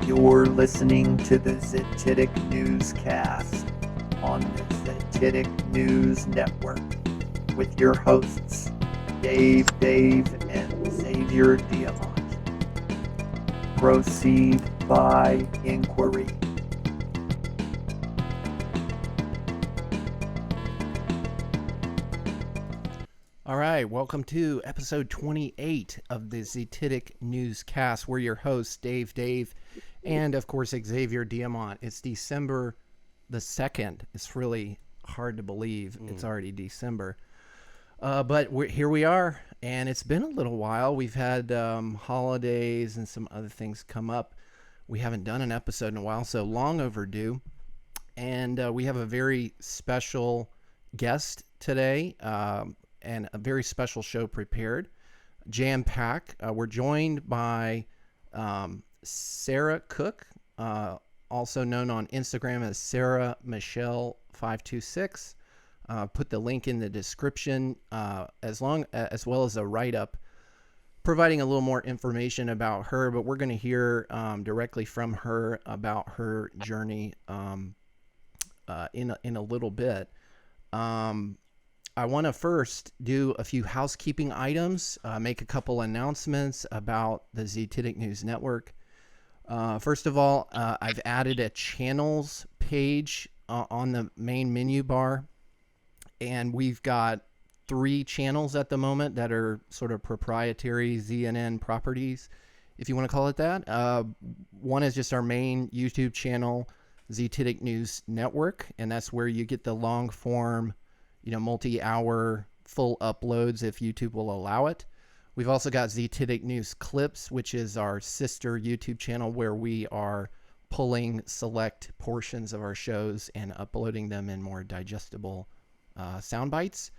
You're listening to the Zetetic News Cast on the Zetetic News Network with your hosts, Dave, and Xavier Diamant. Proceed by inquiry. All right, welcome to episode 28 of the Zetetic News Cast. We're your hosts, Dave, and of course, Xavier Diamant. It's December the 2nd. It's really hard to believe it's already December. But here we are, and it's been a little while. We've had holidays and some other things come up. We haven't done an episode in a while, so long overdue. And we have a very special guest today. And a very special show prepared, jam-packed. We're joined by Sarah Cook, also known on Instagram as Sarah Michelle 526. Put the link in the description, as well as a write-up providing a little more information about her. But we're going to hear directly from her about her journey in a little bit. I want to first do a few housekeeping items, make a couple announcements about the Zetetic News Network. First of all, I've added a channels page on the main menu bar, and we've got 3 channels at the moment that are sort of proprietary ZNN properties, if you want to call it that. One is just our main YouTube channel, Zetetic News Network, and that's where you get the long form, multi-hour full uploads if YouTube will allow it. We've also got Zetetic News Clips, which is our sister YouTube channel where we are pulling select portions of our shows and uploading them in more digestible sound bites.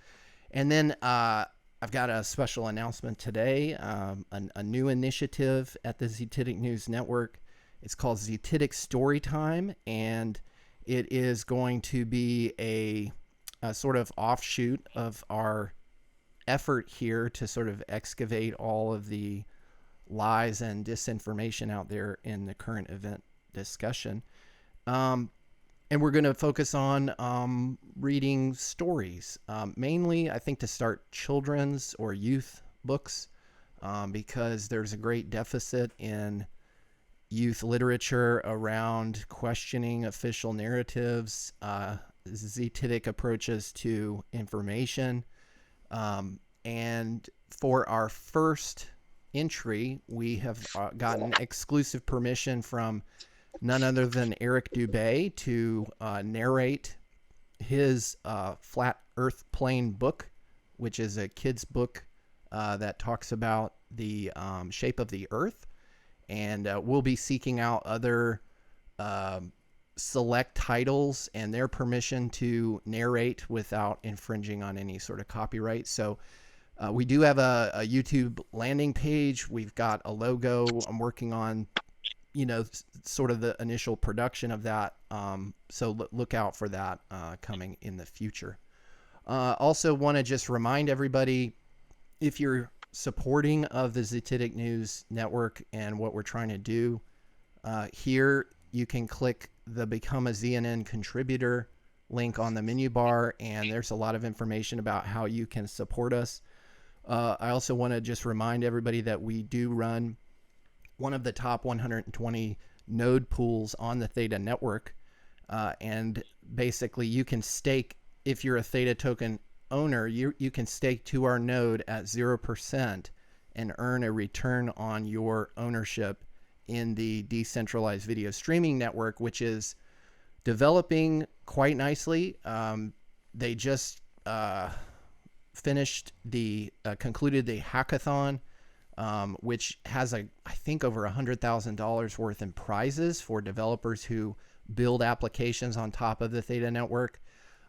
And then I've got a special announcement today, a new initiative at the Zetetic News Network. It's called Zetetic Storytime, and it is going to be a sort of offshoot of our effort here to sort of excavate all of the lies and disinformation out there in the current event discussion. And we're going to focus on reading stories, mainly, I think, to start children's or youth books, because there's a great deficit in youth literature around questioning official narratives, Zetetic approaches to information. And for our first entry, we have gotten exclusive permission from none other than Eric Dubé to narrate his Flat Earth Plane book, which is a kid's book that talks about the shape of the Earth. And we'll be seeking out other select titles and their permission to narrate without infringing on any sort of copyright. So we do have a YouTube landing page. We've got a logo. I'm working on, sort of the initial production of that. So look out for that coming in the future. Also want to just remind everybody, if you're supporting of the Zetetic News Network and what we're trying to do here, you can click the Become a ZNN Contributor link on the menu bar, and there's a lot of information about how you can support us. I also want to just remind everybody that we do run one of the top 120 node pools on the Theta network, and basically you can stake, if you're a Theta token owner, you can stake to our node at 0% and earn a return on your ownership in the decentralized video streaming network, which is developing quite nicely. They just concluded the hackathon, which has I think over $100,000 worth in prizes for developers who build applications on top of the Theta network.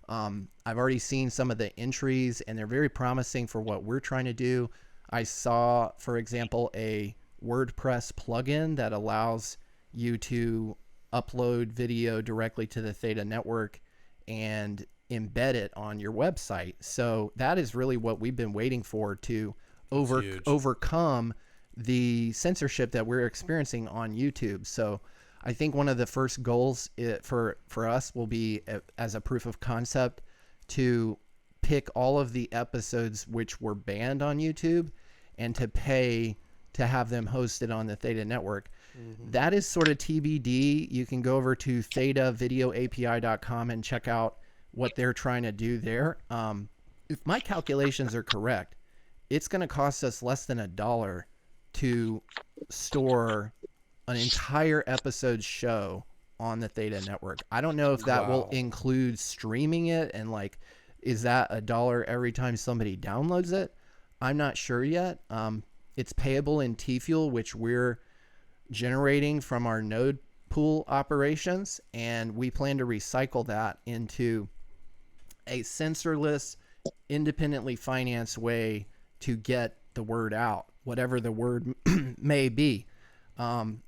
I've already seen some of the entries, and they're very promising for what we're trying to do. I saw, for example, a WordPress plugin that allows you to upload video directly to the Theta network and embed it on your website. So that is really what we've been waiting for to overcome the censorship that we're experiencing on YouTube. So I think one of the first goals for us will be, as a proof of concept, to pick all of the episodes which were banned on YouTube and to pay to have them hosted on the Theta network. That is sort of TBD. You can go over to thetavideoapi.com and check out what they're trying to do there. If my calculations are correct, it's going to cost us less than $1 to store an entire episode show on the Theta network. I don't know if that will include streaming it, and like, is that $1 every time somebody downloads it? I'm not sure yet. It's payable in T-Fuel, which we're generating from our node pool operations, and we plan to recycle that into a censorless, independently financed way to get the word out, whatever the word may be. And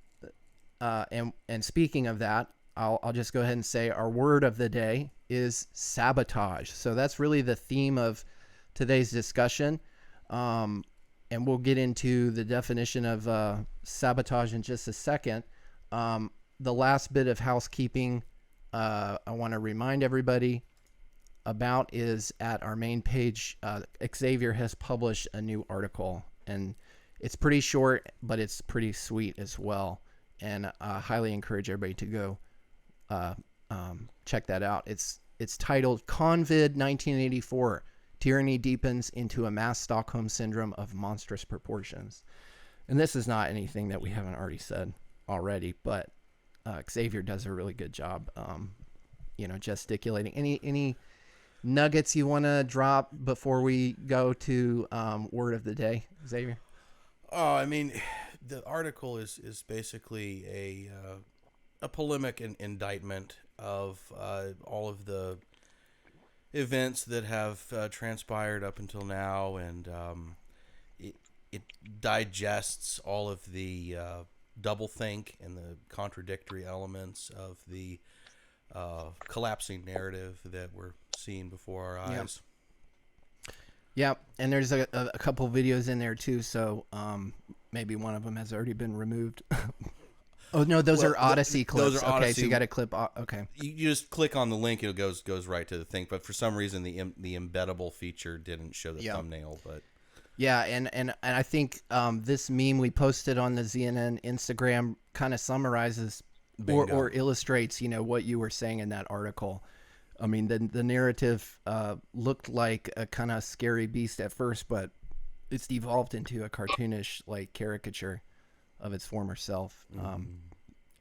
speaking of that, I'll just go ahead and say our word of the day is sabotage. So that's really the theme of today's discussion. And we'll get into the definition of sabotage in just a second. The last bit of housekeeping I want to remind everybody about is at our main page. Xavier has published a new article, and it's pretty short, but it's pretty sweet as well. And I highly encourage everybody to go check that out. It's titled "Convid 1984: Tyranny Deepens into a Mass Stockholm Syndrome of Monstrous Proportions." And this is not anything that we haven't already said already, but Xavier does a really good job, gesticulating. Any nuggets you want to drop before we go to word of the day, Xavier? Oh, I mean, the article is basically a polemic indictment of all of the events that have transpired up until now, and it digests all of the doublethink and the contradictory elements of the collapsing narrative that we're seeing before our eyes. Yeah, and there's a couple videos in there too, so maybe one of them has already been removed. Oh no, those are Odyssey clips. Those are okay, Odyssey. so you got to clip. Okay, You just click on the link; it goes right to the thing. But for some reason, the embeddable feature didn't show the thumbnail. But yeah, and I think this meme we posted on the ZNN Instagram kind of summarizes or illustrates, what you were saying in that article. I mean, the narrative looked like a kind of scary beast at first, but it's devolved into a cartoonish like caricature of its former self.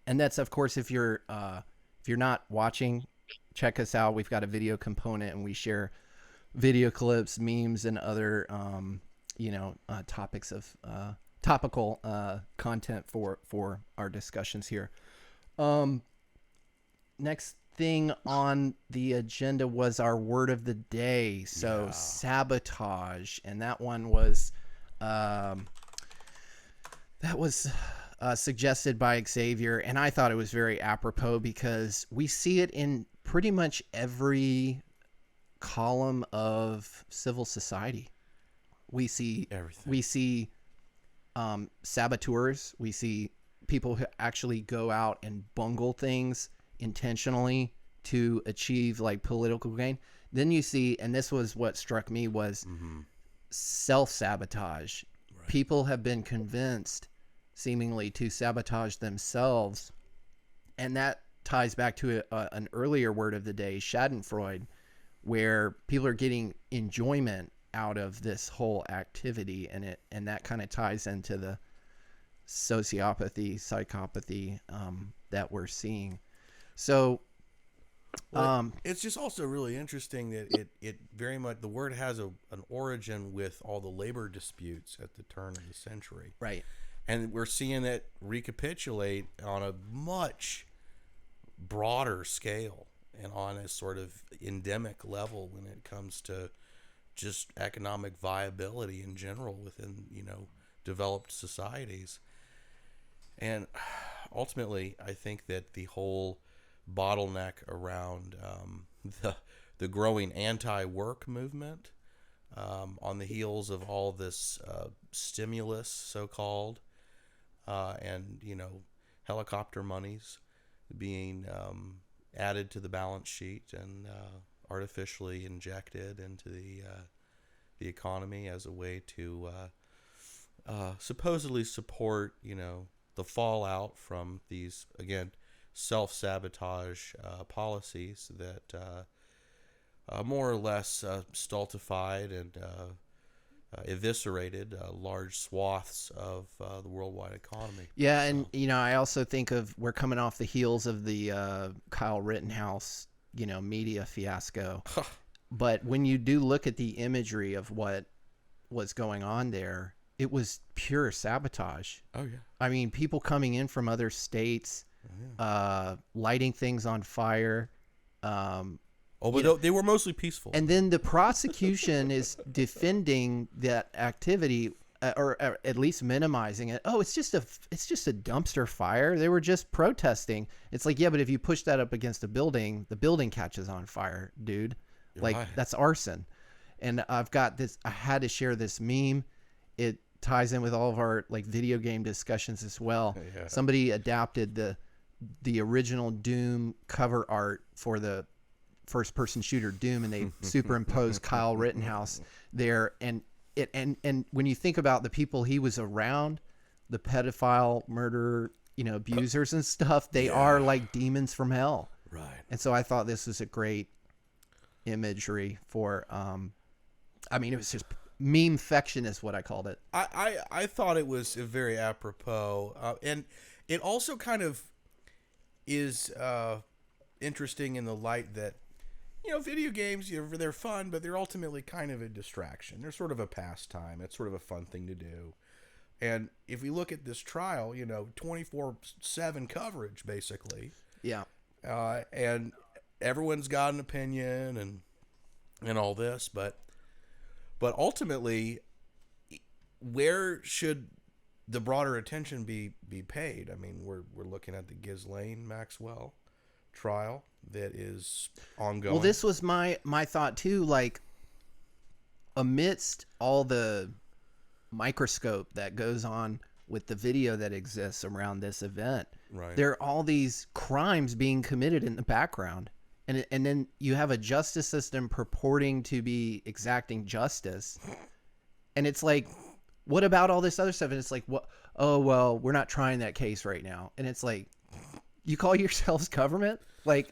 And that's, of course, if you're not watching, check us out. We've got a video component, and we share video clips, memes, and other topics of topical content for our discussions here. Next thing on the agenda was our word of the day. So sabotage, and that one was suggested by Xavier, and I thought it was very apropos because we see it in pretty much every column of civil society. We see everything. We see saboteurs. We see people who actually go out and bungle things intentionally to achieve like political gain. Then you see, and this was what struck me, was self-sabotage. Right. People have been convinced seemingly to sabotage themselves, and that ties back to an earlier word of the day, Schadenfreude, where people are getting enjoyment out of this whole activity, and that kind of ties into the sociopathy, psychopathy that we're seeing. So it's just also really interesting that it very much, the word has an origin with all the labor disputes at the turn of the century. Right. And we're seeing it recapitulate on a much broader scale and on a sort of endemic level when it comes to just economic viability in general within, developed societies. And ultimately, I think that the whole bottleneck around the growing anti-work movement on the heels of all this stimulus, so-called, and helicopter monies, being added to the balance sheet and artificially injected into the economy as a way to supposedly support, the fallout from these, again, self-sabotage policies that more or less stultified and eviscerated large swaths of the worldwide economy. Yeah, and I also think we're coming off the heels of the Kyle Rittenhouse, media fiasco. But when you do look at the imagery of what was going on there, it was pure sabotage. Oh yeah. I mean, people coming in from other states, lighting things on fire. But they were mostly peaceful. And then the prosecution is defending that activity, or at least minimizing it. Oh, it's just a dumpster fire. They were just protesting. It's like, yeah, but if you push that up against a building, the building catches on fire, dude. Like, that's arson. And I've got this. I had to share this meme. It ties in with all of our video game discussions as well. Yeah. Somebody adapted the original Doom cover art for the first person shooter Doom, and they superimposed Kyle Rittenhouse there. And when you think about the people he was around, the pedophile, murderer, abusers and stuff, they are like demons from hell. Right. And so I thought this was a great imagery for, it was just meme-fection is what I called it. I thought it was very apropos. And it also kind of is interesting in the light that, video games, they're fun, but they're ultimately kind of a distraction. They're sort of a pastime. It's sort of a fun thing to do. And if we look at this trial, 24/7 coverage, basically. Yeah. And everyone's got an opinion and all this, but ultimately, where should the broader attention be paid? I mean, we're looking at the Ghislaine Maxwell trial that is ongoing. Well, this was my thought too. Like, amidst all the microscope that goes on with the video that exists around this event, right, there are all these crimes being committed in the background. And then you have a justice system purporting to be exacting justice. And it's like, what about all this other stuff? And it's like, what? Oh, well, we're not trying that case right now. And it's like, you call yourselves government? Like,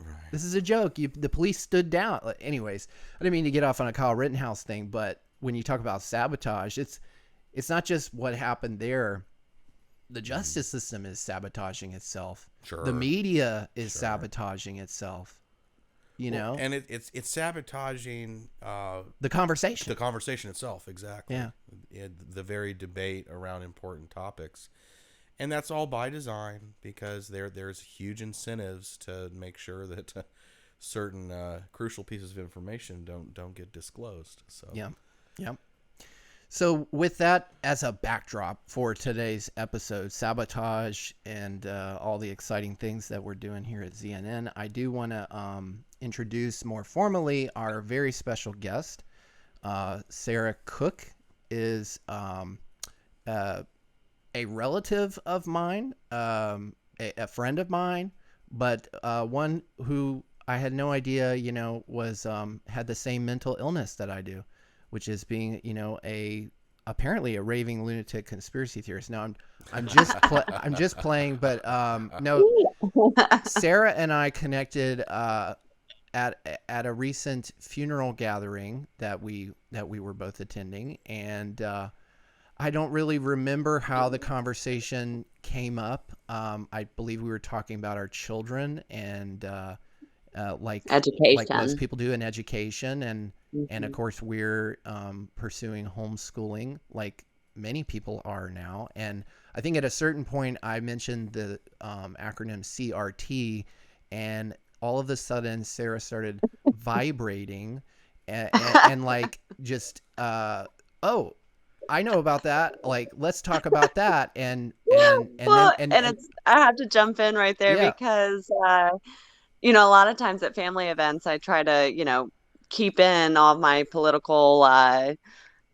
right. This is a joke. The police stood down. Like, anyways, I didn't mean to get off on a Kyle Rittenhouse thing, but when you talk about sabotage, it's not just what happened there. The justice system is sabotaging itself. Sure. The media is sabotaging itself. And it's sabotaging the conversation. The conversation itself, exactly. Yeah. The very debate around important topics. And that's all by design, because there's huge incentives to make sure that certain crucial pieces of information don't get disclosed. So yeah. So with that as a backdrop for today's episode, sabotage and all the exciting things that we're doing here at ZNN, I do want to introduce more formally our very special guest. Sarah Cook is a relative of mine, a friend of mine, but one who I had no idea, was had the same mental illness that I do, which is being, apparently a raving lunatic conspiracy theorist. Now I'm just playing, but no, Sarah and I connected at a recent funeral gathering that we were both attending, and I don't really remember how the conversation came up. I believe we were talking about our children and like education, like most people do in education, and of course we're pursuing homeschooling like many people are now. And I think at a certain point I mentioned the acronym CRT, and all of a sudden Sarah started vibrating and like just oh, I know about that. Like, let's talk about that. And it's, I have to jump in right there because, a lot of times at family events, I try to, keep in all my political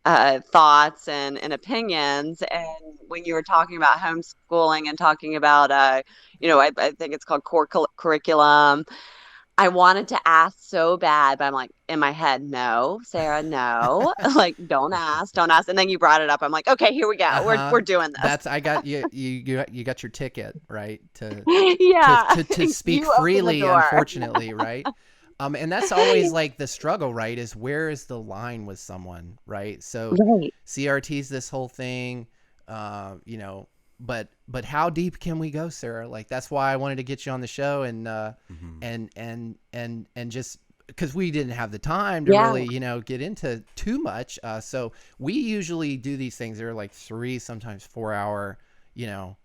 thoughts and opinions. And when you were talking about homeschooling and talking about, I think it's called core curriculum, I wanted to ask so bad, but I'm like in my head, no, Sarah, no, like don't ask, don't ask. And then you brought it up. I'm like, okay, here we go. We're doing this. I got you. You got your ticket, right? Yeah, To speak you open the freely, door. unfortunately, right? And that's always like the struggle, right? Is where is the line with someone, right? So Right. CRT's this whole thing, but how deep can we go, Sarah? Like that's why I wanted to get you on the show and just because we didn't have the time to really, get into too much. So we usually do these things. They're like 3, sometimes 4 hour,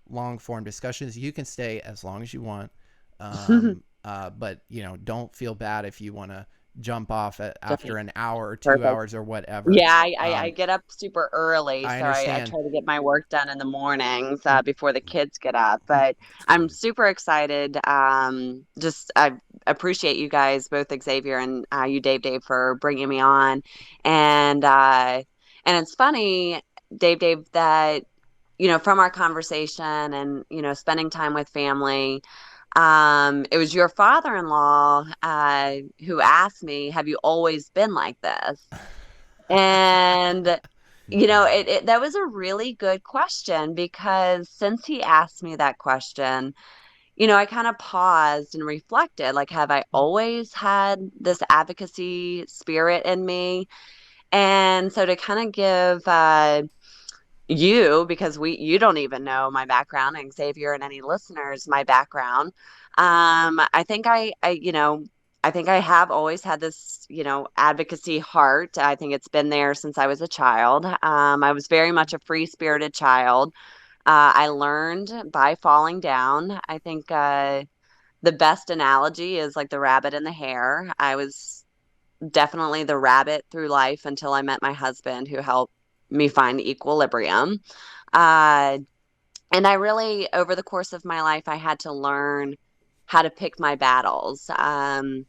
long form discussions. You can stay as long as you want. But don't feel bad if you want to jump off after an hour or 2 hours or whatever. Yeah, I get up super early, I so I understand. try to get my work done in the mornings before the kids get up. But I'm super excited. Just I appreciate you guys, both Xavier and you, Dave, for bringing me on. And it's funny, Dave, that from our conversation and spending time with family. It was your father-in-law who asked me, "Have you always been like this?" And that was a really good question, because since he asked me that question, I kind of paused and reflected, like, have I always had this advocacy spirit in me? And so to kind of give because you don't even know my background, and Xavier and any listeners my background. I think I think I have always had this advocacy heart. I think it's been there since I was a child. I was very much a free-spirited child. I learned by falling down. I think the best analogy is like the rabbit and the hare. I was definitely the rabbit through life until I met my husband, who helped me find equilibrium. Uh, and I really, over the course of my life, I had to learn how to pick my battles. In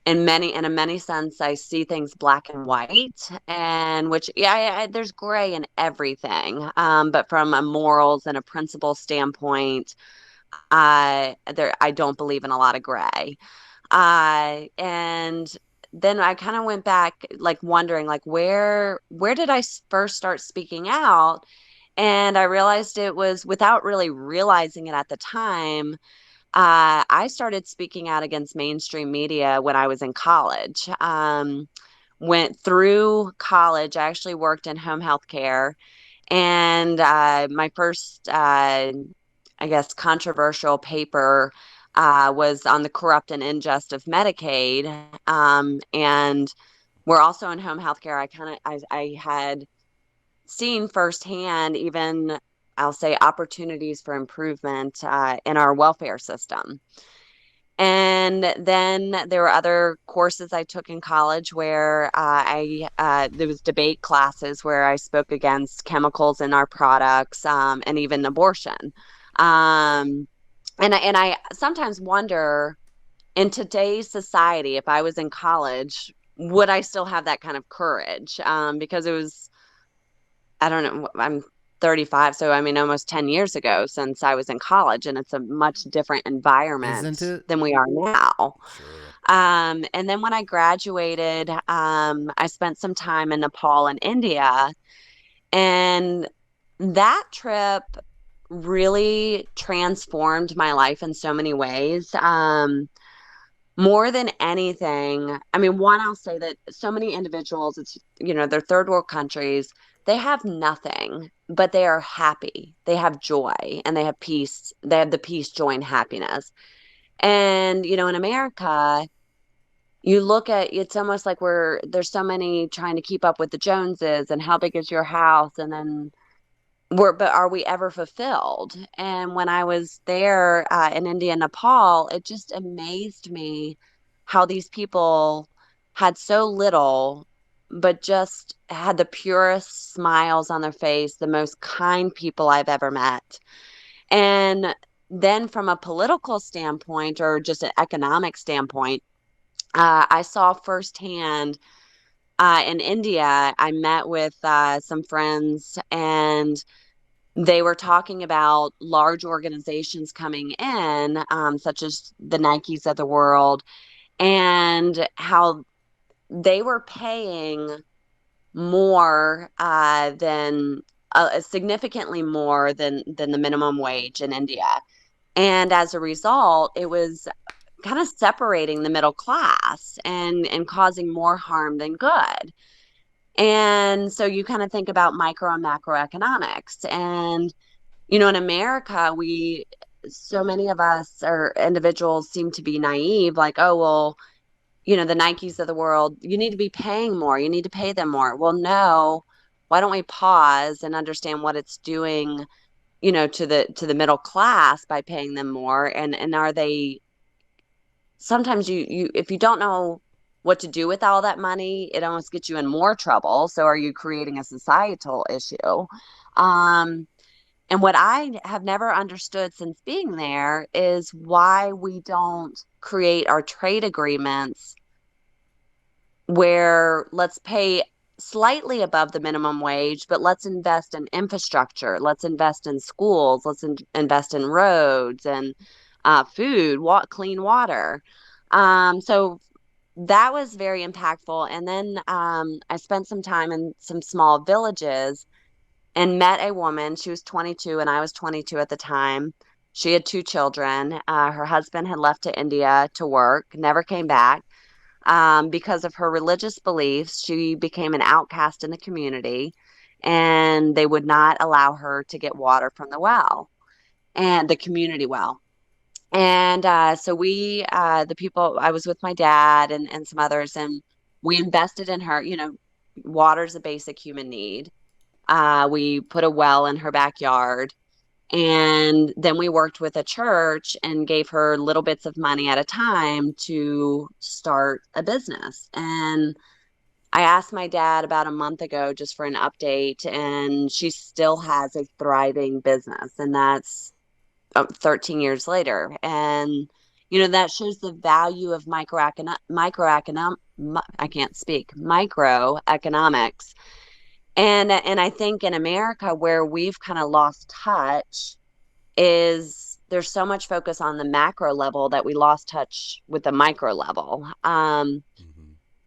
a many sense, I see things black and white, and which, there's gray in everything. But from a morals and a principle standpoint, I don't believe in a lot of gray. And then I kind of went back, like wondering, like where did I first start speaking out? And I realized it was, without really realizing it at the time, I started speaking out against mainstream media when I was in college. Went through college, I actually worked in home health care, and my first, I guess, controversial paper was on the corrupt and unjust of Medicaid. And we're also in home health care. I had seen firsthand, even I'll say, opportunities for improvement in our welfare system. And then there were other courses I took in college where there was debate classes where I spoke against chemicals in our products, and even abortion. Um, and I sometimes wonder, in today's society, if I was in college, would I still have that kind of courage? Because it was, I don't know, I'm 35, so I mean, almost 10 years ago since I was in college, and it's a much different environment Isn't it? than we are now. Sure. And then when I graduated, I spent some time in Nepal and India, and that trip really transformed my life in so many ways. More than anything, I mean, one, I'll say that so many individuals, it's, they're third world countries, they have nothing, but they are happy. They have joy and they have peace. They have the peace, joy, and happiness. And, in America, you look at, it's almost like there's so many trying to keep up with the Joneses, and how big is your house? And then but are we ever fulfilled? And when I was there in India and Nepal, it just amazed me how these people had so little, but just had the purest smiles on their face, the most kind people I've ever met. And then from a political standpoint, or just an economic standpoint, I saw firsthand in India, I met with some friends, and they were talking about large organizations coming in, such as the Nikes of the world, and how they were paying more than significantly more than the minimum wage in India. And as a result, it was kind of separating the middle class and causing more harm than good. And so you kind of think about micro and macroeconomics. And, in America, so many of us or individuals seem to be naive, like, oh, well, the Nikes of the world, you need to be paying more. You need to pay them more. Well, no, why don't we pause and understand what it's doing, to the middle class by paying them more? And are they, sometimes you if you don't know what to do with all that money, it almost gets you in more trouble. So are you creating a societal issue? Um, and what I have never understood since being there is why we don't create our trade agreements where let's pay slightly above the minimum wage, but let's invest in infrastructure. Let's invest in schools. Let's invest in roads and food, clean water. So that was very impactful. And then I spent some time in some small villages and met a woman. She was 22 and I was 22 at the time. She had 2 children. Her husband had left to India to work, never came back. Because of her religious beliefs, she became an outcast in the community, and they would not allow her to get water from the well and the community well. And so the people, I was with my dad and some others, and we invested in her. Water's a basic human need. We put a well in her backyard. And then we worked with a church and gave her little bits of money at a time to start a business. And I asked my dad about a month ago just for an update, and she still has a thriving business. And that's 13 years later. And, that shows the value of I can't speak, microeconomics. And I think in America, where we've kind of lost touch, is there's so much focus on the macro level that we lost touch with the micro level.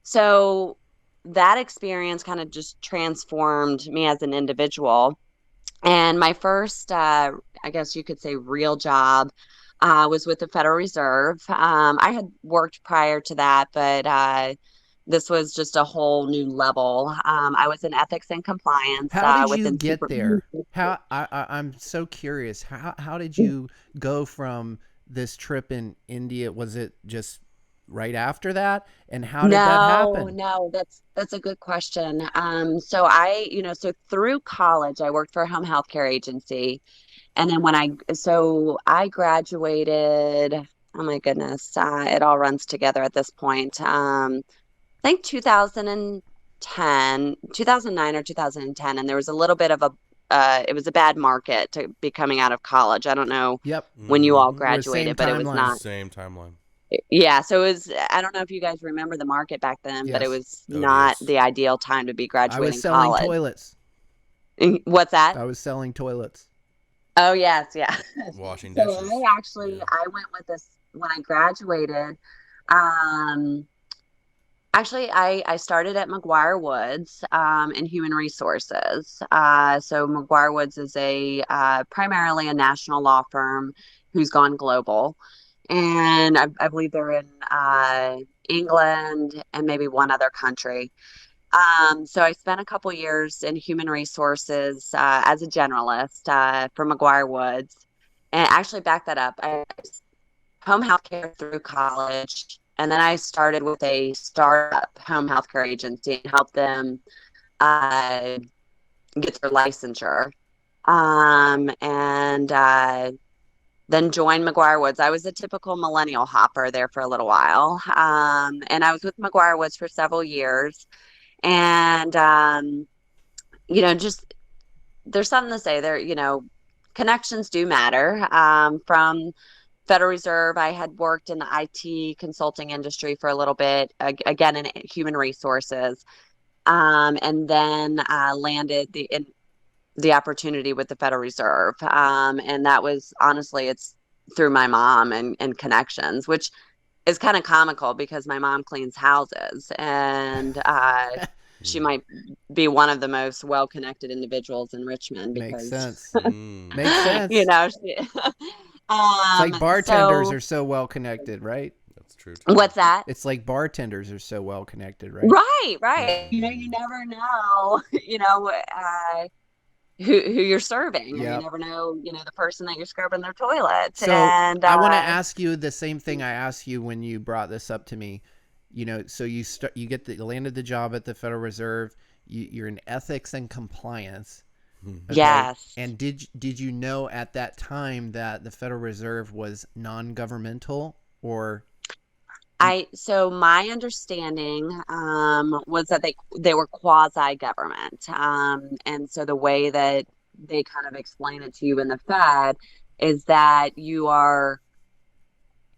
So that experience kind of just transformed me as an individual. And my first, I guess you could say, real job was with the Federal Reserve. I had worked prior to that, but this was just a whole new level. I was in ethics and compliance. How did you within get there? I'm so curious. How did you go from this trip in India? Was it just right after that? And how did that happen? No, that's a good question. So so through college, I worked for a home health care agency. And then I graduated, oh my goodness, it all runs together at this point. I think 2009 or 2010, and there was a little bit of it was a bad market to be coming out of college. I don't know when you all graduated, but it was not. Same timeline. Yeah, so it was, I don't know if you guys remember the market back then, but it was not the ideal time to be graduating I was selling college. toilets. What's that? I was selling toilets. Oh, yes, yeah. Washing dishes. So I went with this when I graduated. Actually, I started at McGuire Woods in human resources. So McGuire Woods is primarily a national law firm who's gone global. And I believe they're in England and maybe one other country. So I spent a couple years in human resources as a generalist for McGuire Woods. And actually, back that up, I home health care through college. And then I started with a startup home health care agency and helped them get their licensure. And then joined McGuire Woods. I was a typical millennial hopper there for a little while. And I was with McGuire Woods for several years. And, just there's something to say there, connections do matter. From Federal Reserve, I had worked in the IT consulting industry for a little bit, again, in human resources. and then landed the opportunity with the Federal Reserve. And that was honestly, it's through my mom and connections, which is kind of comical because my mom cleans houses, and she might be one of the most well-connected individuals in Richmond Makes because, sense. Makes sense. you know, It's like bartenders so are so well connected, right? That's true too. what's that? It's like bartenders are so well connected, right? Right. You know, you never know, who you're serving, or you Yep. never know, the person that you're scrubbing their toilets. So And I want to ask you the same thing I asked you when you brought this up to me. So you landed the job at the Federal Reserve. You're in ethics and compliance. Okay. yes. And did you know at that time that the Federal Reserve was non-governmental, or So my understanding was that they were quasi-government. And so the way that they kind of explain it to you in the Fed is that you are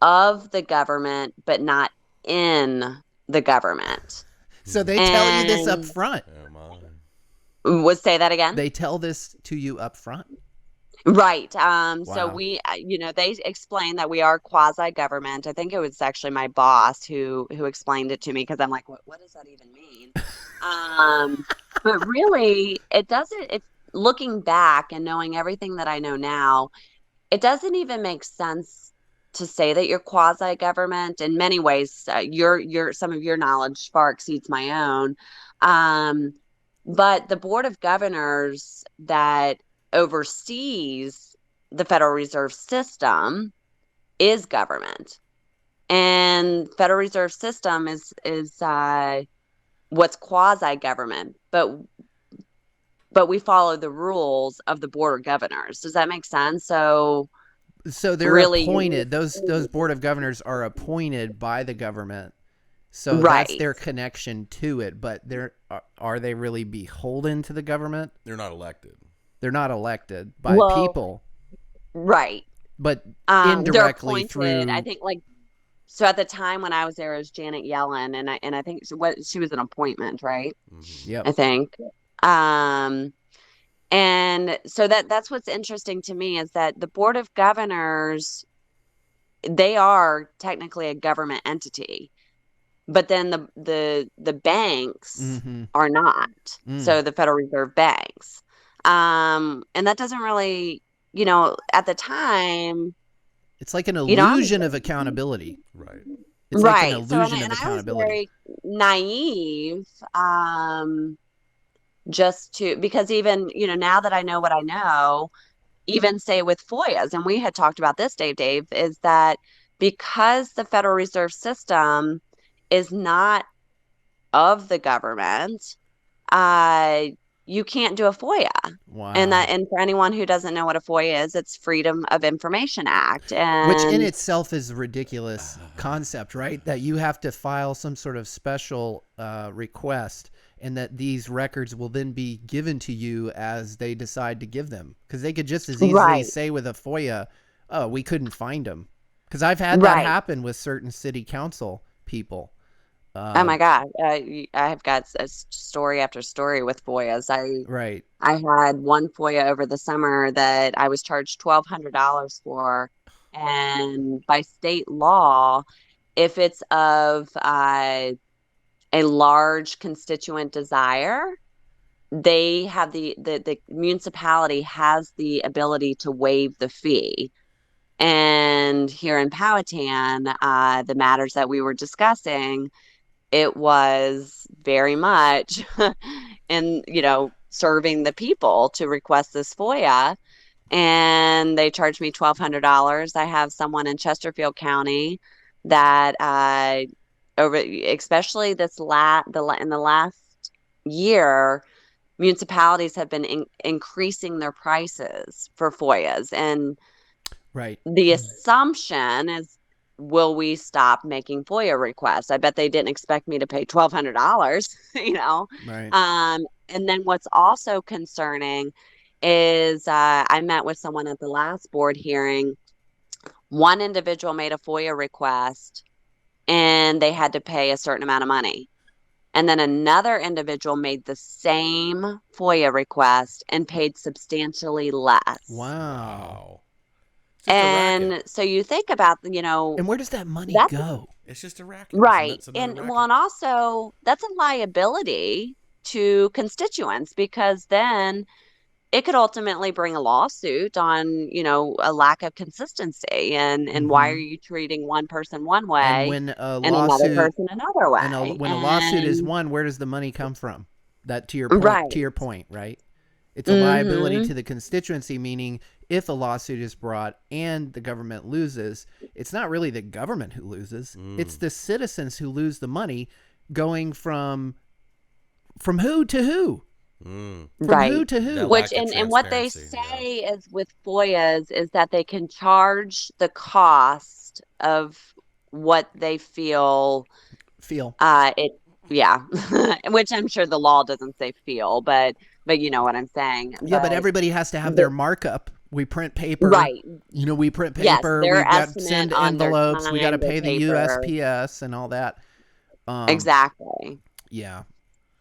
of the government, but not in the government. so they tell you this up And front? Oh my. say that again? They tell this to you up front? Right. So Wow. we, they explained that we are quasi-government. I think it was actually my boss who explained it to me, because I'm like, what does that even mean? But really, it doesn't. It's looking back and knowing everything that I know now, it doesn't even make sense to say that you're quasi-government. In many ways, your some of your knowledge far exceeds my own. Um, but the Board of Governors that oversees the Federal Reserve System is government, and Federal Reserve System is what's quasi-government, but we follow the rules of the Board of Governors. Does that make sense? So they're really, appointed. Those Board of Governors are appointed by the government. So that's right, their connection to it. But are they really beholden to the government? They're not elected. They're not elected by well, people, right. but They're indirectly appointed. through. I think so. At the time when I was there, it was Janet Yellen, and I think she was an appointment, right? Yep. I think. And so that's what's interesting to me, is that the Board of Governors, they are technically a government entity, but then the banks Mm-hmm. are not. Mm. So the Federal Reserve banks. And that doesn't really, at the time, It's like an I'm illusion of accountability. Right. It's like an right. So illusion of and I was accountability. very naive, because even, now that I know what I know, even say with FOIAs, and we had talked about this, Dave, is that because the Federal Reserve System is not of the government, you can't do a FOIA. Wow. And for anyone who doesn't know what a FOIA is, it's Freedom of Information Act, Which in and itself is a ridiculous concept, right? That you have to file some sort of special request, and that these records will then be given to you as they decide to give them. Because they could just as easily right, say with a FOIA, oh, we couldn't find them. Because I've had that right. happen with certain city council people. Oh my God, I've got a story after story with FOIAs. Right. I had one FOIA over the summer that I was charged $1,200 for, and by state law, if it's of a large constituent desire, they have the municipality has the ability to waive the fee. And here in Powhatan, the matters that we were discussing, it was very much in, serving the people to request this FOIA. And they charged me $1,200. I have someone in Chesterfield County that especially in the last year, municipalities have been increasing their prices for FOIAs, and Right. the assumption is, will we stop making FOIA requests? I bet they didn't expect me to pay $1,200, Right. And then what's also concerning is I met with someone at the last board hearing. One individual made a FOIA request, and they had to pay a certain amount of money. And then another individual made the same FOIA request and paid substantially less. Wow. It's just a And racket. so you think about, And where does that money that's go? It's just a racket. right. It's another And racket. well, and also that's a liability to constituents, because then it could ultimately bring a lawsuit on, a lack of consistency, and why are Mm-hmm. you treating one person one And way when a and another lawsuit person another way. when a lawsuit is And won, where does the money come from? That to right. your point, right? It's a liability Mm-hmm. to the constituency, meaning if a lawsuit is brought and the government loses, it's not really the government who loses. It's the citizens who lose the money, going from who to who? From Right. who to who? That Which lack of and what they transparency. say is with FOIAs is that they can charge the cost of what they feel Feel. it yeah. Which I'm sure the law doesn't say feel, but you know what I'm saying. Yeah, but But everybody has to have the, their markup. We print paper. right. We print Yes, paper. their We've got to estimate send on their envelopes. We got to time, their pay the paper. USPS and all that. Exactly. Yeah.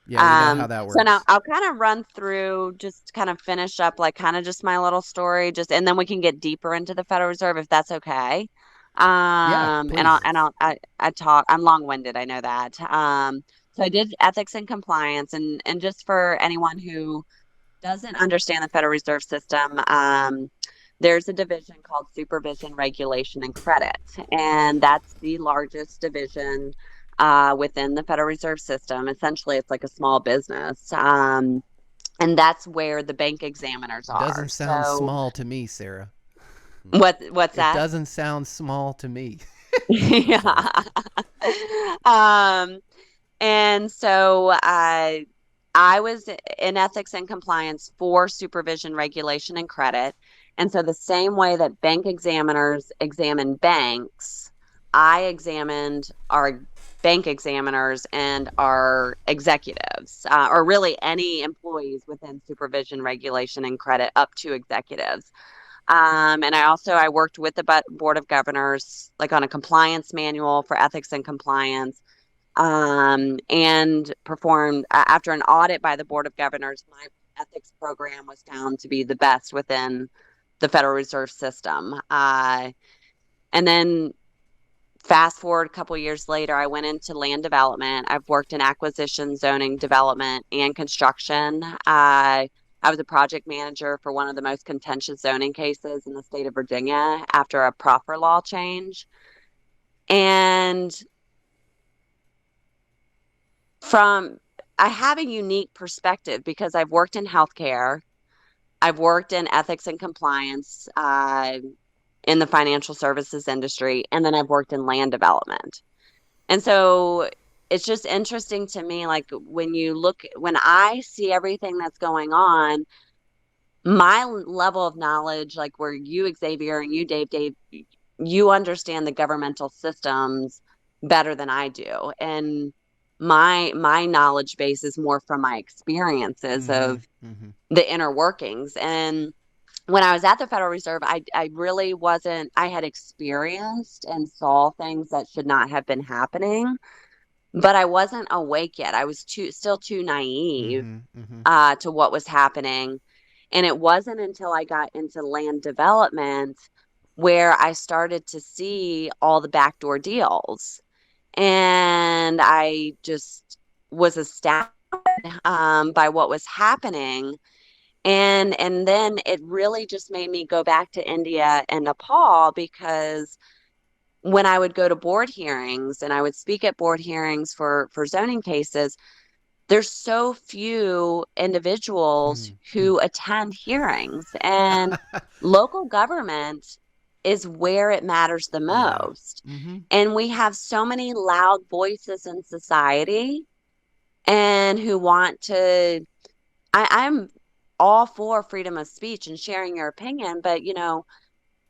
Yeah, we know how that So now works. I'll kind of run through, just kind of finish up, like kind of just my little story, and then we can get deeper into the Federal Reserve if that's okay. Yeah, And please. I'm long-winded, I know that. So I did ethics and compliance, and just for anyone who doesn't understand the Federal Reserve System, there's a division called Supervision, Regulation, and Credit, and that's the largest division within the Federal Reserve System. Essentially, it's like a small business, and that's where the bank examiners are. Doesn't sound So, small to me, Sarah. what's It that? doesn't sound small to me. Yeah. Um, and so I was in ethics and compliance for supervision, regulation, and credit. And so the same way that bank examiners examine banks, I examined our bank examiners and our executives, or really any employees within supervision, regulation, and credit up to executives. And I worked with the board of governors, like on a compliance manual for ethics and compliance, and performed after an audit by the board of governors. My ethics program was found to be the best within the Federal Reserve System. And then fast forward a couple years later, I went into land development. I've worked in acquisition, zoning, development, and construction. I was a project manager for one of the most contentious zoning cases in the state of Virginia after a proffer law change. And I have a unique perspective because I've worked in healthcare, I've worked in ethics and compliance, in the financial services industry, and then I've worked in land development. And so it's just interesting to me, like when I see everything that's going on, my level of knowledge, like where you, Xavier, and you, Dave, you understand the governmental systems better than I do. And my knowledge base is more from my experiences Mm-hmm. of Mm-hmm. the inner workings. And when I was at the Federal Reserve, I really wasn't, I had experienced and saw things that should not have been happening, but I wasn't awake yet. I was still too naive Mm-hmm. Mm-hmm. to what was happening. And it wasn't until I got into land development where I started to see all the backdoor deals. And I just was astounded by what was happening. And then it really just made me go back to India and Nepal, because when I would go to board hearings and I would speak at board hearings for zoning cases, there's so few individuals Mm-hmm. who attend hearings, and local government is where it matters the Yeah. most. Mm-hmm. And we have so many loud voices in society and who want to, I'm all for freedom of speech and sharing your opinion, but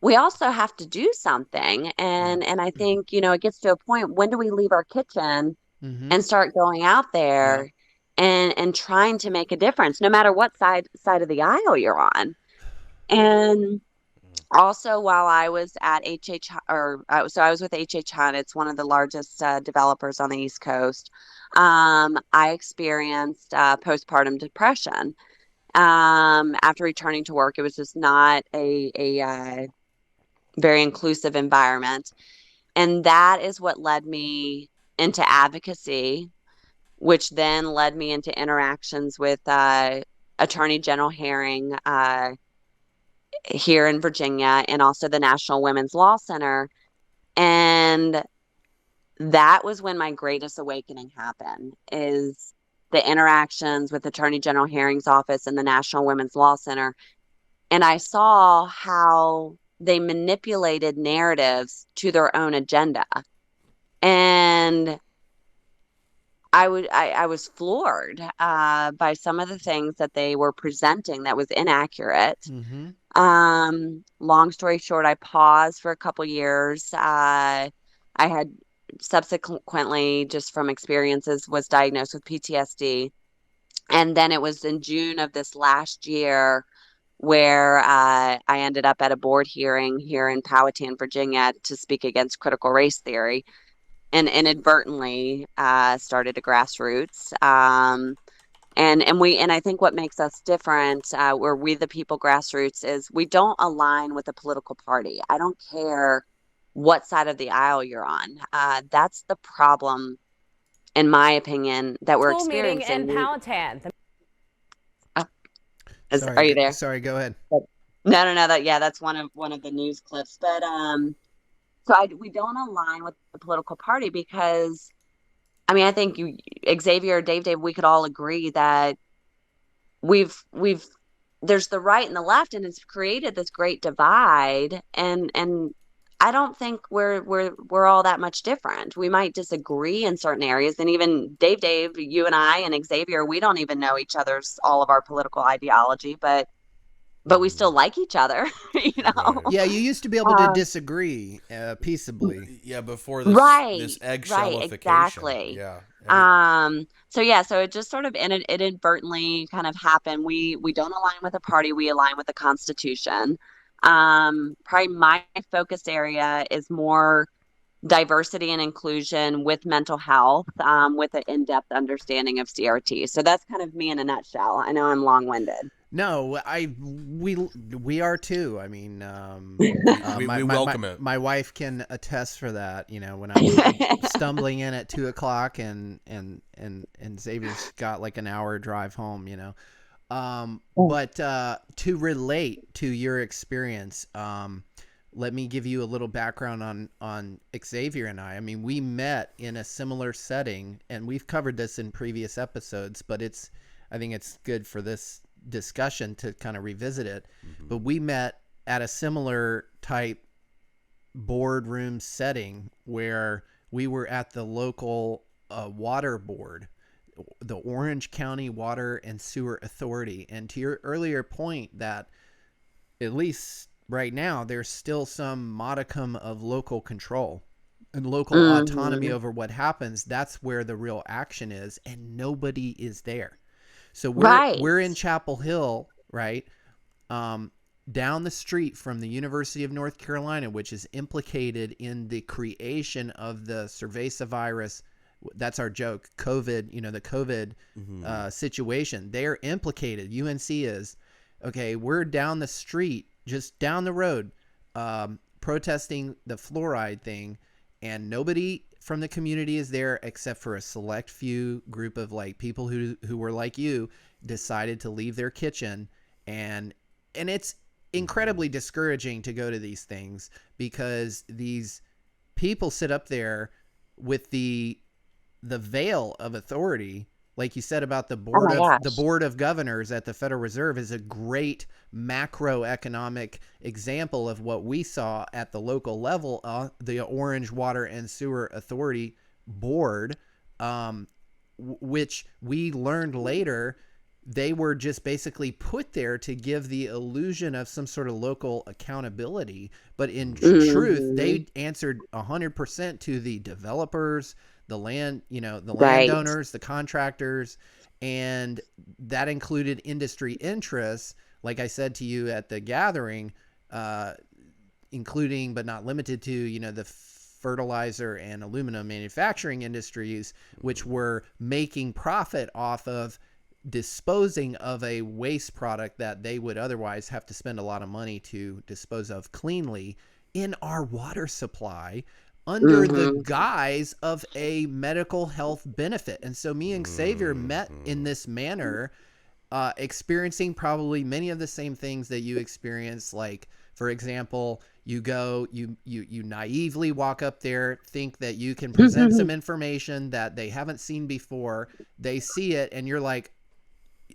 we also have to do something. Yeah. And I think, it gets to a point, when do we leave our kitchen Mm-hmm. and start going out Yeah. there and trying to make a difference, no matter what side of the aisle you're on? And Also, while I was at so I was with HH Hunt, it's one of the largest developers on the East Coast. I experienced postpartum depression after returning to work. It was just not a very inclusive environment. And that is what led me into advocacy, which then led me into interactions with Attorney General Herring here in Virginia, and also the National Women's Law Center. And that was when my greatest awakening happened, is the interactions with Attorney General Herring's office and the National Women's Law Center. And I saw how they manipulated narratives to their own agenda. And I was floored by some of the things that they were presenting that was inaccurate. Mm-hmm. Long story short, I paused for a couple years. I had subsequently, just from experiences, was diagnosed with PTSD. And then it was in June of this last year where I ended up at a board hearing here in Powhatan, Virginia, to speak against critical race theory, and inadvertently started a grassroots. And I think what makes us different, where We the People grassroots, is we don't align with a political party. I don't care what side of the aisle you're on. That's the problem, in my opinion, that we're School meeting experiencing. in Powhatan. Are you there? Sorry, go ahead. No. That's one of the news clips. But we don't align with the political party because, I mean, I think Xavier, Dave, we could all agree that there's the right and the left, and it's created this great divide. And I don't think we're all that much different. We might disagree in certain areas, and even Dave, you and I and Xavier, we don't even know all of our political ideology, but we still like each other, you know? Right. Yeah, you used to be able to disagree peaceably. Yeah, before this this eggshellification. Exactly. Yeah. So it just sort of inadvertently kind of happened. We don't align with a party, we align with the Constitution. Probably my focus area is more diversity and inclusion with mental health, with an in-depth understanding of CRT. So that's kind of me in a nutshell. I know I'm long-winded. No, we are too. I mean, we welcome it. My wife can attest for that. You know, when I'm stumbling in at 2:00 and Xavier's got like an hour drive home. You know, but to relate to your experience, let me give you a little background on Xavier and I. I mean, we met in a similar setting, and we've covered this in previous episodes, but I think it's good for this discussion to kind of revisit it. Mm-hmm. But we met at a similar type boardroom setting where we were at the local water board, the Orange County Water and Sewer Authority. And to your earlier point that at least right now there's still some modicum of local control and local autonomy over what happens, that's where the real action is, and nobody is there. So we're in Chapel Hill, right? Down the street from the University of North Carolina, which is implicated in the creation of the cerveza virus. That's our joke. COVID, the COVID situation. They're implicated. UNC is. Okay, we're down the street, just down the road, protesting the fluoride thing, and nobody from the community is there except for a select few group of like people who were like you, decided to leave their kitchen, and it's incredibly discouraging to go to these things because these people sit up there with the veil of authority. Like you said about the board of governors at the Federal Reserve is a great macroeconomic example of what we saw at the local level, the Orange Water and Sewer Authority Board, which we learned later they were just basically put there to give the illusion of some sort of local accountability. But in truth, they answered 100% to the developers, the landowners, the contractors, and that included industry interests. Like I said to you at the gathering, including but not limited to, the fertilizer and aluminum manufacturing industries, which were making profit off of disposing of a waste product that they would otherwise have to spend a lot of money to dispose of cleanly in our water supply under the guise of a medical health benefit. And so me and Xavier met in this manner, experiencing probably many of the same things that you experience. Like, for example, you naively walk up there, think that you can present some information that they haven't seen before. They see it and you're like,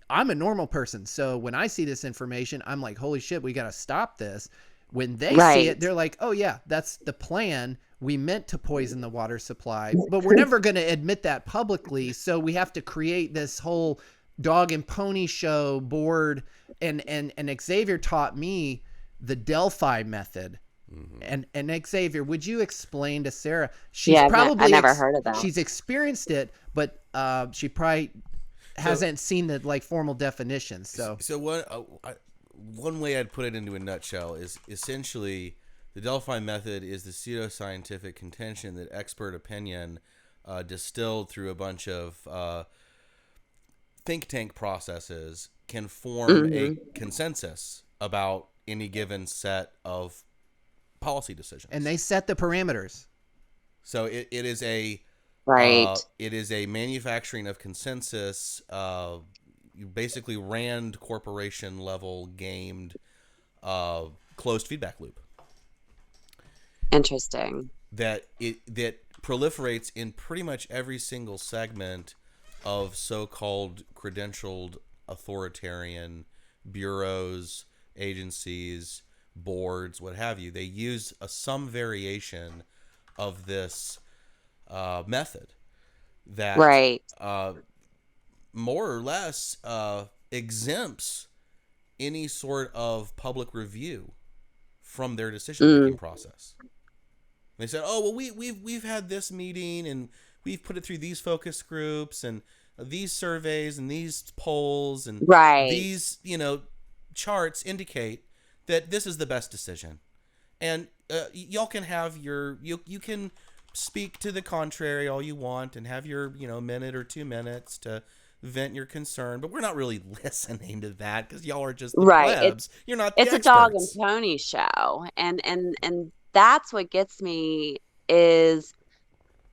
I'm a normal person. So when I see this information, I'm like, holy shit, we got to stop this. When they see it, they're like, oh yeah, that's the plan. We meant to poison the water supply, but we're never going to admit that publicly. So we have to create this whole dog and pony show board. And Xavier taught me the Delphi Method. And Xavier, would you explain to Sarah? She's probably I never heard of that. She's experienced it, but she probably hasn't seen the like formal definitions. So one way I'd put it into a nutshell is essentially the Delphi Method is the pseudoscientific contention that expert opinion distilled through a bunch of think tank processes can form a consensus about any given set of policy decisions. And they set the parameters. So it is a it is a manufacturing of consensus. You basically Rand Corporation level gamed closed feedback loop. Interesting. That proliferates in pretty much every single segment of so-called credentialed authoritarian bureaus, agencies, boards, what have you. They use some variation of this method that more or less exempts any sort of public review from their decision-making process. They said, "Oh, well, we've had this meeting and we've put it through these focus groups and these surveys and these polls and these, charts indicate that this is the best decision. And y'all can have you can speak to the contrary all you want and have your, minute or 2 minutes to vent your concern, but we're not really listening to that because y'all are just the plebs. You're not the experts. It's a dog and pony show. And that's what gets me is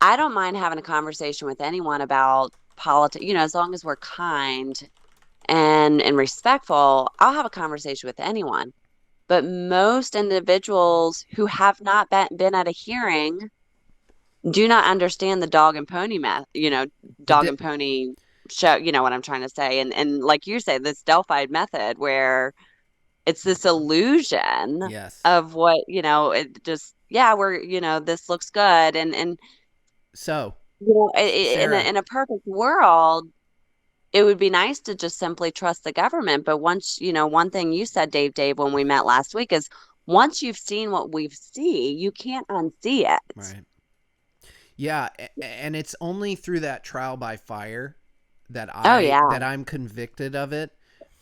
I don't mind having a conversation with anyone about politics, as long as we're kind and respectful. I'll have a conversation with anyone. But most individuals who have not been at a hearing do not understand the dog and pony dog and pony show, what I'm trying to say. And like you say, this Delphi method where it's this illusion of what, it just, we're, this looks good. And so, in a perfect world, it would be nice to just simply trust the government. But once, one thing you said, Dave, when we met last week is once you've seen what we've seen, you can't unsee it. Right. Yeah. And it's only through that trial by fire that that I'm convicted of it.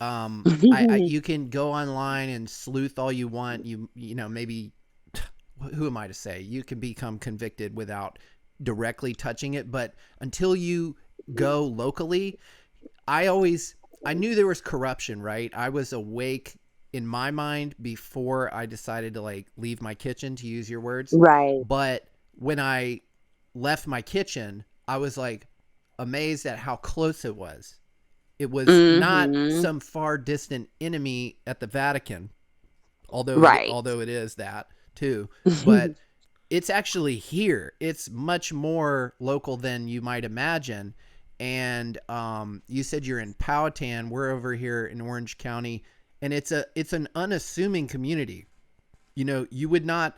You can go online and sleuth all you want. Maybe, who am I to say? You can become convicted without directly touching it. But until you go locally, I knew there was corruption, right? I was awake in my mind before I decided to leave my kitchen, to use your words. Right. But when I left my kitchen, I was amazed at how close it was. It was not some far distant enemy at the Vatican, although it is that too. But it's actually here. It's much more local than you might imagine. And you said you're in Powhatan. We're over here in Orange County, and it's an unassuming community. You would not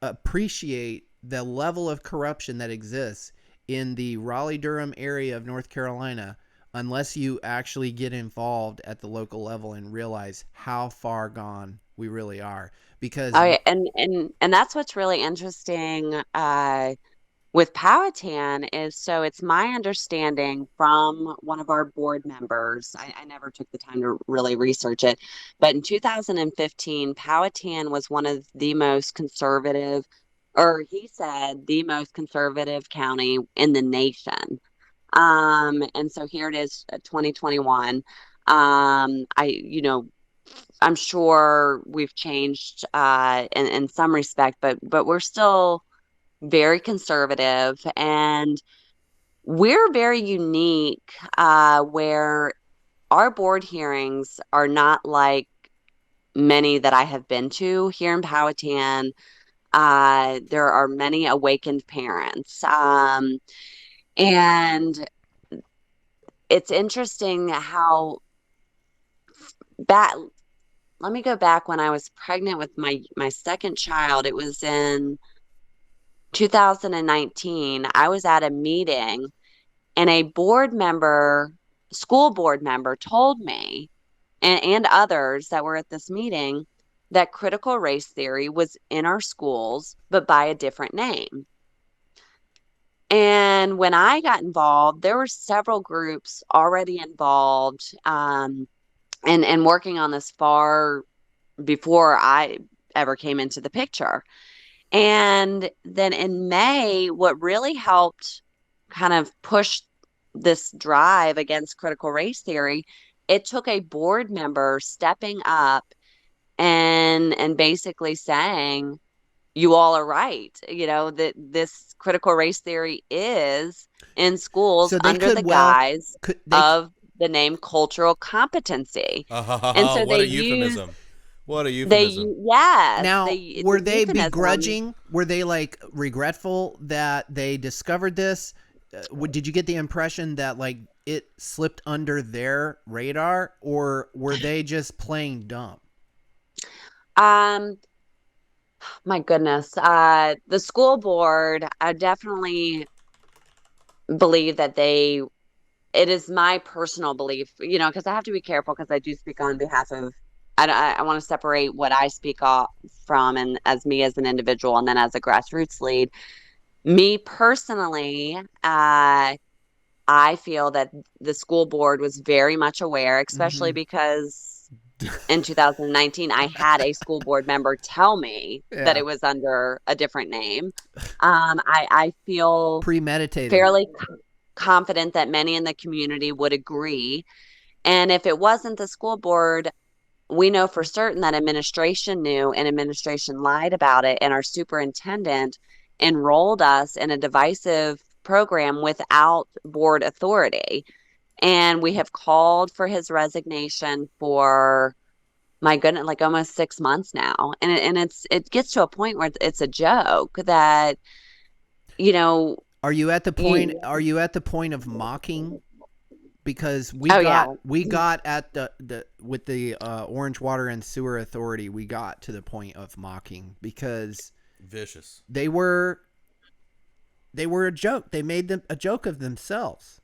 appreciate the level of corruption that exists in the Raleigh-Durham area of North Carolina unless you actually get involved at the local level and realize how far gone we really are. Because and that's what's really interesting. with Powhatan is, so it's my understanding from one of our board members. I never took the time to really research it, but in 2015, Powhatan was one of the most conservative, or he said the most conservative county in the nation. And so here it is, 2021. I'm sure we've changed in some respect, but we're still very conservative, and we're very unique where our board hearings are not like many that I have been to here in Powhatan. There are many awakened parents, and it's interesting how that. Let me go back when I was pregnant with my second child. It was in 2019. I was at a meeting, and a school board member told me, and others that were at this meeting, that critical race theory was in our schools, but by a different name. And when I got involved, there were several groups already involved, and working on this far before I ever came into the picture. And then in May, what really helped kind of push this drive against critical race theory, it took a board member stepping up and basically saying, you all are right, that this critical race theory is in schools So they under the could well guise could they of the name cultural competency. And so What a euphemism. What a they euphemism. yes now they were it's a they euphemism. begrudging? Were they like regretful that they discovered this? Did you get the impression that like it slipped under their radar, or were they just playing dumb? um my goodness, the school board, I definitely believe that it is my personal belief, because I have to be careful, because I do speak on behalf of, I want to separate what I speak off from, and as me as an individual, and then as a grassroots lead. Me personally, I feel that the school board was very much aware, especially because in 2019, I had a school board member tell me that Yeah. it was under a different name. I feel Premeditated. fairly confident that many in the community would agree. And if it wasn't the school board, we know for certain that administration knew, and administration lied about it, and our superintendent enrolled us in a divisive program without board authority. And we have called for his resignation for, my goodness, like almost 6 months now. And it gets to a point where it's a joke that, Are you at the point? you, Are you at the point of mocking? Because yeah. we got at the with the Orange Water and Sewer Authority, we got to the point of mocking because Vicious. they were a joke. They made them a joke of themselves.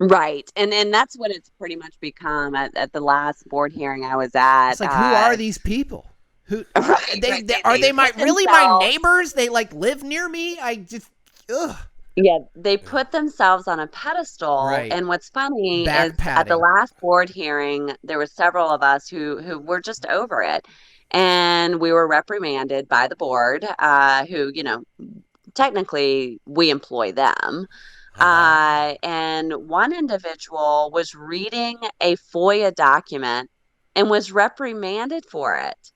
Right. And that's what it's pretty much become at the last board hearing I was at. It's like, who are these people? Who Right, they, right. they are they my put really my themselves- neighbors? They like live near me? I just ugh. Yeah, they put themselves on a pedestal. Right. And what's funny is at the Back-patting. last board hearing, there were several of us who were just over it. And we were reprimanded by the board, who, technically we employ them. And one individual was reading a FOIA document and was reprimanded for it.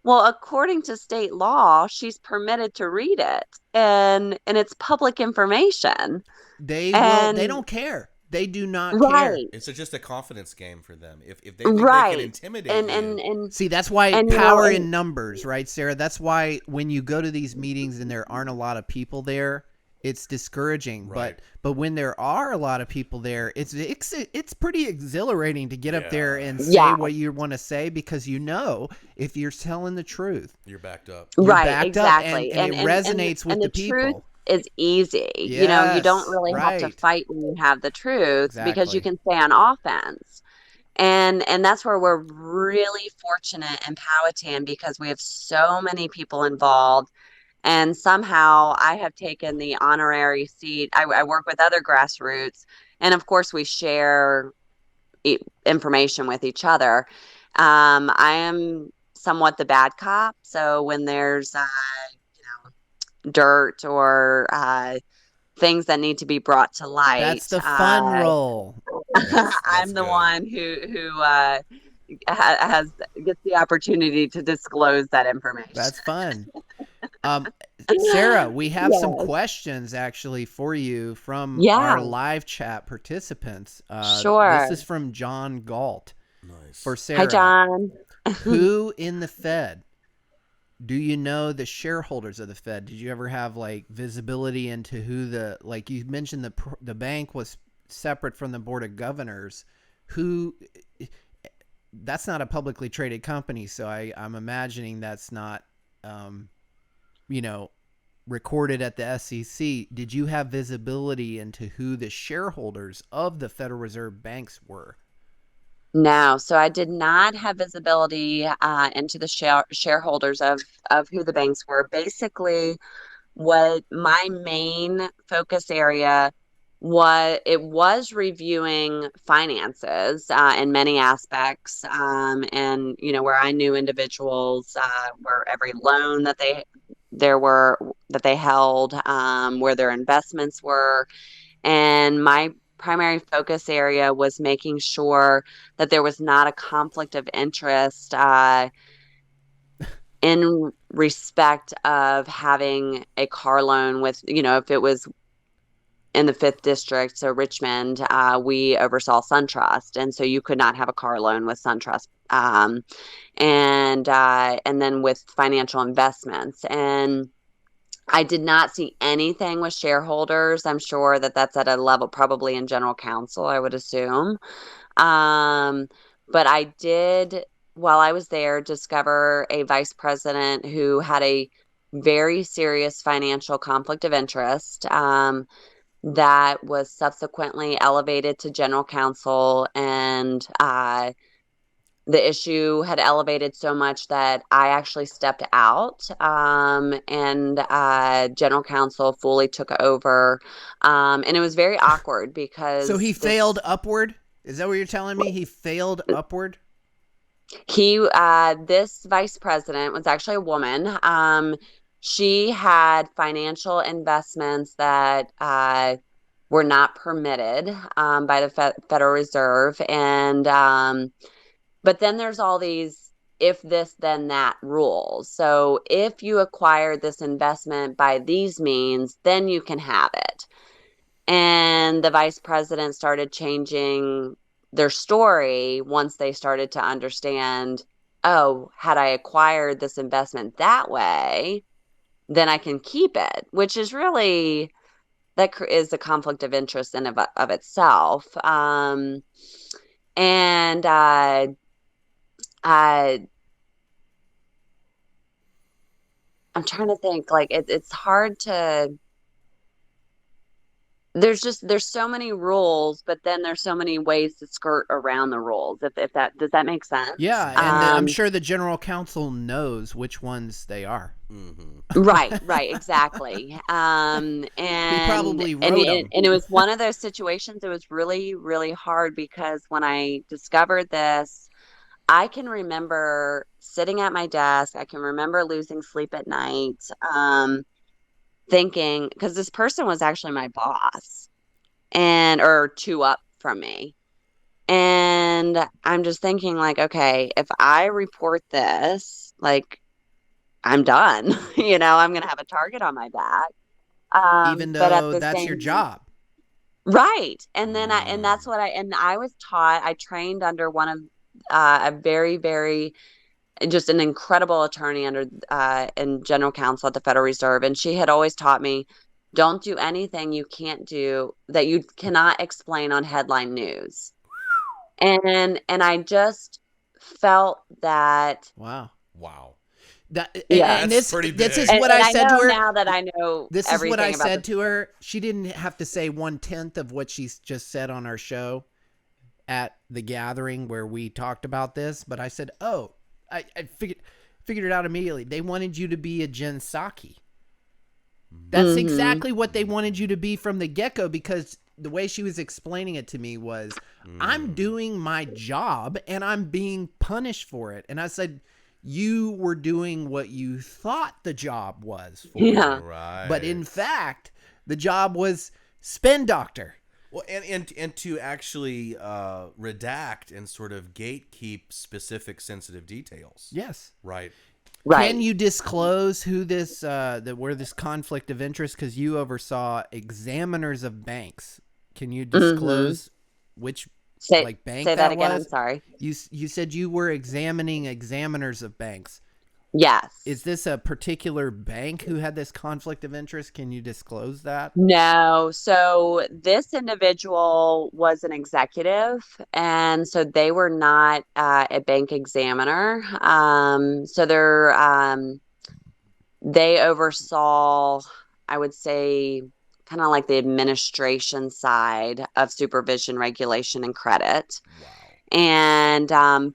Well, according to state law, she's permitted to read it, and it's public information. They And don't care. They do not care. right, It's just a confidence game for them. If they think they right, can intimidate and you, and See, that's why and power in numbers, right, Sarah? That's why when you go to these meetings and there aren't a lot of people there, it's discouraging. Right. But when there are a lot of people there, it's pretty exhilarating to get up there and say Yeah. what you want to say, because if you're telling the truth, you're backed up. you're right, backed up, exactly, and it resonates with and the the truth people. is easy. You don't Yes, really have to right. fight when you have the truth, because Exactly. you can stay on offense. And that's where we're really fortunate in Powhatan, because we have so many people involved. And somehow I have taken the honorary seat. I work with other grassroots, and of course, we share information with each other. I am somewhat the bad cop. So when there's dirt or things that need to be brought to That's light, the fun role. I'm the good. one who has gets the opportunity to disclose that information. That's fun. Sarah, we have some Yes. questions actually for you from Yeah, our live chat participants. This sure. is from John Galt Nice. for Hi, Sarah. John. Who in the Fed? Do you know the shareholders of the Fed? Did you ever have like visibility into who the, like you mentioned, the bank was separate from the board of governors? Who? That's not a publicly traded company, so I'm imagining that's not, recorded at the SEC. Did you have visibility into who the shareholders of the Federal Reserve banks were? No, so I did not have visibility into the shareholders of who the banks were. Basically, what my main focus area was reviewing finances in many aspects, and where I knew individuals, where every loan that they held, where their investments were. And my primary focus area was making sure that there was not a conflict of interest in respect of having a car loan with, if it was in the 5th district, so Richmond, we oversaw SunTrust, and so you could not have a car loan with SunTrust. And then with financial investments. And I did not see anything with shareholders. I'm sure that that's at a level probably in general counsel, I would assume. But I did, while I was there, discover a vice president who had a very serious financial conflict of interest, that was subsequently elevated to general counsel. And the issue had elevated so much that I actually stepped out, and general counsel fully took over. And it was very awkward because So he failed upward? Is that what you're telling me? He failed upward? This vice president was actually a woman. She had financial investments that were not permitted by the Federal Reserve. And but then there's all these if this, then that rules. So if you acquire this investment by these means, then you can have it. And the vice president started changing their story once they started to understand, oh, had I acquired this investment that way, then I can keep it, which is really, that is a conflict of interest in of itself. And I'm trying to think, like it's hard to, there's so many rules, but then there's so many ways to skirt around the rules. If that, does that make sense? Yeah, and I'm sure the general counsel knows which ones they are. Mm-hmm. Right, exactly. And He probably wrote them. and it was one of those situations that was really, really hard because when I discovered this, I can remember sitting at my desk. I can remember losing sleep at night, thinking, because this person was actually my boss or two up from me. And I'm just thinking, like, okay, if I report this, like, I'm done. I'm going to have a target on my back. Even But at though the that's same, your job. right. And then that's what I was taught. I trained under one of a very, very, just an incredible attorney under in general counsel at the Federal Reserve. And she had always taught me, don't do anything you can't do, that you cannot explain on headline news. And I just felt that. Wow. Yeah. And That's pretty this is big. what And I said to her. now that I know This is everything what I about said to her. She didn't have to say 1/10 of what she's just said on our show at the gathering where we talked about this. But I said, oh, I figured it out immediately. They wanted you to be a Jen Psaki. That's exactly what they wanted you to be from the get-go, because the way she was explaining it to me was, I'm doing my job and I'm being punished for it. And I said, you were doing what you thought the job was for. Yeah. Right. But in fact, the job was spin doctor. Well, and to actually redact and sort of gatekeep specific sensitive details. Yes. Right. Right. Can you disclose who this, where this conflict of interest, because you oversaw examiners of banks. Can you disclose which bank say that again, was? I'm sorry. You said you were examining examiners of banks. Yes. Is this a particular bank who had this conflict of interest? Can you disclose that? No. So this individual was an executive, and so they were not a bank examiner. So they oversaw, I would say, kind of like the administration side of supervision, regulation, and credit. Wow. And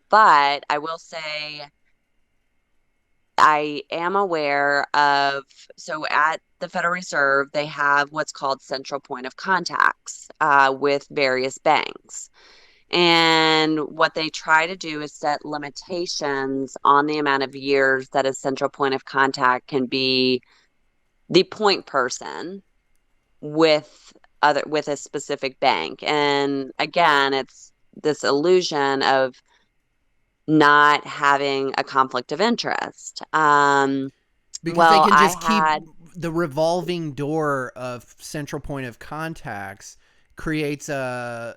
but I will say, I am aware of, so at the Federal Reserve, they have what's called central point of contacts with various banks. And what they try to do is set limitations on the amount of years that a central point of contact can be the point person with a specific bank. And again, it's this illusion of not having a conflict of interest. Because well, they can just I keep the revolving door of central point of contacts creates a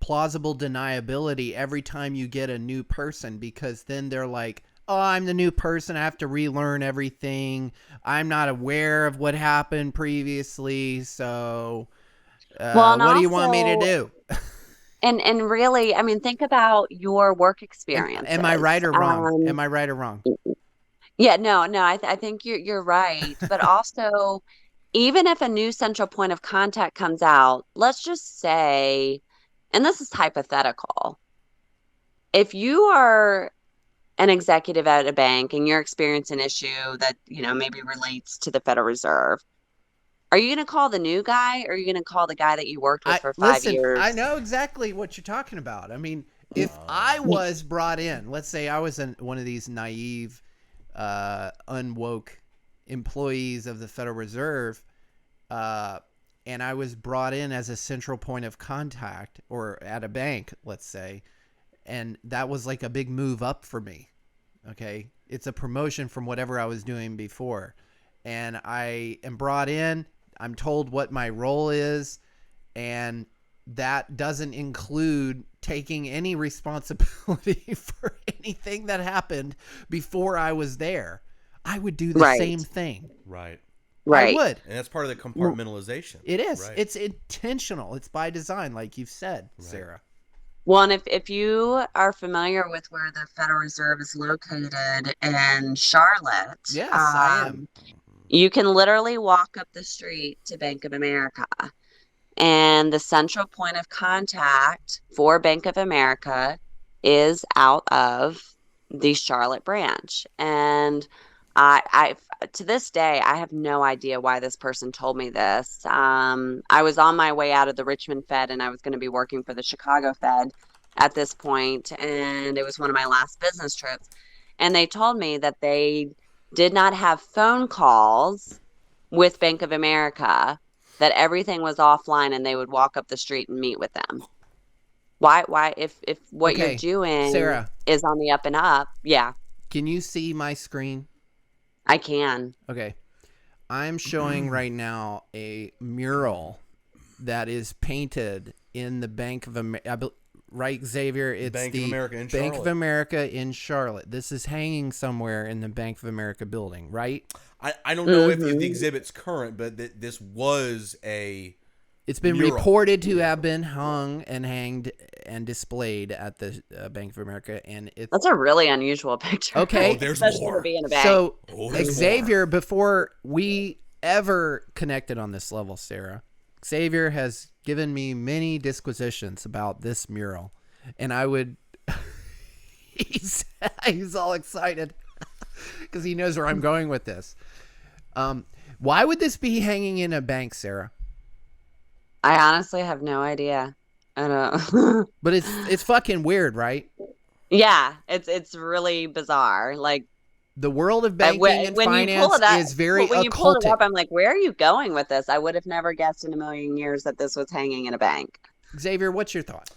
plausible deniability every time you get a new person, because then they're like, oh, I'm the new person, I have to relearn everything, I'm not aware of what happened previously, so what do you want me to do? And really, I mean, think about your work experiences. Am I right or wrong? Am I right or wrong? Yeah, no, I think you're right. But also, even if a new central point of contact comes out, let's just say, and this is hypothetical, if you are an executive at a bank and you're experiencing an issue that, maybe relates to the Federal Reserve, are you going to call the new guy, or are you going to call the guy that you worked with for 5 years? I know exactly what you're talking about. I mean, if I was brought in, let's say I was one of these naive, unwoke employees of the Federal Reserve, and I was brought in as a central point of contact, or at a bank, let's say, and that was like a big move up for me. Okay. It's a promotion from whatever I was doing before. And I am brought in, I'm told what my role is, and that doesn't include taking any responsibility for anything that happened before I was there. I would do the same thing. Right. Right. I would. And that's part of the compartmentalization. It is. Right. It's intentional. It's by design, like you've said, Sarah. Well, and if you are familiar with where the Federal Reserve is located in Charlotte, Yes, I am. You can literally walk up the street to Bank of America, and the central point of contact for Bank of America is out of the Charlotte branch. And I to this day, I have no idea why this person told me this. I was on my way out of the Richmond Fed, and I was going to be working for the Chicago Fed at this point, and it was one of my last business trips. And they told me that they did not have phone calls with Bank of America, that everything was offline, and they would walk up the street and meet with them. Why if what you're doing, Sarah, is on the up and up? Yeah. Can you see my screen? I can. Okay. I'm showing right now a mural that is painted in the Bank of America. Right, Xavier? It's Bank the of America in Bank Charlotte. of America in Charlotte. This is hanging somewhere in the Bank of America building, right? I don't know if the exhibit's current, but this was a... It's been mural. reported to have been hung and hanged and displayed at the Bank of America, and it's... That's a really unusual picture. Okay. Oh, there's Especially more. to be in a bank. So, there's Xavier, before we ever connected on this level, Sarah, Xavier has given me many disquisitions about this mural, and I would... he's all excited because he knows where I'm going with this. Why would this be hanging in a bank, Sarah? I honestly have no idea. I don't. But it's fucking weird, right? Yeah, it's really bizarre. Like The world of banking and when you pull finance it up, is very when you pulled it occultic. up, I'm like, where are you going with this? I would have never guessed in a million years that this was hanging in a bank. Xavier, what's your thought?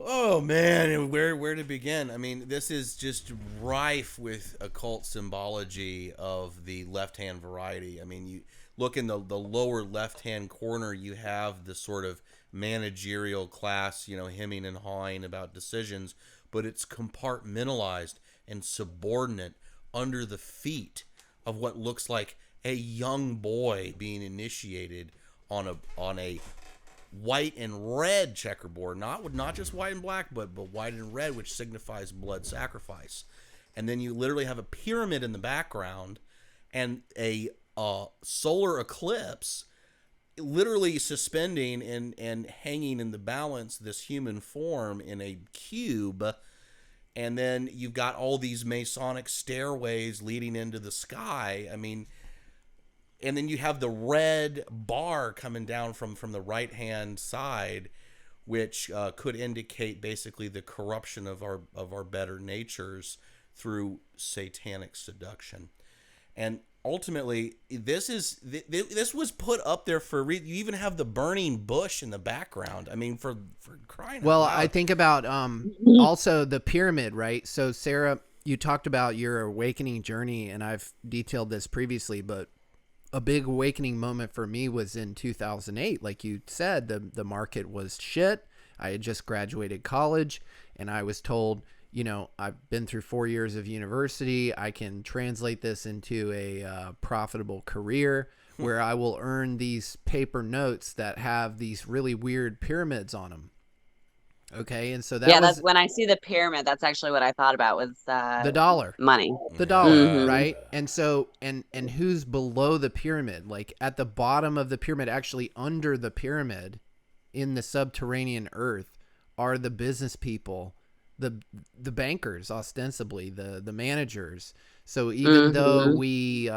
Oh man, where to begin? I mean, this is just rife with occult symbology of the left-hand variety. I mean, you look in the lower left-hand corner, you have the sort of managerial class, hemming and hawing about decisions, but it's compartmentalized and subordinate under the feet of what looks like a young boy being initiated on a white and red checkerboard, not just white and black, but white and red, which signifies blood sacrifice. And then you literally have a pyramid in the background and a solar eclipse literally suspending and hanging in the balance this human form in a cube. And then you've got all these Masonic stairways leading into the sky. I mean, and then you have the red bar coming down from the right-hand side, which could indicate basically the corruption of our better natures through satanic seduction. And ultimately, this was put up there for a reason. You even have the burning bush in the background. I mean, for crying out loud. I think about also the pyramid, right? So, Sarah, you talked about your awakening journey, and I've detailed this previously, but a big awakening moment for me was in 2008. Like you said, the market was shit. I had just graduated college, and I was told, I've been through 4 years of university. I can translate this into a profitable career where I will earn these paper notes that have these really weird pyramids on them. Okay, and so that's when I see the pyramid. That's actually what I thought about was the dollar, money, the dollar, Mhm. right? And so, and who's below the pyramid? Like at the bottom of the pyramid, actually under the pyramid, in the subterranean earth, are the business people, the bankers, ostensibly the managers. So even though we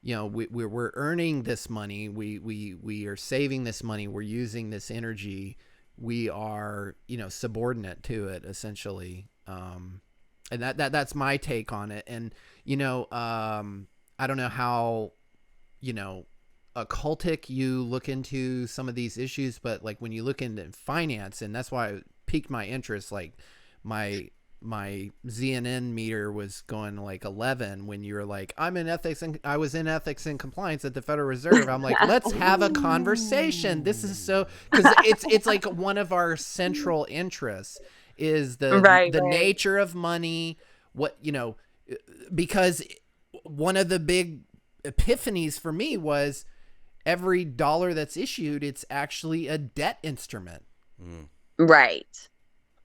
we're earning this money, we are saving this money, we're using this energy, we are subordinate to it essentially, and that's my take on it. And I don't know how occultic you look into some of these issues, but like when you look into finance, and that's why it piqued my interest, like my ZNN meter was going like 11 when you were like, I was in ethics and compliance at the Federal Reserve. I'm like, let's have a conversation. This is so, because it's like one of our central interests is the nature of money. What because one of the big epiphanies for me was every dollar that's issued, it's actually a debt instrument. Right.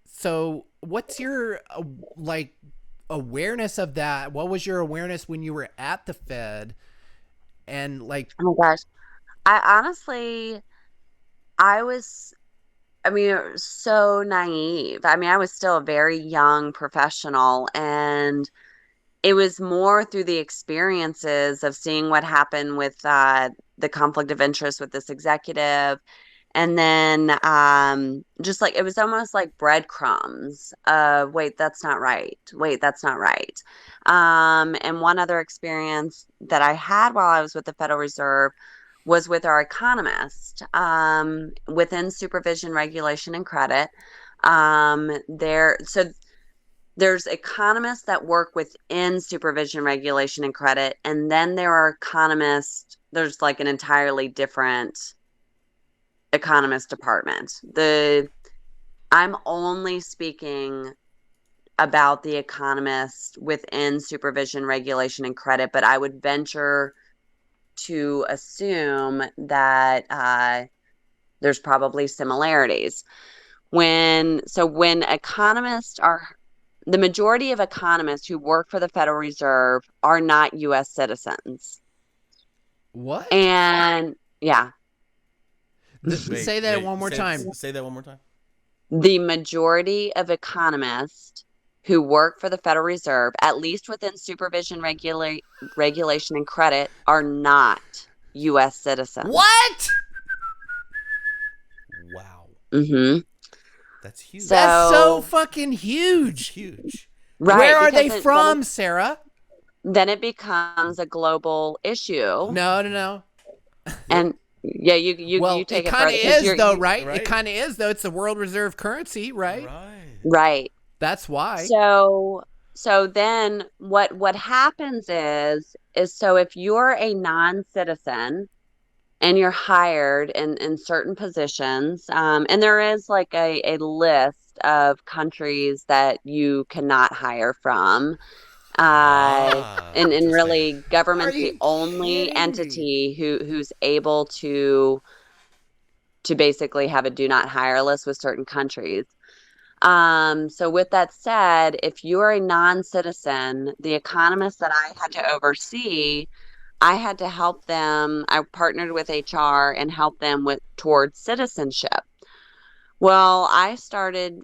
So what's your awareness of that? What was your awareness when you were at the Fed? And like, oh my gosh, I was so naive. I mean, I was still a very young professional, and it was more through the experiences of seeing what happened with the conflict of interest with this executive. And then just like it was almost like breadcrumbs of wait, that's not right. Wait, that's not right. And one other experience that I had while I was with the Federal Reserve was with our economist within supervision, regulation, and credit. There's economists that work within supervision, regulation, and credit, and then there are economists. There's like an entirely different economist department. I'm only speaking about the economist within supervision, regulation, and credit, but I would venture to assume that there's probably similarities. When economists are, the majority of economists who work for the Federal Reserve are not U.S. citizens. What? And yeah. Say that one more time. Say that one more time. The majority of economists who work for the Federal Reserve, at least within supervision, regulation, and credit, are not U.S. citizens. What? Wow. Mm-hmm. That's huge. That's so fucking huge. Huge. Right. Where are they from, Sarah? Then it becomes a global issue. No. And yeah, you take it further. It kind of is, though, right? It kind of is, though. It's the world reserve currency, right? Right. That's why. So then what happens is so if you're a non-citizen and you're hired in certain positions, and there is like a list of countries that you cannot hire from, and really government's the only entity who's able to basically have a do not hire list with certain countries. So with that said, if you're a non-citizen, the economists that I had to oversee, I had to help them. I partnered with HR and helped them towards citizenship. Well, I started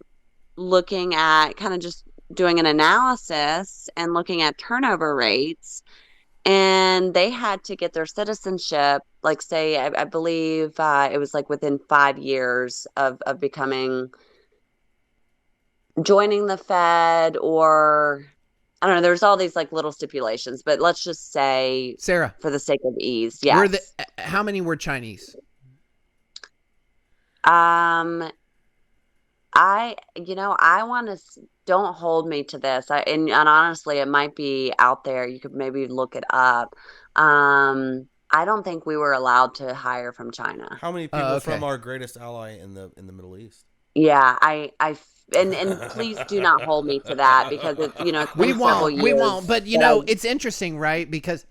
looking at kind of just doing an analysis and looking at turnover rates, and they had to get their citizenship, like say, I believe it was like within 5 years of joining the Fed, or I don't know, there's all these like little stipulations, but let's just say, Sarah, for the sake of ease, yes. How many were Chinese? I want to, don't hold me to this. And honestly, it might be out there. You could maybe look it up. I don't think we were allowed to hire from China. How many people from our greatest ally in the Middle East? Yeah, and please do not hold me to that, because it's, it's been several years. We won't. But it's interesting, right? Because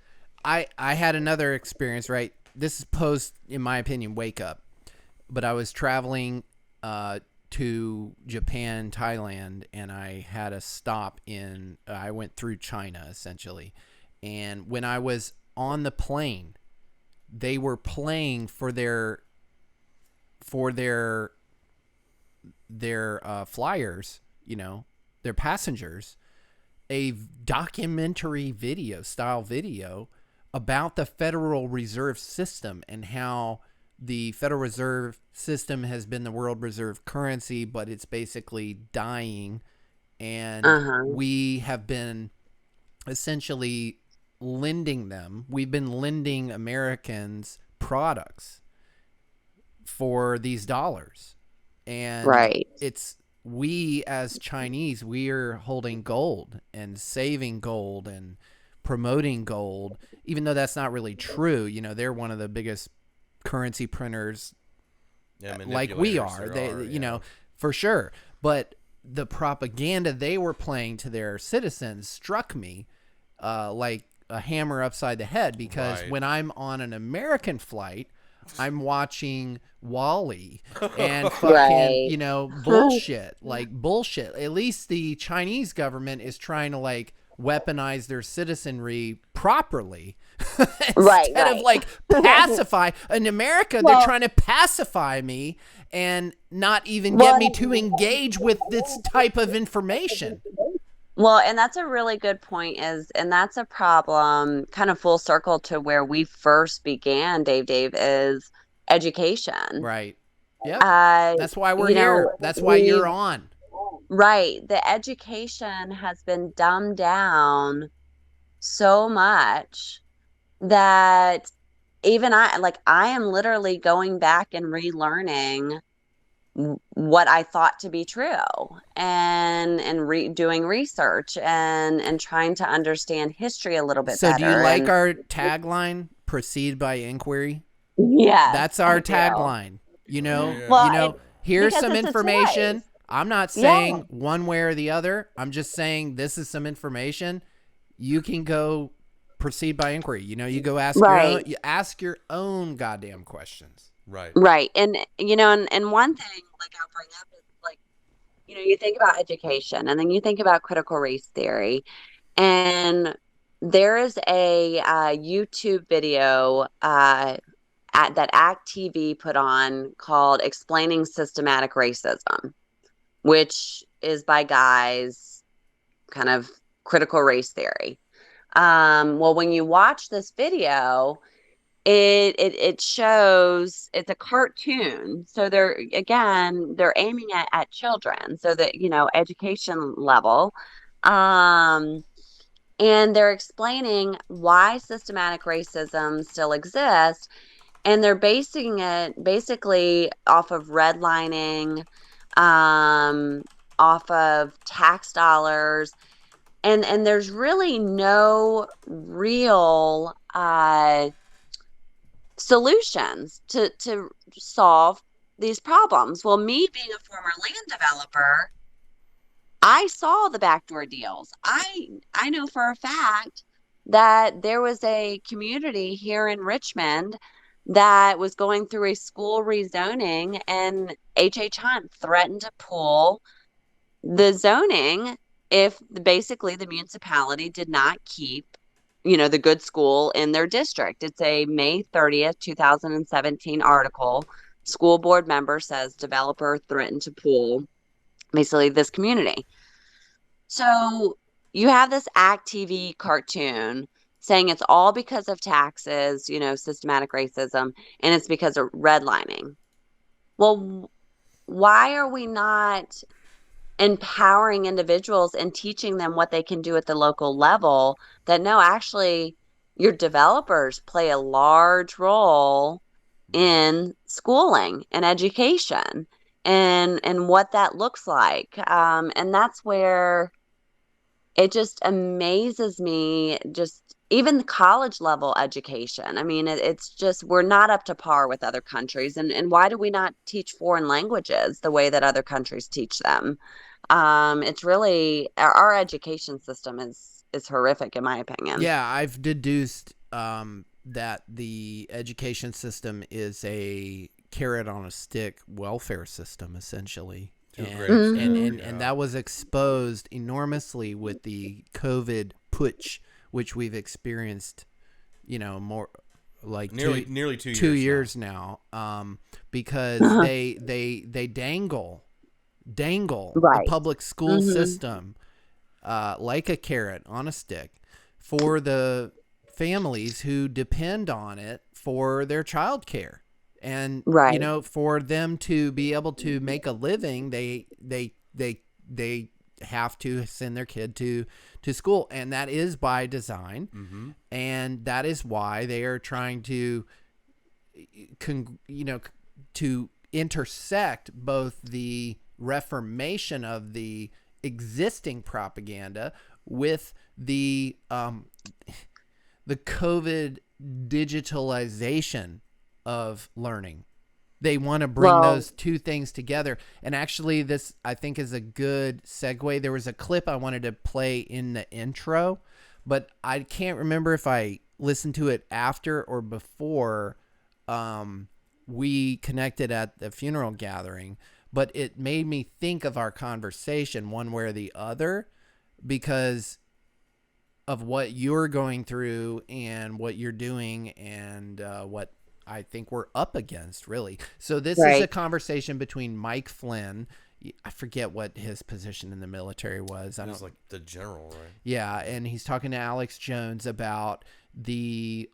I had another experience, right? This is post, in my opinion, wake up. But I was traveling to Japan, Thailand, and I had a stop I went through China essentially. And when I was on the plane, they were playing for their flyers, their passengers, a documentary style video about the Federal Reserve System and how the Federal Reserve System has been the world reserve currency, but it's basically dying. And we have been essentially we've been lending Americans products for these dollars. And we as Chinese, we are holding gold and saving gold and promoting gold, even though that's not really true. They're one of the biggest currency printers, like we are. For sure. But the propaganda they were playing to their citizens struck me like a hammer upside the head, because when I'm on an American flight, I'm watching Wall-E and fucking, bullshit, like bullshit. At least the Chinese government is trying to like weaponize their citizenry properly instead of like pacify. In America, they're trying to pacify me and not even get me to engage with this type of information. Well, and that's a really good point, and that's a problem, kind of full circle to where we first began, Dave, is education. Right. Yeah. That's why we're here. That's why you're on. Right. The education has been dumbed down so much that even I am literally going back and relearning what I thought to be true, and doing research and trying to understand history a little bit better. So do you like our tagline, proceed by inquiry? Yeah. That's our tagline. Here's some information. I'm not saying one way or the other. I'm just saying this is some information. You can go proceed by inquiry. You go ask your own goddamn questions. Right. And and one thing I'll bring up is you think about education, and then you think about critical race theory, and there is a YouTube video that ACT TV put on called "Explaining Systematic Racism," which is by guys kind of critical race theory. Well, when you watch this video, it shows, it's a cartoon. So they're aiming at children, so that, education level. And they're explaining why systematic racism still exists. And they're basing it basically off of redlining, off of tax dollars. And there's really no real solutions to solve these problems. Well, me being a former land developer, I saw the backdoor deals. I know for a fact that there was a community here in Richmond that was going through a school rezoning, and H.H. Hunt threatened to pull the zoning if basically the municipality did not keep, the good school in their district. It's a May 30th, 2017 article. School board member says developer threatened to pull basically this community. So you have this ACT TV cartoon saying it's all because of taxes, systematic racism, and it's because of redlining. Well, why are we not empowering individuals and teaching them what they can do at the local level? That no, actually, your developers play a large role in schooling and education and what that looks like. And that's where it just amazes me, just even the college level education. I mean, it's just, we're not up to par with other countries. And why do we not teach foreign languages the way that other countries teach them? It's really, our education system is horrific, in my opinion. Yeah, I've deduced that the education system is a carrot on a stick welfare system, essentially. And that was exposed enormously with the COVID putsch, which we've experienced, more like nearly 2 years now, because they dangle the public school system like a carrot on a stick for the families who depend on it for their child care. And, for them to be able to make a living, they have to send their kid to school. And that is by design. Mm-hmm. And that is why they are trying to, to intersect both the reformation of the existing propaganda with the COVID digitalization of learning. They want to bring those two things together. And actually, this, I think, is a good segue. There was a clip I wanted to play in the intro, but I can't remember if I listened to it after or before we connected at the funeral gathering. But it made me think of our conversation one way or the other because of what you're going through and what you're doing and what I think we're up against, really. So this is a conversation between Mike Flynn. I forget what his position in the military was. I was like the general, right? Yeah, and he's talking to Alex Jones about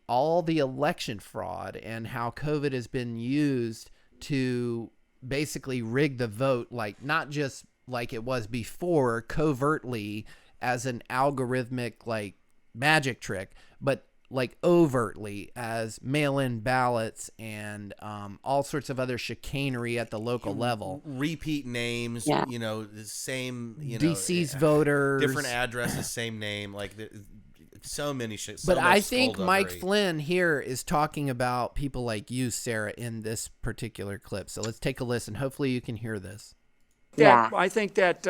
all the election fraud and how COVID has been used to basically rig the vote, like not just like it was before, covertly as an algorithmic like magic trick, but like overtly as mail-in ballots and all sorts of other chicanery at the local level. Repeat names, the same, deceased voters, different addresses, same name, like so many shit. But I think Mike Flynn here is talking about people like you, Sarah, in this particular clip. So let's take a listen. Hopefully you can hear this. Yeah, I think that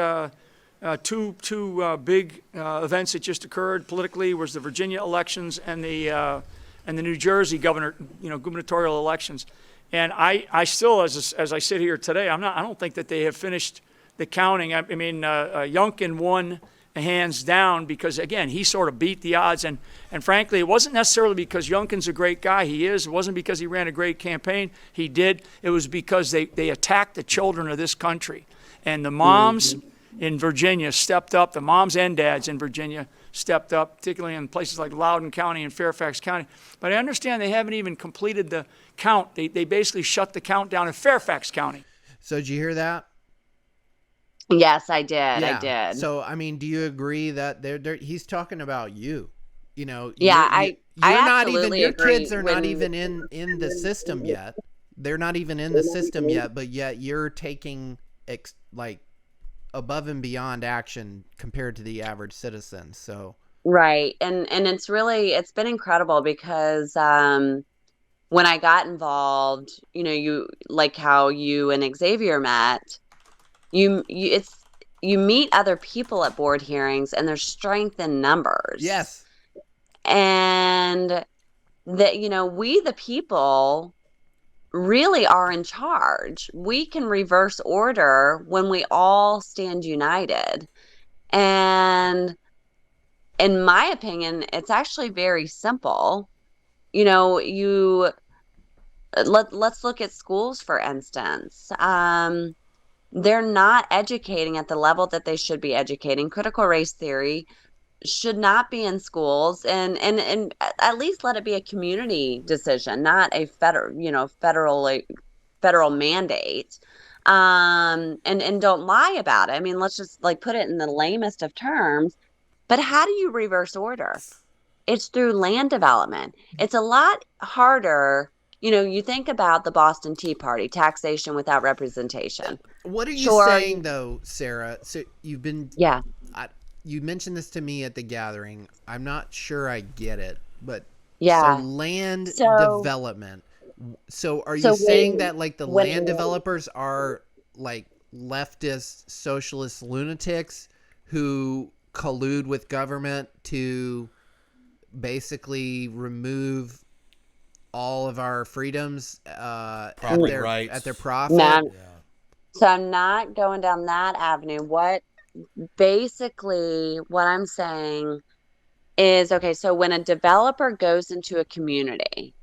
two big events that just occurred politically was the Virginia elections and the New Jersey gubernatorial elections. And I still, as I sit here today, I don't think that they have finished the counting. I mean, Youngkin won hands down because, again, he sort of beat the odds. And frankly, it wasn't necessarily because Youngkin's a great guy. He is. It wasn't because he ran a great campaign. He did. It was because they attacked the children of this country. And the moms in Virginia stepped up. The moms and dads in Virginia stepped up, particularly in places like Loudoun County and Fairfax County. But I understand they haven't even completed the count. They basically shut the count down in Fairfax County. So did you hear that? Yes, I did. Yeah. I did. So, I mean, do you agree that he's talking about you? You know, Yeah, you're I not even, absolutely your agree kids are not even in the system yet. They're not even in the system yet, but yet you're taking like above and beyond action compared to the average citizen. So Right. And it's been incredible because when I got involved, you like how you and Xavier met, you meet other people at board hearings and there's strength in numbers. yes, And that, we the people really are in charge. We can reverse order when we all stand united. And in my opinion, it's actually very simple. Let's look at schools, for instance. They're not educating at the level that they should be educating. Critical race theory should not be in schools, and at least let it be a community decision, not a federal mandate. And don't lie about it. I mean, let's just like put it in the lamest of terms. But how do you reverse order? It's through land development. It's a lot harder. You think about the Boston Tea Party, taxation without representation. what are you Sure. saying though, Sarah? So Yeah. you mentioned this to me at the gathering. I'm not sure I get it, but Yeah. so land So- development. So are you So saying when- that like the when- land developers are like leftist socialist lunatics who collude with government to basically remove all of our freedoms Property rights. at their profit? No, Yeah. so I'm not going down that avenue. What I'm saying is, okay, so when a developer goes into a community,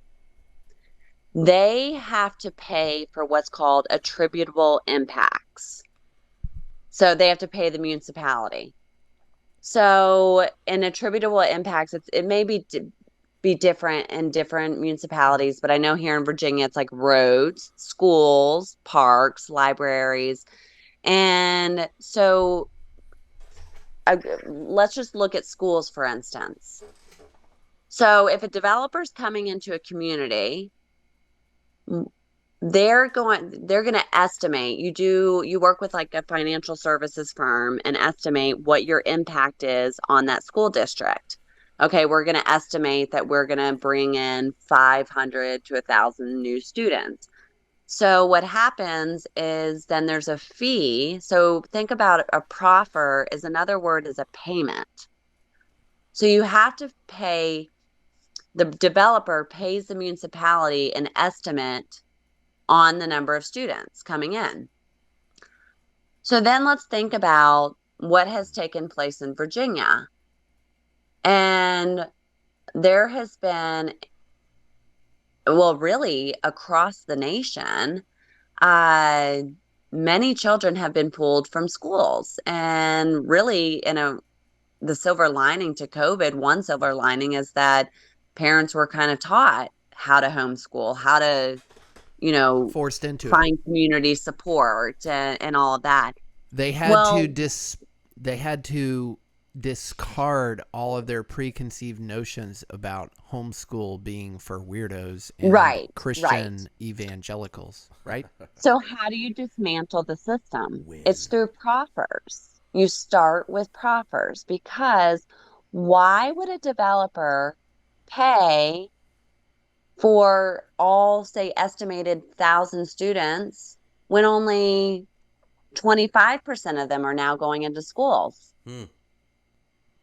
they have to pay for what's called attributable impacts. So they have to pay the municipality. So in attributable impacts, it may be different in different municipalities, but I know here in Virginia, it's like roads, schools, parks, libraries. And so let's just look at schools, for instance. So if a developer's coming into a community, they're going to estimate. You work with like a financial services firm and estimate what your impact is on that school district. Okay, we're going to estimate that we're going to bring in 500 to 1,000 new students. So what happens is then there's a fee. So think about a proffer is another word is a payment. So you have to pay, the developer pays the municipality an estimate on the number of students coming in. So then let's think about what has taken place in Virginia. And there has been, well, really across the nation, many children have been pulled from schools. And really, the silver lining to COVID, one silver lining is that parents were kind of taught how to homeschool, how to, Forced into find community support and all of that. They had to discard all of their preconceived notions about homeschool being for weirdos and Right, Christian evangelicals, right? So how do you dismantle the system? It's through proffers. You start with proffers, because why would a developer pay for all, say, estimated 1,000 students when only 25% of them are now going into schools?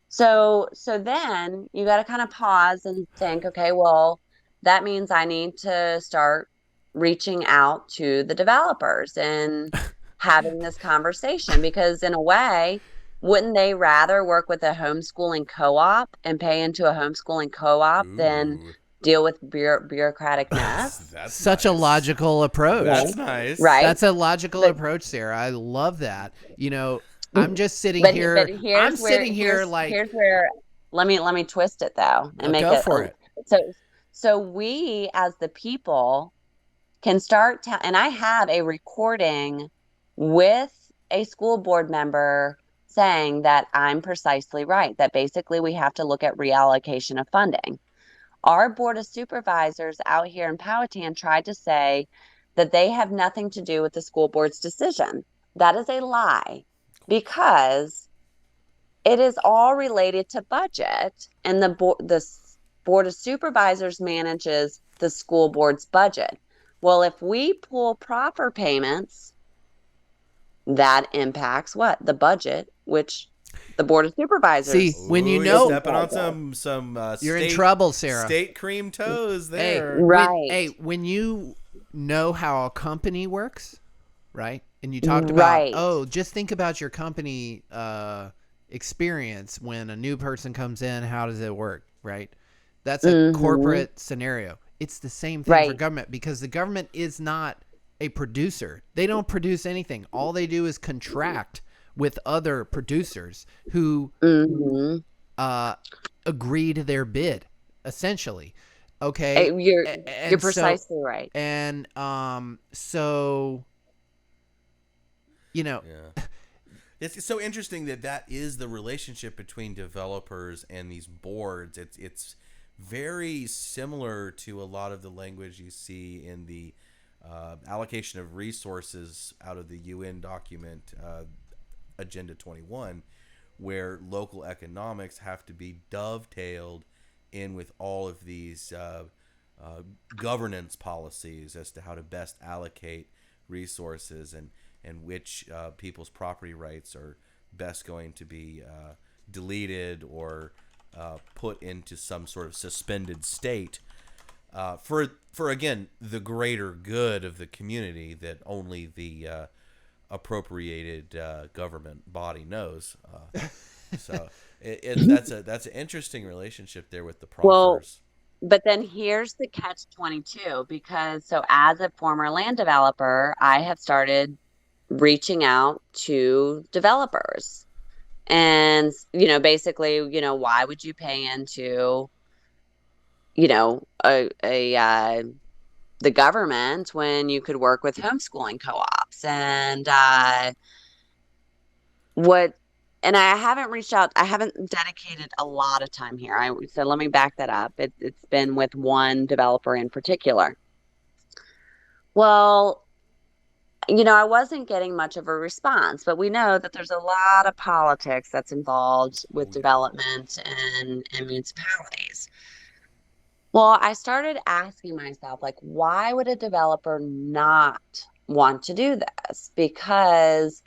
So then you got to kind of pause and think, okay, well, that means I need to start reaching out to the developers and having this conversation, because in a way, wouldn't they rather work with a homeschooling co-op and pay into a homeschooling co-op than deal with bureaucratic mess? That's Such nice. a logical approach. That's nice. Right. That's a logical approach, Sarah. I love that. I'm just sitting But here. but I'm sitting here like, here's where let me twist it though and make go it for it. So we as the people can start and I have a recording with a school board member saying that I'm precisely right, that basically we have to look at reallocation of funding. Our board of supervisors out here in Powhatan tried to say that they have nothing to do with the school board's decision. That is a lie, because it is all related to budget, and the board of supervisors manages the school board's budget. Well, if we pull proper payments, that impacts what? The budget, which the board of supervisors. See, when you Ooh, know- you're stepping on some You're state, in trouble, Sarah. State cream toes there. Right. When you know how a company works, right? And you talked about, Right. just think about your company experience when a new person comes in. How does it work, right? That's a corporate scenario. It's the same thing for Right. government, because the government is not a producer. They don't produce anything. All they do is contract with other producers who agree to their bid, essentially. Okay, You're precisely right. And so, Yeah. It's so interesting that is the relationship between developers and these boards. It's very similar to a lot of the language you see in the allocation of resources out of the UN document Agenda 21, where local economics have to be dovetailed in with all of these governance policies as to how to best allocate resources and which people's property rights are best going to be deleted or put into some sort of suspended state for again the greater good of the community that only the appropriated government body knows. So that's an interesting relationship there with the proffers. Well, but then here's the catch-22, because so as a former land developer, I have started reaching out to developers and, basically, why would you pay into, the government when you could work with homeschooling co-ops? And and I haven't reached out. I haven't dedicated a lot of time here. So let me back that up. It's been with one developer in particular. Well, I wasn't getting much of a response, but we know that there's a lot of politics that's involved with development and municipalities. Well, I started asking myself, like, why would a developer not want to do this? Because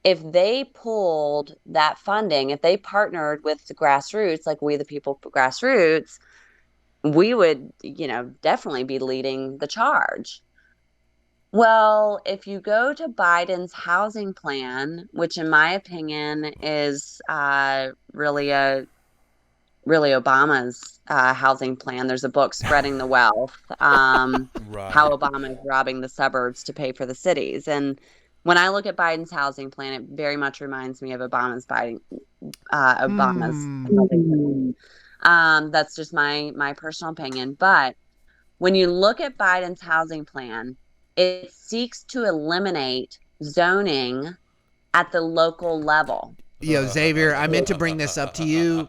if they pulled that funding, if they partnered with the grassroots, like We the People grassroots, we would, definitely be leading the charge. Well, if you go to Biden's housing plan, which in my opinion is really Obama's housing plan. There's a book, Spreading the Wealth, Right. how Obama is robbing the suburbs to pay for the cities. And when I look at Biden's housing plan, it very much reminds me of Obama's housing plan. That's just my personal opinion. But when you look at Biden's housing plan, it seeks to eliminate zoning at the local level. Yo, Xavier, I meant to bring this up to you.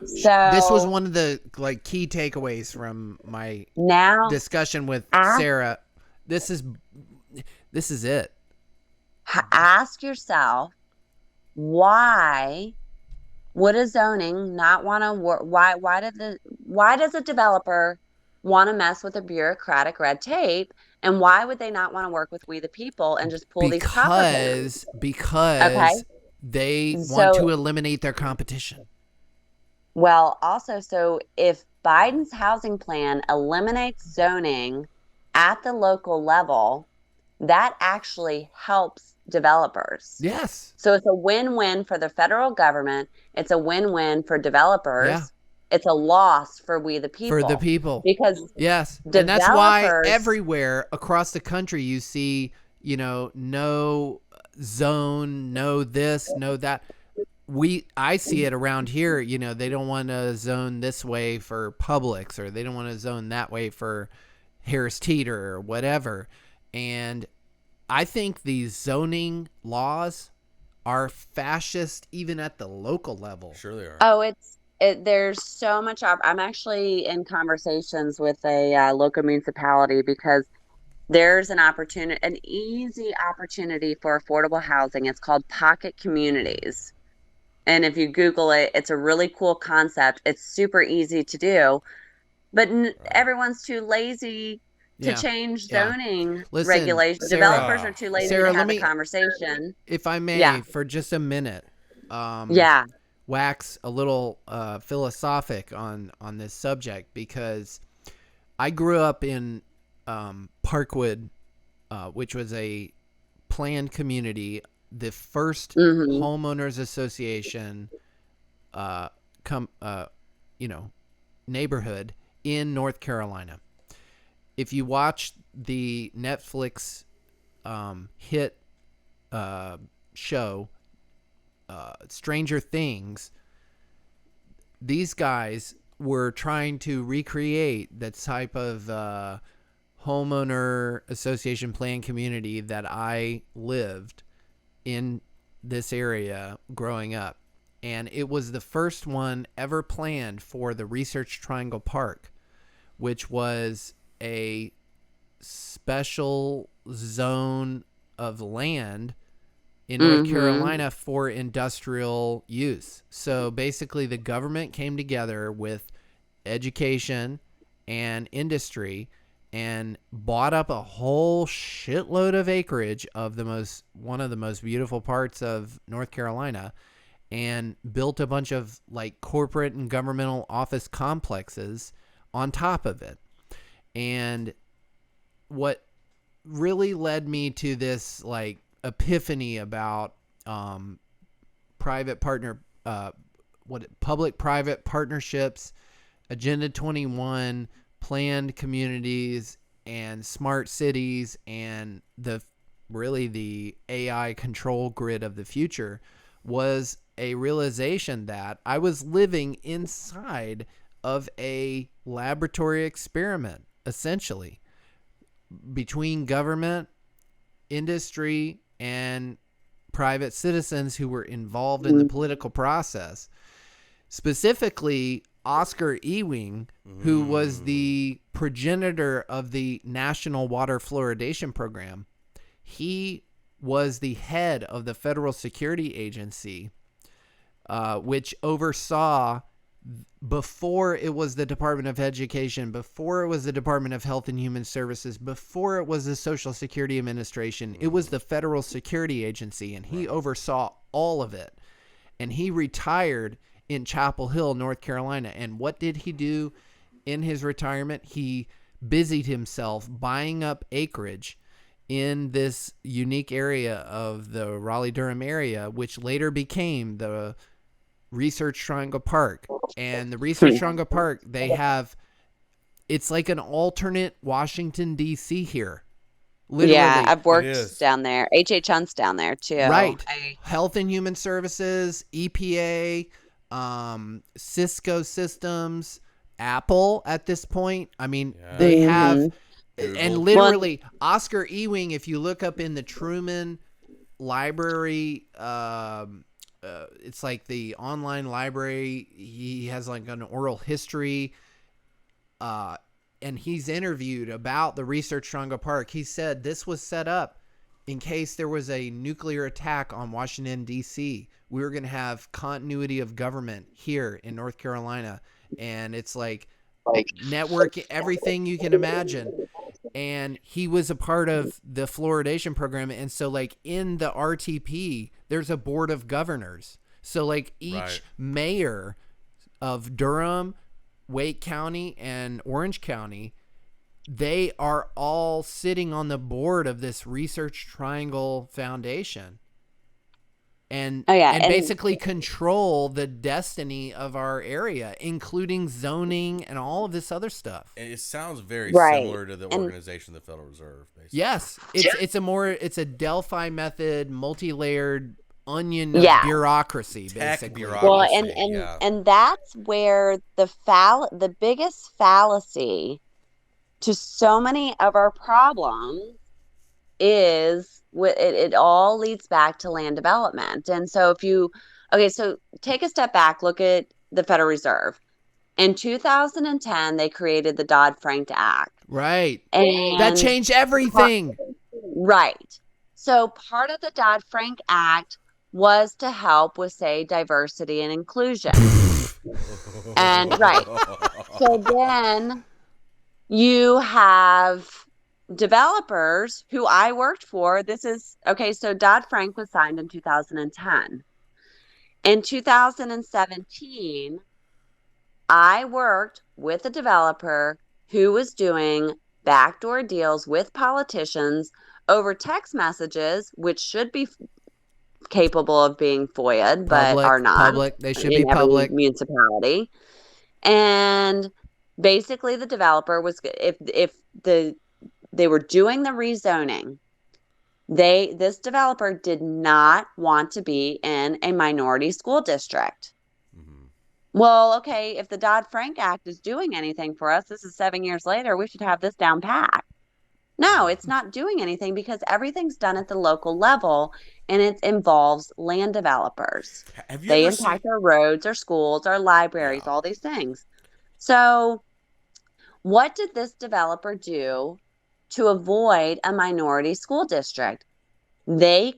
So This was one of the key takeaways from my now discussion with ask- Sarah. This is it. ask yourself, why would a zoning not want to work? Why does a developer want to mess with a bureaucratic red tape, and why would they not want to work with We the People and just pull these properties? Because they want to eliminate their competition. Well, also, so if Biden's housing plan eliminates zoning at the local level, that actually helps developers. Yes. So it's a win-win for the federal government. It's a win-win for developers. Yeah. It's a loss for We the People. For the people. Because yes. And that's why developers- everywhere across the country you see, no zone, know this, know that. I see it around here, you know, they don't want to zone this way for Publix, or they don't want to zone that way for Harris Teeter or whatever. And I think these zoning laws are fascist even at the local level. Sure they are. Oh, there's so much. I'm actually in conversations with a local municipality because there's an easy opportunity for affordable housing. It's called pocket communities. And if you Google it, it's a really cool concept. It's super easy to do, but everyone's too lazy to Yeah. change Yeah. zoning Listen, regulations. Sarah- Developers are too lazy Sarah, to let have me- the conversation. If I may, Yeah. for just a minute, Yeah. wax a little philosophic on this subject, because I grew up in Parkwood, which was a planned community, the first Mhm. homeowners association neighborhood in North Carolina. If you watch the Netflix hit show Stranger Things, these guys were trying to recreate the type of homeowner association planned community that I lived in this area growing up. And it was the first one ever planned for the Research Triangle Park, which was a special zone of land in North Carolina for industrial use. So basically the government came together with education and industry and bought up a whole shitload of acreage of one of the most beautiful parts of North Carolina, and built a bunch of like corporate and governmental office complexes on top of it. And what really led me to this like epiphany about public-private partnerships, Agenda 21, planned communities, and smart cities, and the AI control grid of the future, was a realization that I was living inside of a laboratory experiment, essentially, between government, industry, and private citizens who were involved in the political process. Specifically, Oscar Ewing, who was the progenitor of the National Water Fluoridation Program, he was the head of the Federal Security Agency, which oversaw, before it was the Department of Education, before it was the Department of Health and Human Services, before it was the Social Security Administration, it was the Federal Security Agency, and he oversaw all of it. And he retired in Chapel Hill, North Carolina. And what did he do in his retirement? He busied himself buying up acreage in this unique area of the Raleigh-Durham area, which later became the Research Triangle Park. And the Research Triangle Park, it's like an alternate Washington, D.C. here. Literally. Yeah, I've is. worked down there. H.H. Hunt's down there too. Right. Health and Human Services, EPA, Cisco Systems, Apple at this point. I mean, they have, and literally Oscar Ewing, if you look up in the Truman Library, it's like the online library, he has like an oral history, and he's interviewed about the Research Triangle Park. He said this was set up in case there was a nuclear attack on Washington, D.C. We were going to have continuity of government here in North Carolina. And it's like network, everything you can imagine. And he was a part of the fluoridation program. And so like in the RTP, there's a board of governors. So like each mayor of Durham, Wake County, and Orange County, they are all sitting on the board of this Research Triangle Foundation. and Oh, yeah, and and- basically control the destiny of our area, including zoning and all of this other stuff. And it sounds very Right. similar to the And- organization of the Federal Reserve, basically. Yes, it's a Delphi method, multi-layered onion of Yeah. bureaucracy, Tech basically. bureaucracy. Well, yeah. and that's where the biggest fallacy to so many of our problems is it all leads back to land development. And so so take a step back, look at the Federal Reserve. In 2010, they created the Dodd-Frank Act. Right. And That changed everything. Right. So part of the Dodd-Frank Act was to help with, say, diversity and inclusion. And right. So then you have developers who I worked for. So Dodd-Frank was signed in 2010. In 2017, I worked with a developer who was doing backdoor deals with politicians over text messages, which should be capable of being FOIA'd, but are not. Public. They should in be every public. municipality. And basically, the developer was they were doing the rezoning. This developer did not want to be in a minority school district. Well, okay, if the Dodd-Frank Act is doing anything for us, this is 7 years later, we should have this down pat. No, it's not doing anything because everything's done at the local level and it involves land developers. They impact our roads, our schools, our libraries, all these things. So what did this developer do to avoid a minority school district? They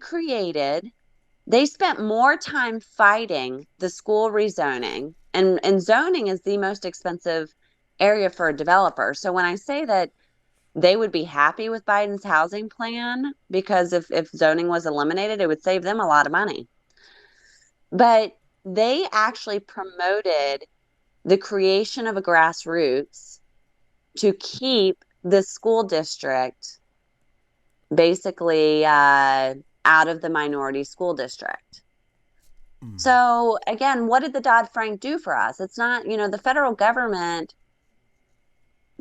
spent more time fighting the school rezoning, and zoning is the most expensive area for a developer. So when I say that they would be happy with Biden's housing plan, because if zoning was eliminated, it would save them a lot of money. But they actually promoted the creation of a grassroots to keep the school district basically out of the minority school district. So again, what did the Dodd-Frank do for us? It's not, the federal government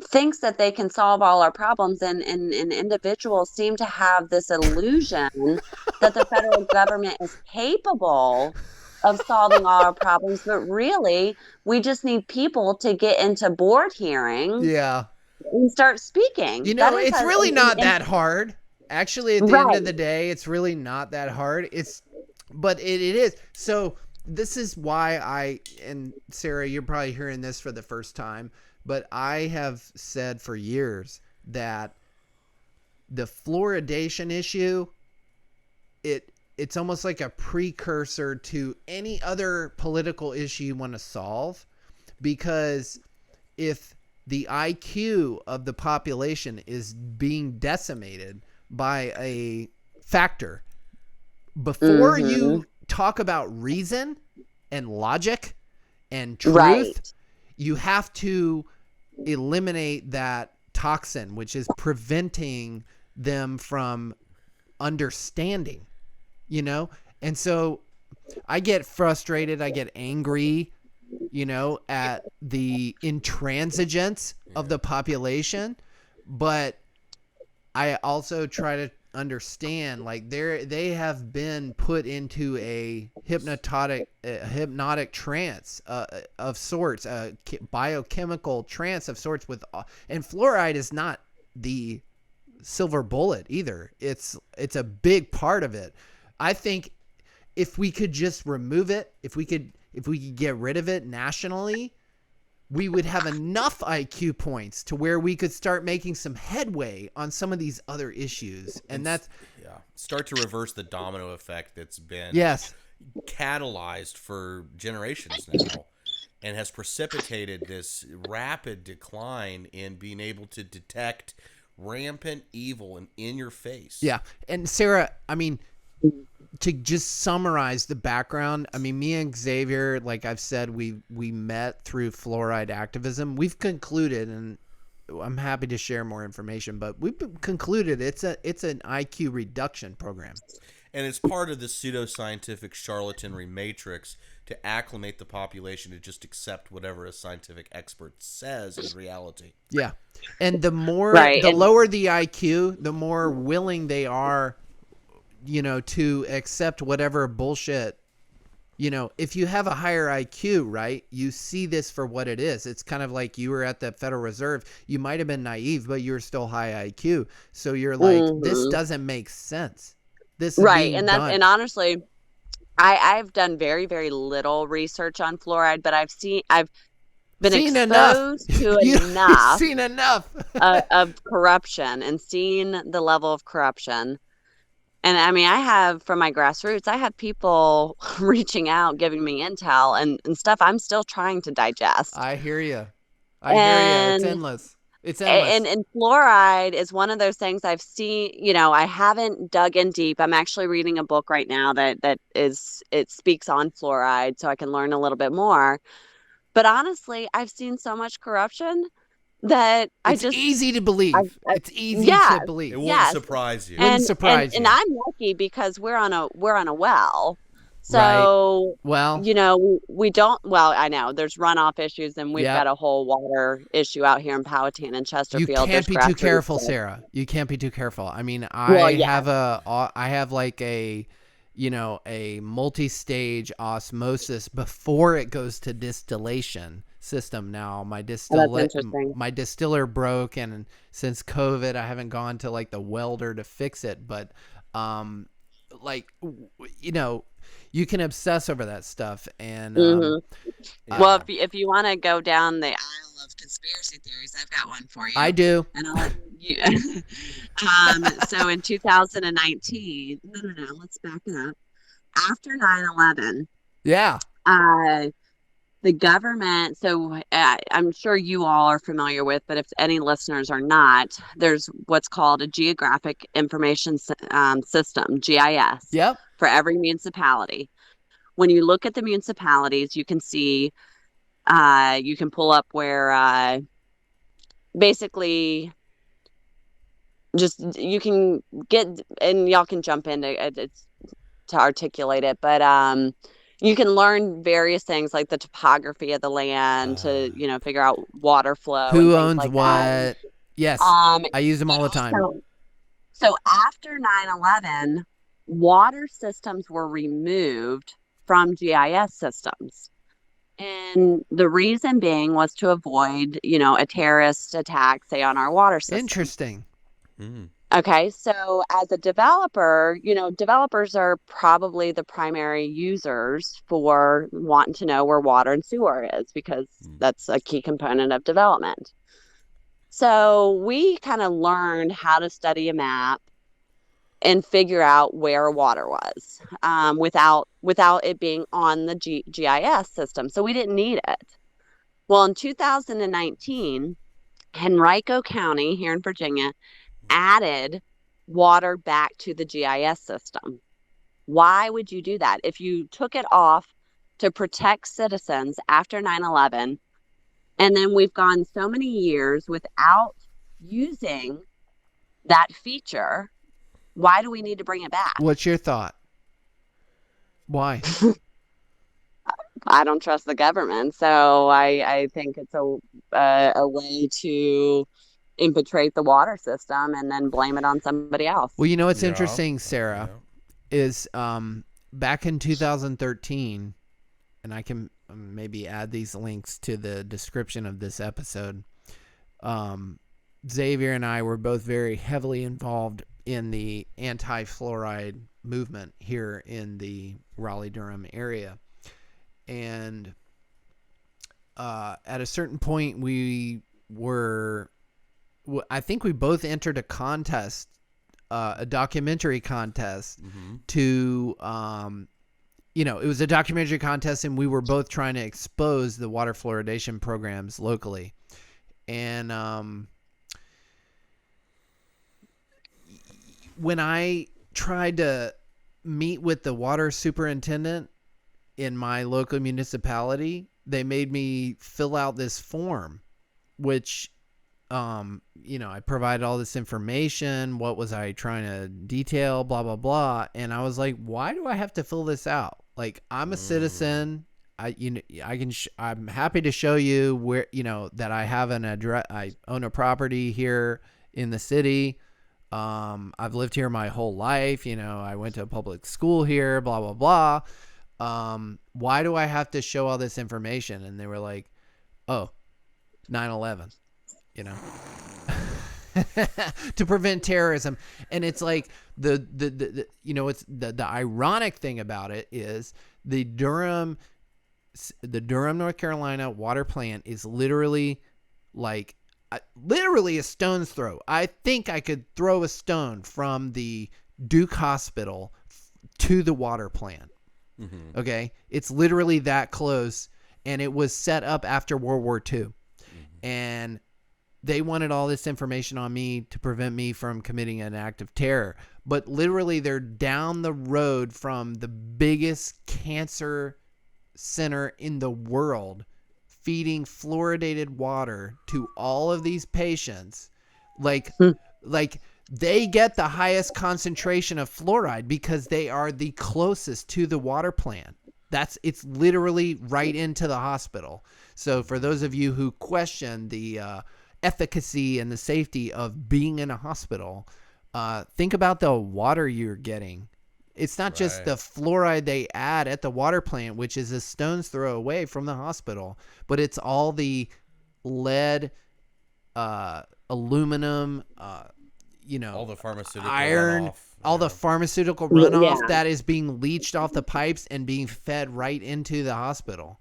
thinks that they can solve all our problems, and individuals seem to have this illusion that the federal government is capable of solving all our problems, but really we just need people to get into board hearings and start speaking. It's really not that hard. Actually, at the end of the day, it's really not that hard. But it is. So this is why and Sarah, you're probably hearing this for the first time, but I have said for years that the fluoridation issue, it's almost like a precursor to any other political issue you want to solve, because if the IQ of the population is being decimated by a factor, before you talk about reason and logic and truth, you have to eliminate that toxin, which is preventing them from understanding, And so I get frustrated. I get angry, at the intransigence of the population, but I also try to understand, like, they have been put into a hypnotic trance of sorts, a biochemical trance of sorts and fluoride is not the silver bullet either. It's a big part of it. I think if we could just remove it, if we could get rid of it nationally, we would have enough IQ points to where we could start making some headway on some of these other issues. And that's start to reverse the domino effect that's been catalyzed for generations now and has precipitated this rapid decline in being able to detect rampant evil and in your face. Yeah. And Sarah, I mean, to just summarize the background, I mean, me and Xavier, like I've said, we met through fluoride activism. We've concluded, and I'm happy to share more information, but we've concluded it's an IQ reduction program. And it's part of the pseudoscientific charlatanry matrix to acclimate the population to just accept whatever a scientific expert says is reality. Yeah. And the Right. lower the IQ, the more willing they are, to accept whatever bullshit. If you have a higher IQ, right, you see this for what it is. It's kind of like you were at the Federal Reserve. You might have been naive, but you were still high IQ. So you're like, this doesn't make sense. This is Right. being done. And honestly, I've done very, very little research on fluoride, but I've been exposed to enough. Seen enough of corruption and seen the level of corruption. And I mean, I have, from my grassroots, I have people reaching out, giving me intel and stuff I'm still trying to digest. I hear you. It's endless. It's endless. And fluoride is one of those things I've seen, I haven't dug in deep. I'm actually reading a book right now that speaks on fluoride so I can learn a little bit more. But honestly, I've seen so much corruption that it's easy to believe. It's easy to believe. It wouldn't surprise you. And I'm lucky because we're on a well. So, right. Well, we don't, I know there's runoff issues and we've got a whole water issue out here in Powhatan and Chesterfield. You can't be too careful, Sarah. You can't be too careful. I mean, I have like a multi-stage osmosis before it goes to distillation system. Now my distiller broke, and since COVID I haven't gone to like the welder to fix it, but you can obsess over that stuff. And well, if you want to go down the aisle of conspiracy theories, I've got one for you. I do. And I'll let you. So in 2019, no, let's back it up. After 9/11, the government, so I'm sure you all are familiar with, but if any listeners are not, there's what's called a Geographic Information System, GIS, for every municipality. When you look at the municipalities, you can see, you can pull up where basically just you can get, and y'all can jump into it to articulate it, but you can learn various things like the topography of the land to, figure out water flow. Who owns like what? That. Yes. I use them all the time. So after 9/11, water systems were removed from GIS systems. And the reason being was to avoid, a terrorist attack, say, on our water system. Interesting. Okay, so as a developer, developers are probably the primary users for wanting to know where water and sewer is, because that's a key component of development. So we kind of learned how to study a map and figure out where water was without it being on the GIS system. So we didn't need it. Well, in 2019, Henrico County here in Virginia added water back to the GIS system. Why would you do that? If you took it off to protect citizens after 9/11, and then we've gone so many years without using that feature, why do we need to bring it back? What's your thought? Why? I don't trust the government, so I think it's a way to infiltrate the water system and then blame it on somebody else. Well, what's interesting, Sarah, is back in 2013, and I can maybe add these links to the description of this episode. Xavier and I were both very heavily involved in the anti-fluoride movement here in the Raleigh-Durham area. And at a certain point, I think we both entered a contest, a documentary contest to, it was a documentary contest, and we were both trying to expose the water fluoridation programs locally. And when I tried to meet with the water superintendent in my local municipality, they made me fill out this form, which I provided all this information. What was I trying to detail? Blah, blah, blah. And I was like, why do I have to fill this out? Like, I'm a citizen. I'm happy to show you where, that I have an address. I own a property here in the city. I've lived here my whole life. I went to a public school here, blah, blah, blah. Why do I have to show all this information? And they were like, oh, 9/11, to prevent terrorism. And it's like it's the ironic thing about it is the Durham, North Carolina water plant is literally a stone's throw. I think I could throw a stone from the Duke Hospital to the water plant. Mm-hmm. Okay. It's literally that close. And it was set up after World War II. Mm-hmm. And they wanted all this information on me to prevent me from committing an act of terror. But literally they're down the road from the biggest cancer center in the world, feeding fluoridated water to all of these patients. Like they get the highest concentration of fluoride because they are the closest to the water plant. It's literally right into the hospital. So for those of you who question the efficacy and the safety of being in a hospital, think about the water you're getting. It's not just the fluoride they add at the water plant, which is a stone's throw away from the hospital, but it's all the lead, aluminum, all the pharmaceutical iron, runoff, all the pharmaceutical runoff that is being leached off the pipes and being fed right into the hospital.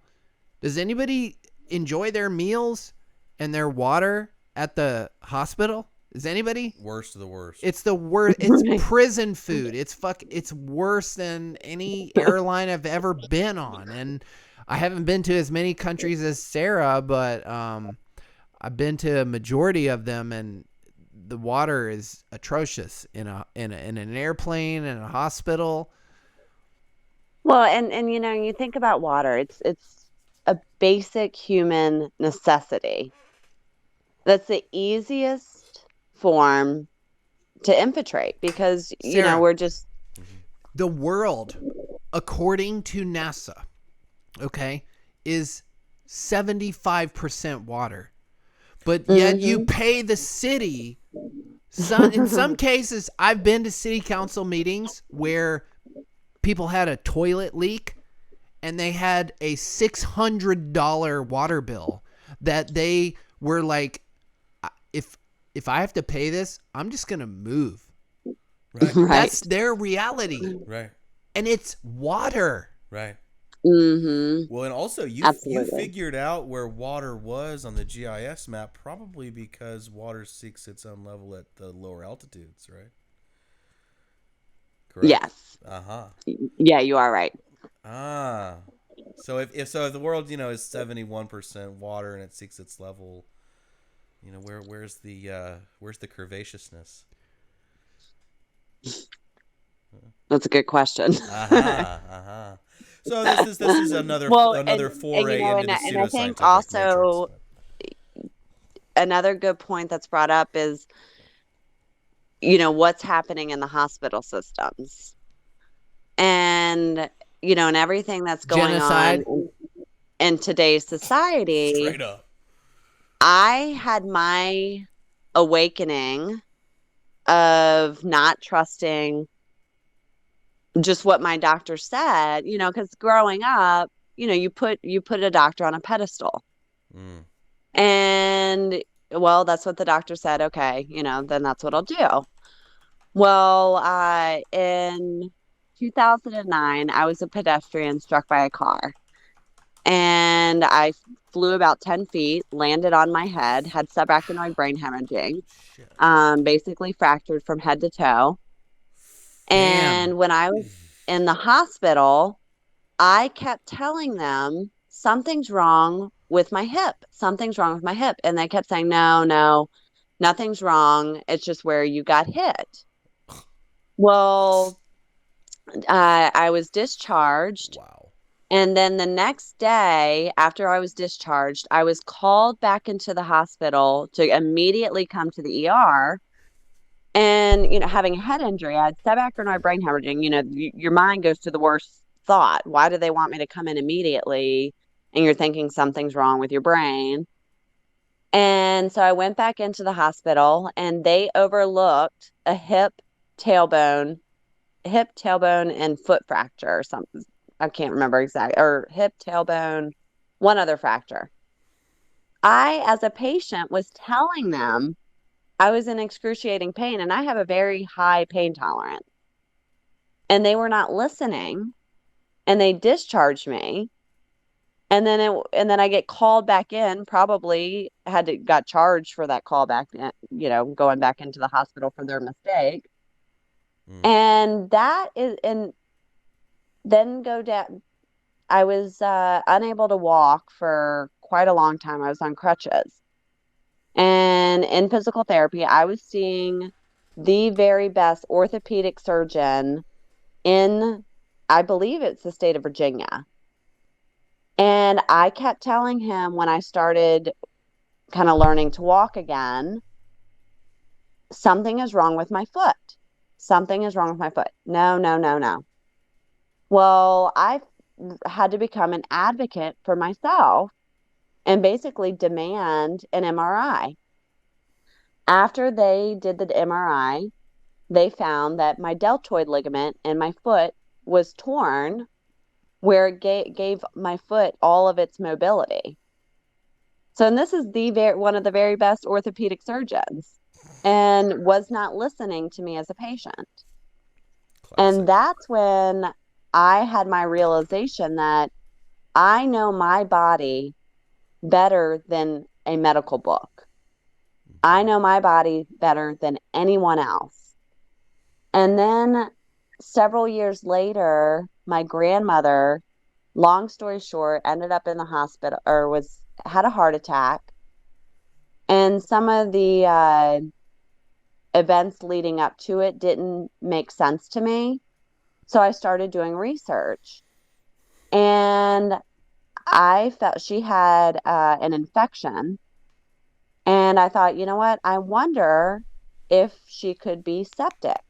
Does anybody enjoy their meals and their water at the hospital? Is anybody? Worst of the worst. It's the worst. It's prison food. It's worse than any airline I've ever been on. And I haven't been to as many countries as Sarah, but I've been to a majority of them, and the water is atrocious in an airplane, in a hospital. Well, and you think about water, it's a basic human necessity. That's the easiest form to infiltrate because Sarah, we're just the world, according to NASA, okay, is 75% water. But yet you pay the city. In some cases, I've been to city council meetings where people had a toilet leak and they had a $600 water bill that they were like, if I have to pay this, I'm just going to move. Right. That's their reality. Right. And it's water. Right. Mm-hmm. Well, and also you figured out where water was on the GIS map, probably because water seeks its own level at the lower altitudes, right? Correct. Yes. Yeah, you are right. So if the world is 71% water and it seeks its level, where's the curvaceousness? That's a good question. So this is another foray into the pseudoscientific and I think also matrix. Another good point that's brought up is what's happening in the hospital systems and and everything that's going Genocide. on in today's society. Straight up. I had my awakening of not trusting just what my doctor said, because growing up, you put a doctor on a pedestal. And well, that's what the doctor said. Okay. Then that's what I'll do. Well, in 2009, I was a pedestrian struck by a car and I flew about 10 feet, landed on my head, had subarachnoid brain hemorrhaging, basically fractured from head to toe. And when I was in the hospital, I kept telling them something's wrong with my hip. Something's wrong with my hip. And they kept saying, no, nothing's wrong. It's just where you got hit. Well, I was discharged. Wow. And then the next day, after I was discharged, I was called back into the hospital to immediately come to the ER. And, having a head injury, I had subacronoid brain hemorrhaging. Your mind goes to the worst thought. Why do they want me to come in immediately? And you're thinking something's wrong with your brain. And so I went back into the hospital, and they overlooked a hip, tailbone, and foot fracture or something. I can't remember exactly, or hip, tailbone, one other fracture. I, as a patient, was telling them I was in excruciating pain, and I have a very high pain tolerance. And they were not listening, and they discharged me. And then I get called back in, probably got charged for that call back, going back into the hospital for their mistake. And then go down. I was unable to walk for quite a long time. I was on crutches. And in physical therapy, I was seeing the very best orthopedic surgeon in, I believe it's the state of Virginia. And I kept telling him when I started kind of learning to walk again, something is wrong with my foot. Something is wrong with my foot. No, no, no, no. Well, I had to become an advocate for myself and basically demand an MRI. After they did the MRI, they found that my deltoid ligament in my foot was torn, where it gave my foot all of its mobility. So, and this is one of the very best orthopedic surgeons, and was not listening to me as a patient. Classic. And that's when I had my realization that I know my body better than a medical book. I know my body better than anyone else. And then several years later, my grandmother, long story short, ended up in the hospital, or had a heart attack. And some of the events leading up to it didn't make sense to me. So I started doing research. And I felt she had an infection. And I thought, you know what? I wonder if she could be septic.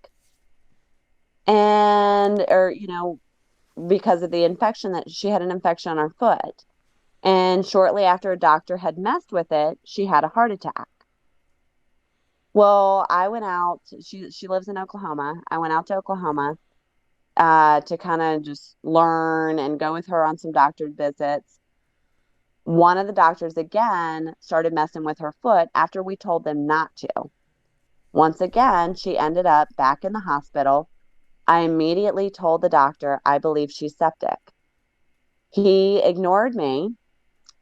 Because of the infection, that she had an infection on her foot. And shortly after a doctor had messed with it, she had a heart attack. Well, I went out. She lives in Oklahoma. I went out to Oklahoma to kind of just learn and go with her on some doctor visits. One of the doctors, again, started messing with her foot after we told them not to. Once again, she ended up back in the hospital. I immediately told the doctor, I believe she's septic. He ignored me,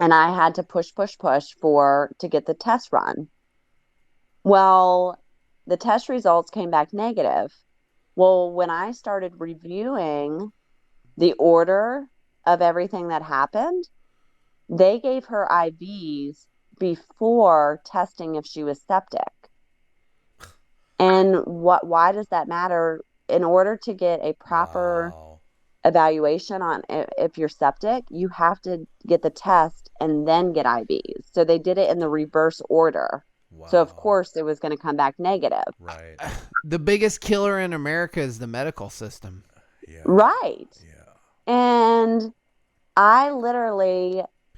and I had to push to get the test run. Well, the test results came back negative. Well, when I started reviewing the order of everything that happened, they gave her IVs before testing if she was septic. And why does that matter? In order to get a proper evaluation on if you're septic, you have to get the test and then get IVs. So they did it in the reverse order. Wow. So of course it was going to come back negative. Right. The biggest killer in America is the medical system. Yeah. Right. Yeah. And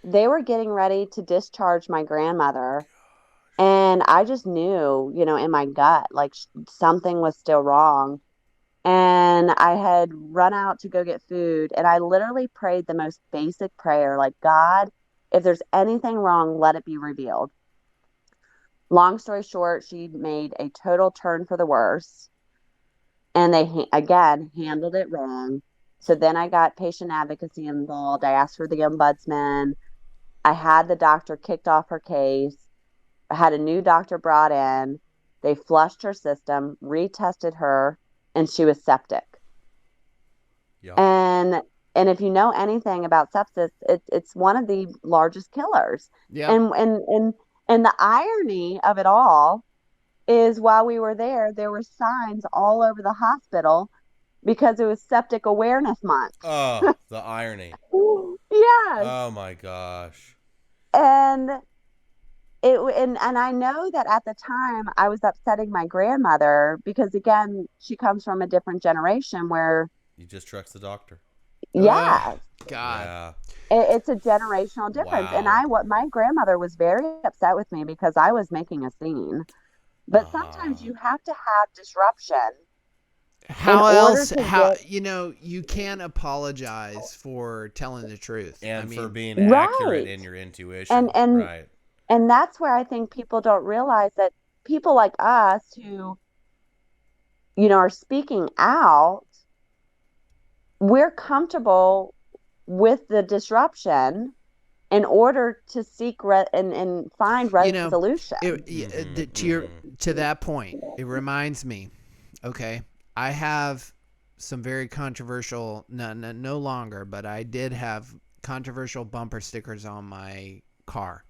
they were getting ready to discharge my grandmother. And I just knew, in my gut, like something was still wrong. And I had run out to go get food, and I literally prayed the most basic prayer, like, God, if there's anything wrong, let it be revealed. Long story short, she made a total turn for the worse, and they, again, handled it wrong. So then I got patient advocacy involved. I asked for the ombudsman. I had the doctor kicked off her case. I had a new doctor brought in. They flushed her system, retested her, and she was septic. Yeah. And if you know anything about sepsis, it's one of the largest killers. Yeah. And the irony of it all is, while we were there were signs all over the hospital because it was Septic Awareness Month. Oh, the irony. Oh my gosh. And and I know that at the time I was upsetting my grandmother because, again, she comes from a different generation where, You just trust the doctor. yes, God. Yeah. it's a generational difference. And Wow. my grandmother was very upset with me because I was making a scene. But sometimes you have to have disruption in order to get You can't apologize for telling the truth. And I for mean, being accurate right. in your intuition. And Right. and that's where I think people don't realize that people like us who, are speaking out, we're comfortable with the disruption in order to seek and find resolution. To that point, it reminds me. Okay, I have some very controversial, no longer, but I did have controversial bumper stickers on my car,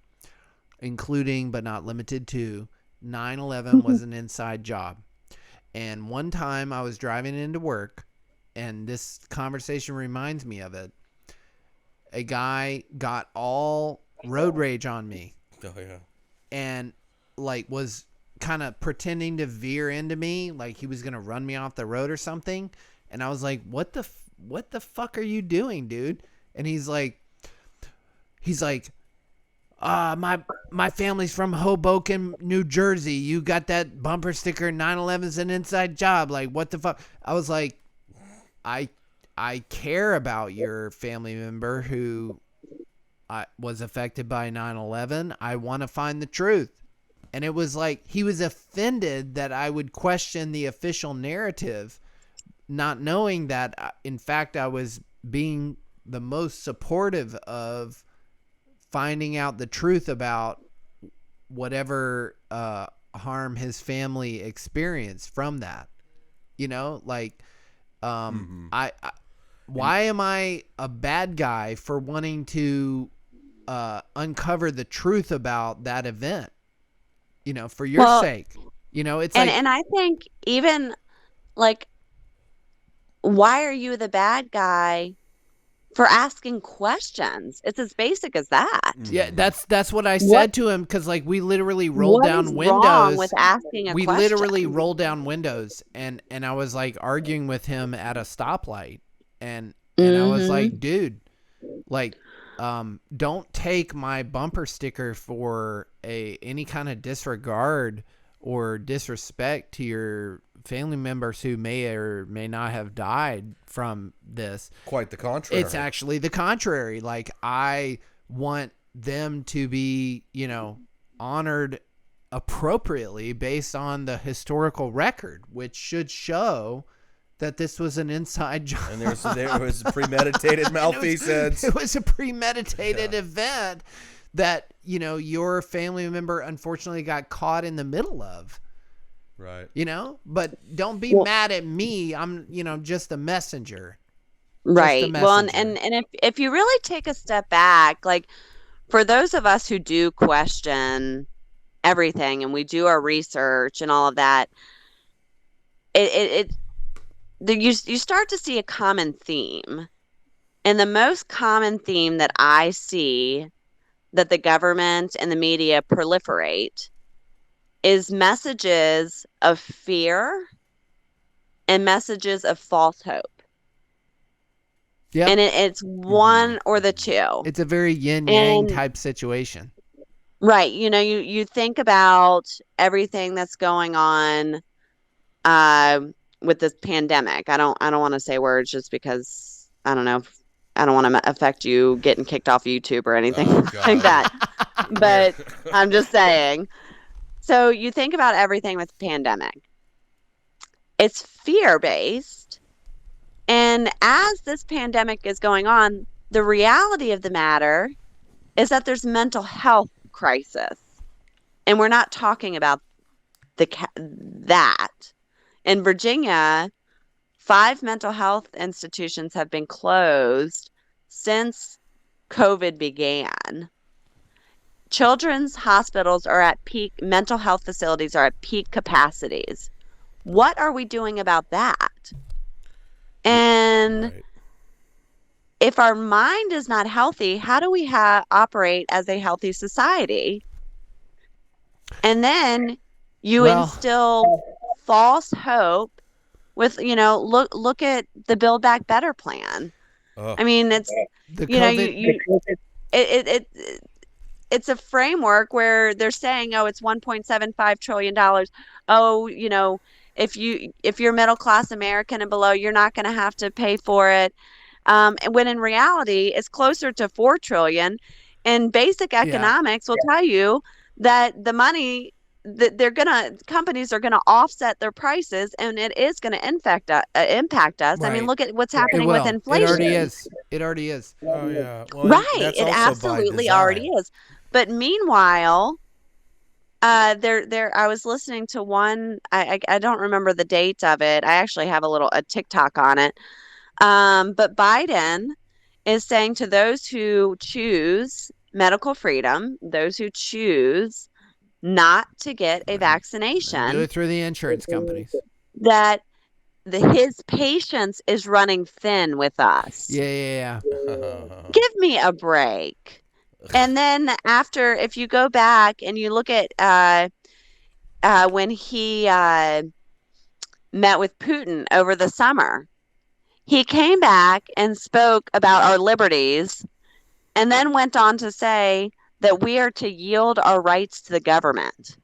including but not limited to 9/11 was an inside job. And one time I was driving into work, and this conversation reminds me of it. A guy got all road rage on me. Oh yeah. And was kind of pretending to veer into me, like he was gonna run me off the road or something. And I was like, what the fuck are you doing, dude? And he's like, my family's from Hoboken, New Jersey. You got that bumper sticker, 9/11's an inside job. Like, what the fuck? I was like, I care about your family member who was affected by 9/11. I want to find the truth. And it was like he was offended that I would question the official narrative, not knowing that, in fact, I was being the most supportive of finding out the truth about whatever harm his family experienced from that. Why am I a bad guy for wanting to uncover the truth about that event? For your sake. It's and I think even like, why are you the bad guy for asking questions? It's as basic as that. Yeah, that's what I said to him, because we literally rolled What down is windows. wrong with asking a We question? literally rolled down windows, and I was arguing with him at a stoplight, and I was like, dude, don't take my bumper sticker for any kind of disregard or disrespect to your family members who may or may not have died from this. Quite the contrary. It's actually the contrary. I want them to be, honored appropriately based on the historical record, which should show that this was an inside job. And there was premeditated malfeasance. It was a premeditated event that, your family member unfortunately got caught in the middle of. Right. But don't be mad at me. I'm, just a messenger. Right. Well, and if you really take a step back, for those of us who do question everything and we do our research and all of that, you start to see a common theme. And the most common theme that I see that the government and the media proliferate is messages of fear and messages of false hope. Yeah. And it's one or the two. It's a very yin-yang type situation. Right. You think about everything that's going on with this pandemic. I don't want to say words just because I don't know. I don't want to affect you getting kicked off YouTube or anything like that. But I'm just saying. So you think about everything with the pandemic. It's fear-based. And as this pandemic is going on, the reality of the matter is that there's mental health crisis. And we're not talking about that. In Virginia, 5 mental health institutions have been closed since COVID began. Children's hospitals are at peak, mental health facilities are at peak capacities. What are we doing about that? And if our mind is not healthy, how do we operate as a healthy society? And then you Well, instill false hope with, look at the Build Back Better plan. Oh, I mean, it's, the you know, COVID. it's a framework where they're saying, oh, it's $1.75 trillion. Oh, if you're middle class American and below, you're not going to have to pay for it. And when in reality, it's closer to 4 trillion. And basic Yeah. economics will tell you that the money that companies are gonna offset their prices, and it is gonna impact us. I mean, Right. look at what's It happening with will. It already inflation. is. It already is. oh yeah. Well, and Right, that's it also by absolutely already design. is. But meanwhile, I was listening to one. I don't remember the date of it. I actually have a TikTok on it. But Biden is saying to those who choose medical freedom, those who choose not to get a And do vaccination, it through the insurance companies. that his patience is running thin with us. Yeah. Give me a break. And then if you go back and you look at when he met with Putin over the summer, he came back and spoke about our liberties and then went on to say that we are to yield our rights to the government.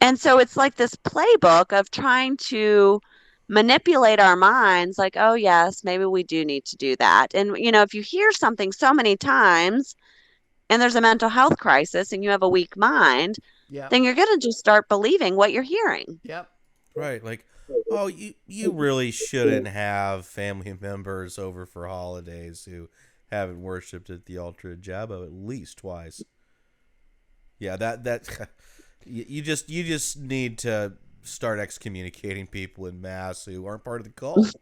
And so it's like this playbook of trying to manipulate our minds like, oh, yes, maybe we do need to do that. And, if you hear something so many times and there's a mental health crisis and you have a weak mind, Yep. then you're going to just start believing what you're hearing. Yep. Right, like, oh, you really shouldn't have family members over for holidays who haven't worshipped at the altar of Jabbo at least twice. Yeah, that you just need to start excommunicating people in mass who aren't part of the cult.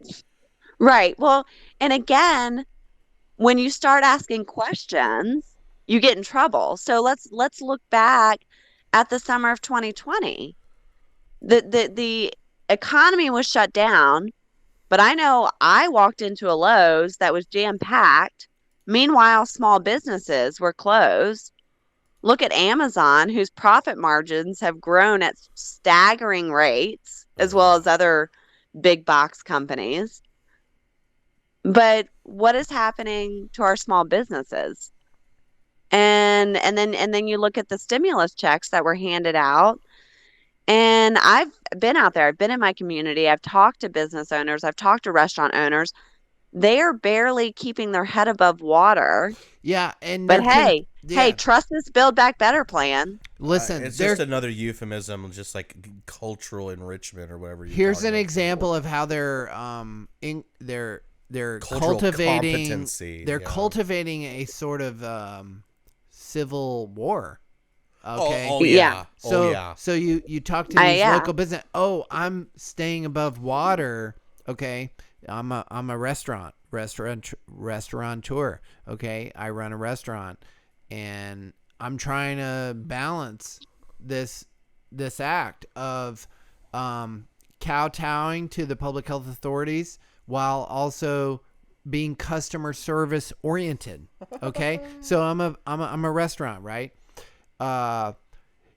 Right. Well, and again, when you start asking questions, you get in trouble. So let's look back at the summer of 2020. The economy was shut down, but I know I walked into a Lowe's that was jam-packed. Meanwhile, small businesses were closed. Look at Amazon, whose profit margins have grown at staggering rates, as well as other big box companies. But what is happening to our small businesses? And then you look at the stimulus checks that were handed out. And I've been out there. I've been in my community. I've talked to business owners. I've talked to restaurant owners. They are barely keeping their head above water. Yeah, and But they're hey, trust this Build Back Better plan. listen, It's they're just another euphemism, just like cultural enrichment or whatever. here's an example of how they're they're Cultural cultivating competency, they're yeah. cultivating a sort of civil war. Okay. Oh Yeah. yeah. So Oh yeah. so you talk to these Yeah. local business. Oh, I'm staying above water. Okay. I'm a restaurateur. Okay. I run a restaurant and I'm trying to balance this act of kowtowing to the public health authorities while also being customer service oriented. Okay. So I'm a restaurant, right?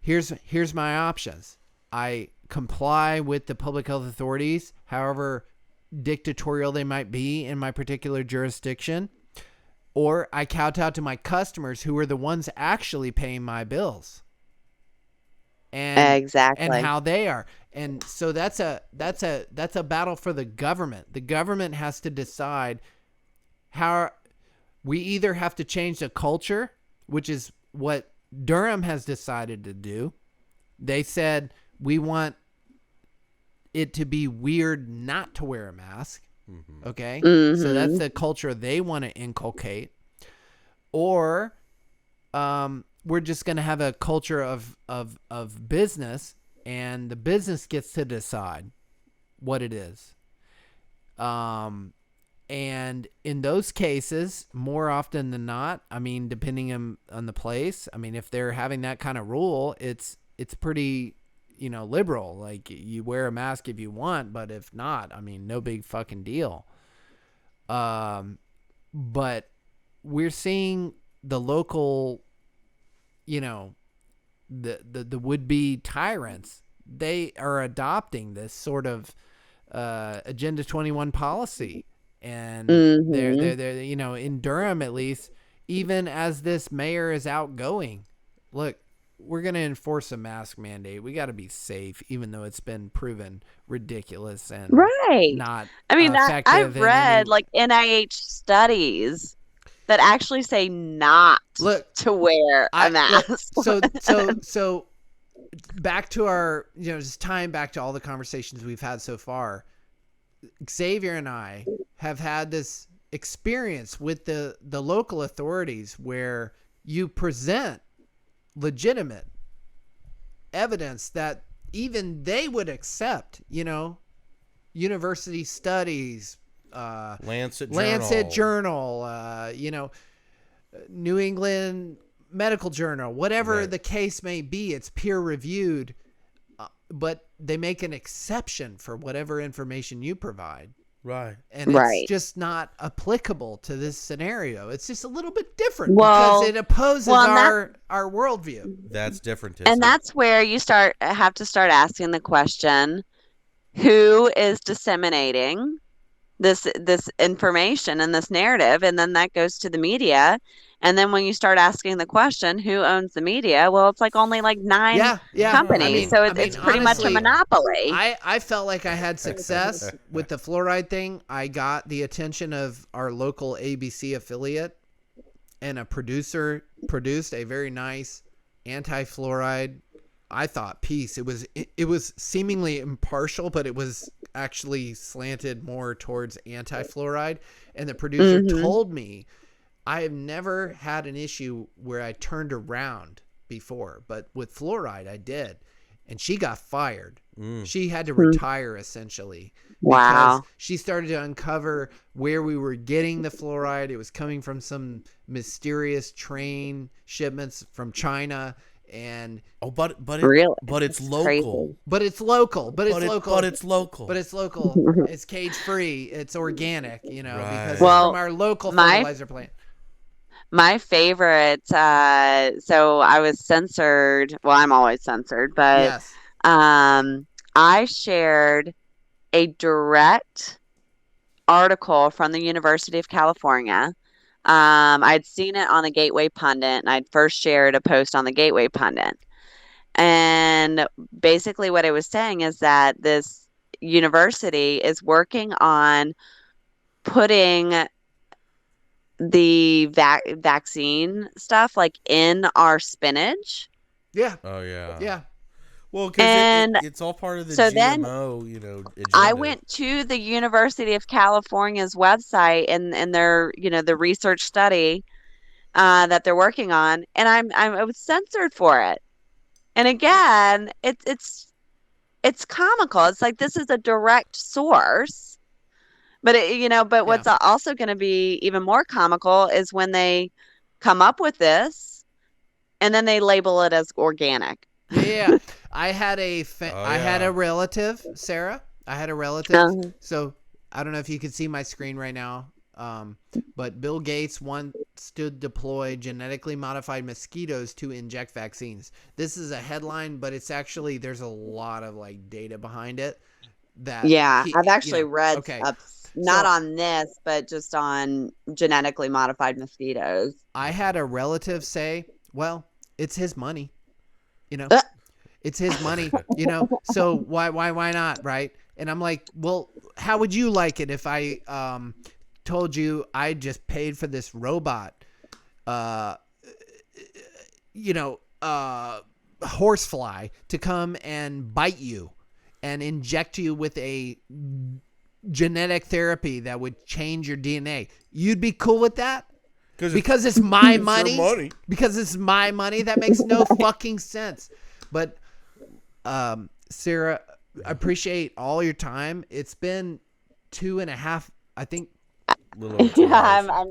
Here's my options. I comply with the public health authorities, however dictatorial they might be in my particular jurisdiction, or I kowtow to my customers who are the ones actually paying my bills. And Exactly. and how they are. And so that's a battle for the government. The government has to decide how we either have to change the culture, which is what Durham has decided to do. They said we want it to be weird not to wear a mask. Okay. So that's the culture they want to inculcate. Or we're just going to have a culture of business, and the business gets to decide what it is. And in those cases, more often than not, I mean, depending on the place, I mean, if they're having that kind of rule, it's pretty, liberal. Like, you wear a mask if you want, but if not, I mean, no big fucking deal. but we're seeing the local, the would-be tyrants, they are adopting this sort of Agenda 21 policy. And they're in Durham, at least, even as this mayor is outgoing, look, we're going to enforce a mask mandate. We got to be safe, even though it's been proven ridiculous and not effective. I've read like NIH studies that actually say not to wear a mask. So back to our, just tying back to all the conversations we've had so far, Xavier and I have had this experience with the local authorities where you present legitimate evidence that even they would accept, university studies, Lancet Journal, New England Medical Journal, whatever the case may be, it's peer reviewed, but they make an exception for whatever information you provide. Right. And it's just not applicable to this scenario. It's just a little bit different because it opposes our worldview. That's different. And that's where you have to start asking the question, who is disseminating this information and this narrative? And then that goes to the media. And then when you start asking the question, who owns the media? Well, it's like only like 9 companies. It's pretty much a monopoly. I felt like I had success with the fluoride thing. I got the attention of our local ABC affiliate, and a producer produced a very nice anti-fluoride, I thought, piece. It was seemingly impartial, but it was actually slanted more towards anti-fluoride. And the producer told me, I have never had an issue where I turned around before, but with fluoride, I did. And she got fired. She had to retire, essentially. Wow. Because she started to uncover where we were getting the fluoride. It was coming from some mysterious train shipments from China. And but really? But it's local. Crazy. But it's local. But it's local. But it's local. But it's local. It's cage free. It's organic, because it's Well, from our local fertilizer plant. My favorite, so I was censored. Well, I'm always censored, but I shared a direct article from the University of California. I'd seen it on the Gateway Pundit, and I'd first shared a post on the Gateway Pundit. And basically what it was saying is that this university is working on putting the vaccine stuff like in our spinach. Yeah. Oh yeah. Yeah. Well, because it's all part of the GMO, agenda. I went to the University of California's website and their, the research study that they're working on, and I was censored for it. And again, it's comical. It's like, this is a direct source. But what's also going to be even more comical is when they come up with this, and then they label it as organic. Yeah, I had I had a relative, Sarah. I had a relative. So I don't know if you can see my screen right now, but Bill Gates wants to deploy genetically modified mosquitoes to inject vaccines. This is a headline, but it's actually, there's a lot of data behind it. I've actually read not on this, but just on genetically modified mosquitoes. I had a relative say, well, it's his money, it's his money, so why not, right? And I'm like, well, how would you like it if I told you I just paid for this robot, horsefly to come and bite you and inject you with a genetic therapy that would change your DNA? You'd be cool with that? Because it's my money. Because it's my money. That makes no fucking sense. But Sarah, I appreciate all your time. It's been 2.5, I think. I'm really shocked, and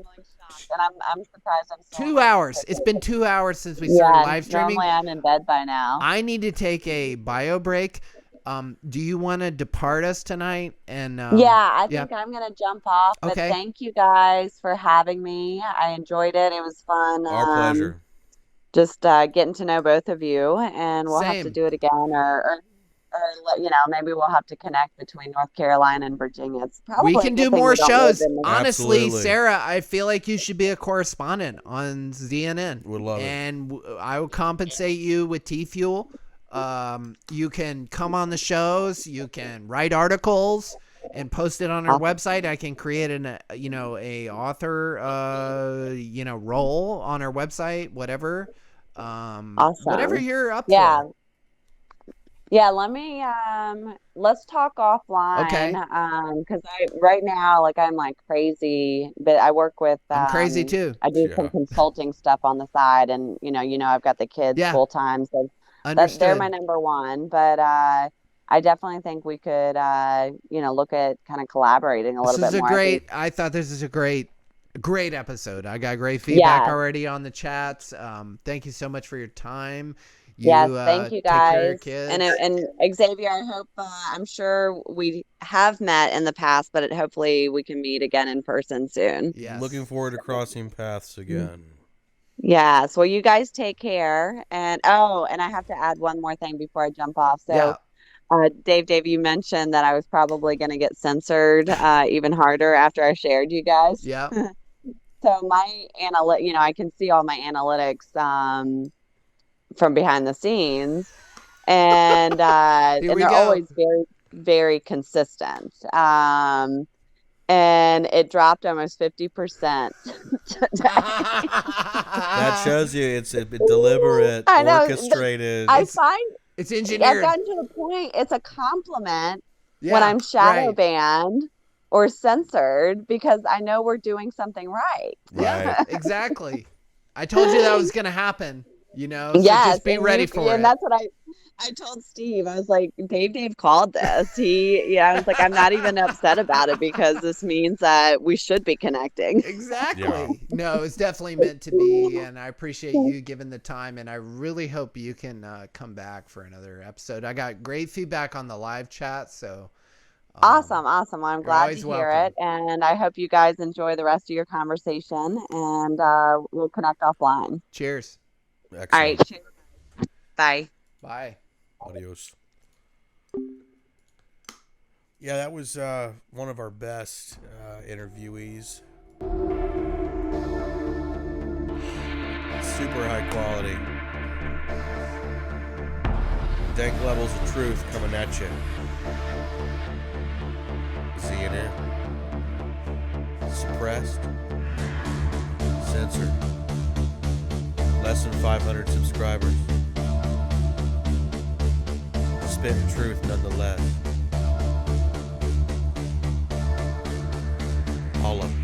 I'm surprised I'm still 2 hours. It's been 2 hours since we started live streaming. Normally I'm in bed by now. I need to take a bio break. Do you want to depart us tonight? And Yeah, I think I'm gonna jump off. But Okay. thank you guys for having me. I enjoyed it. It was fun. Our pleasure. Just getting to know both of you, and we'll have to Same. do it again, or maybe we'll have to connect between North Carolina and Virginia. It's probably We a can good do thing more we don't live shows. in the- Honestly, Absolutely. Sarah, I feel like you should be a correspondent on ZNN. Would love it. And I will compensate you with T-Fuel. You can come on the shows. You can write articles and post it on our website. I can create a author role on our website. Whatever. Awesome. Whatever you're up Yeah. for. Yeah, let me let's talk offline. Okay. Because right now, like, I'm like crazy, but I work with I'm crazy too. I do Yeah. some consulting stuff on the side, and I've got the kids Yeah. full time, so they're Understood. my number one. But I definitely think we could look at kind of collaborating a little bit more. I thought this is a great episode. I got great feedback Yeah. already on the chats. Thank you so much for your time. Yes, thank you take care of your guys. kids. And Xavier, I hope I'm sure we have met in the past, but hopefully we can meet again in person soon. Yes. Looking forward to crossing paths again. Yes. Well, you guys take care. And I have to add one more thing before I jump off. So, Dave, you mentioned that I was probably going to get censored even harder after I shared you guys. Yeah. So my I can see all my analytics from behind the scenes, and Here we they're go. always very, very consistent. And it dropped almost 50% today. That shows you it's a deliberate, I know. orchestrated. I find It's I've engineered. gotten to the point it's a compliment Yeah, when I'm shadow right. banned or censored, because I know we're doing something right. Yeah, Right. exactly. I told you that was going to happen, so Yes, just be and ready for it. And that's what I told Steve. I was like, Dave called this. I was like, I'm not even upset about it, because this means that we should be connecting. Exactly. Yeah. No, it's definitely meant to be, and I appreciate you giving the time, and I really hope you can come back for another episode. I got great feedback on the live chat, so Awesome. Well, I'm glad always to hear welcome. it, and I hope you guys enjoy the rest of your conversation, and we'll connect offline. Cheers. Excellent. All right. Cheers. Bye. Bye. Adios. Yeah, that was one of our best interviewees. Super high quality. Dank levels of truth coming at you. CNN. Suppressed. Censored. Less than 500 subscribers. Spitting truth nonetheless. All of them.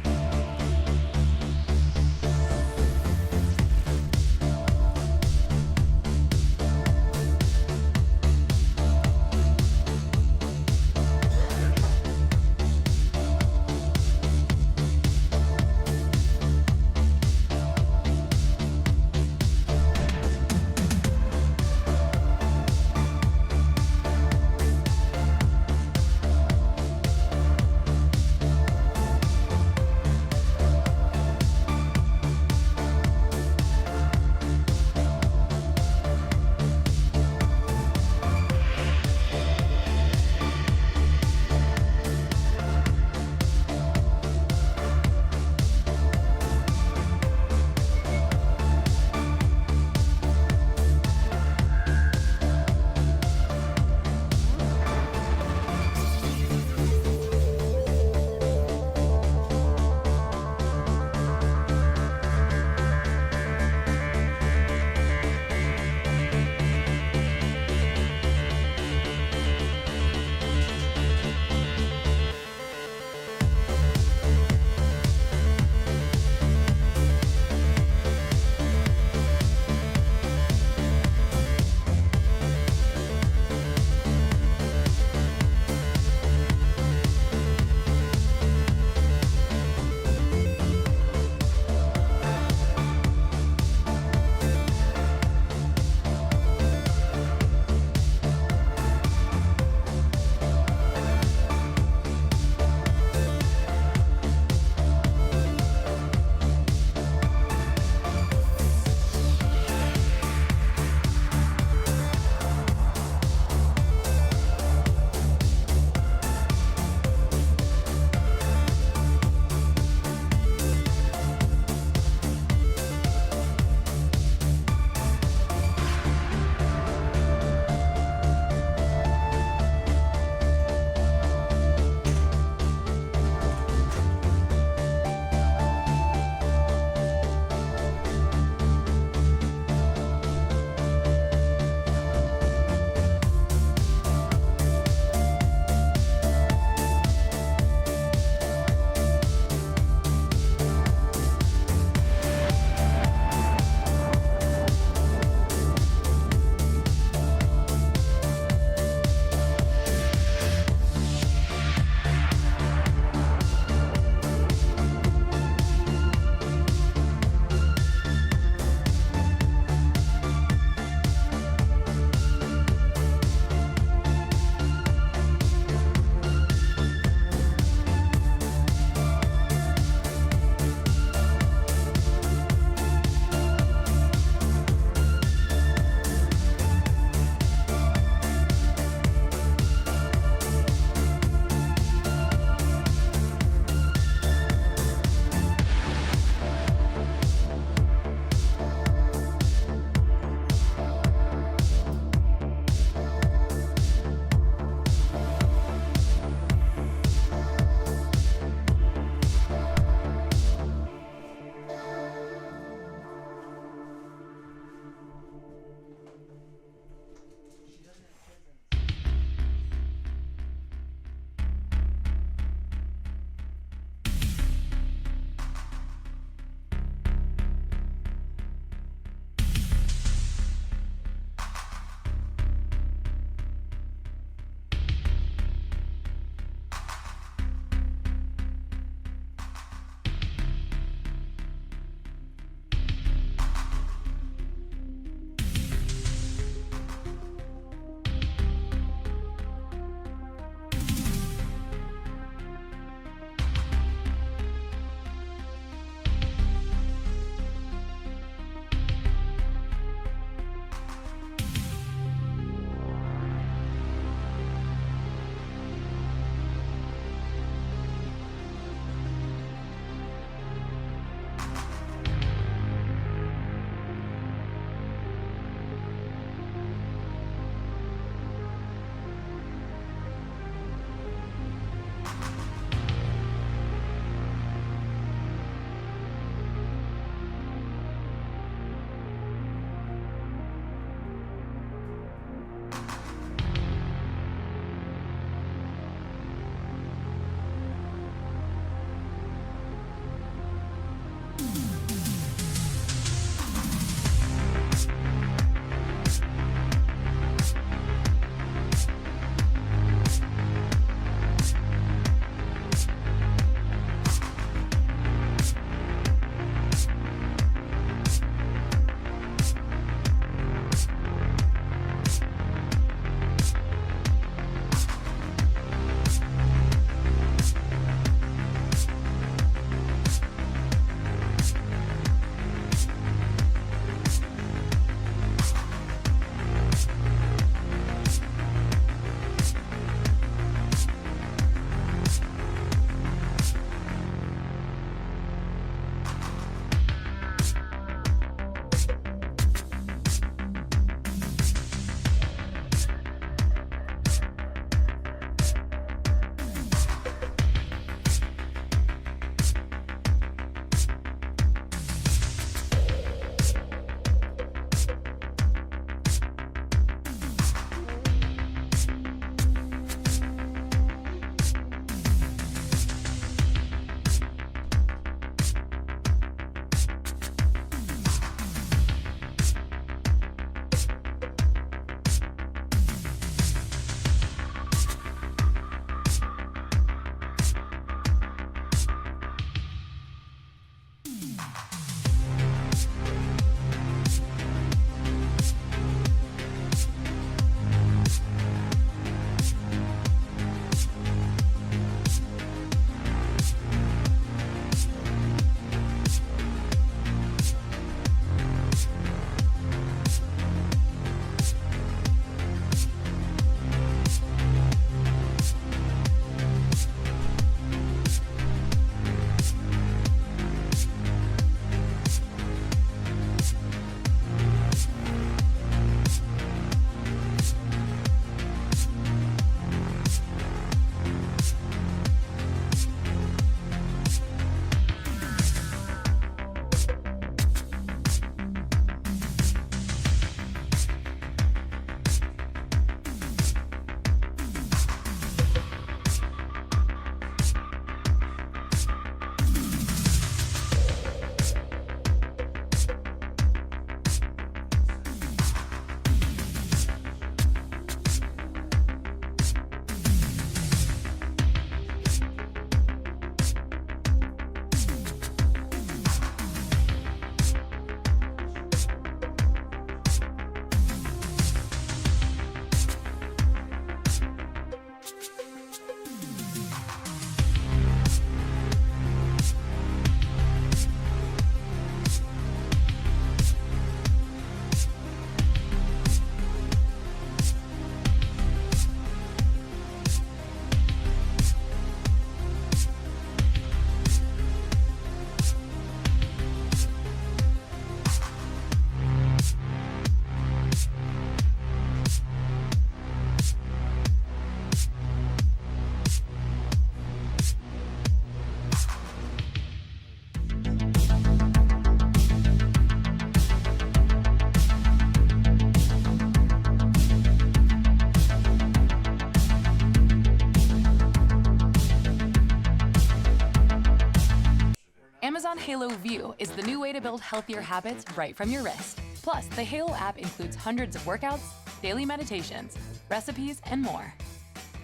Halo View is the new way to build healthier habits right from your wrist. Plus, the Halo app includes hundreds of workouts, daily meditations, recipes, and more.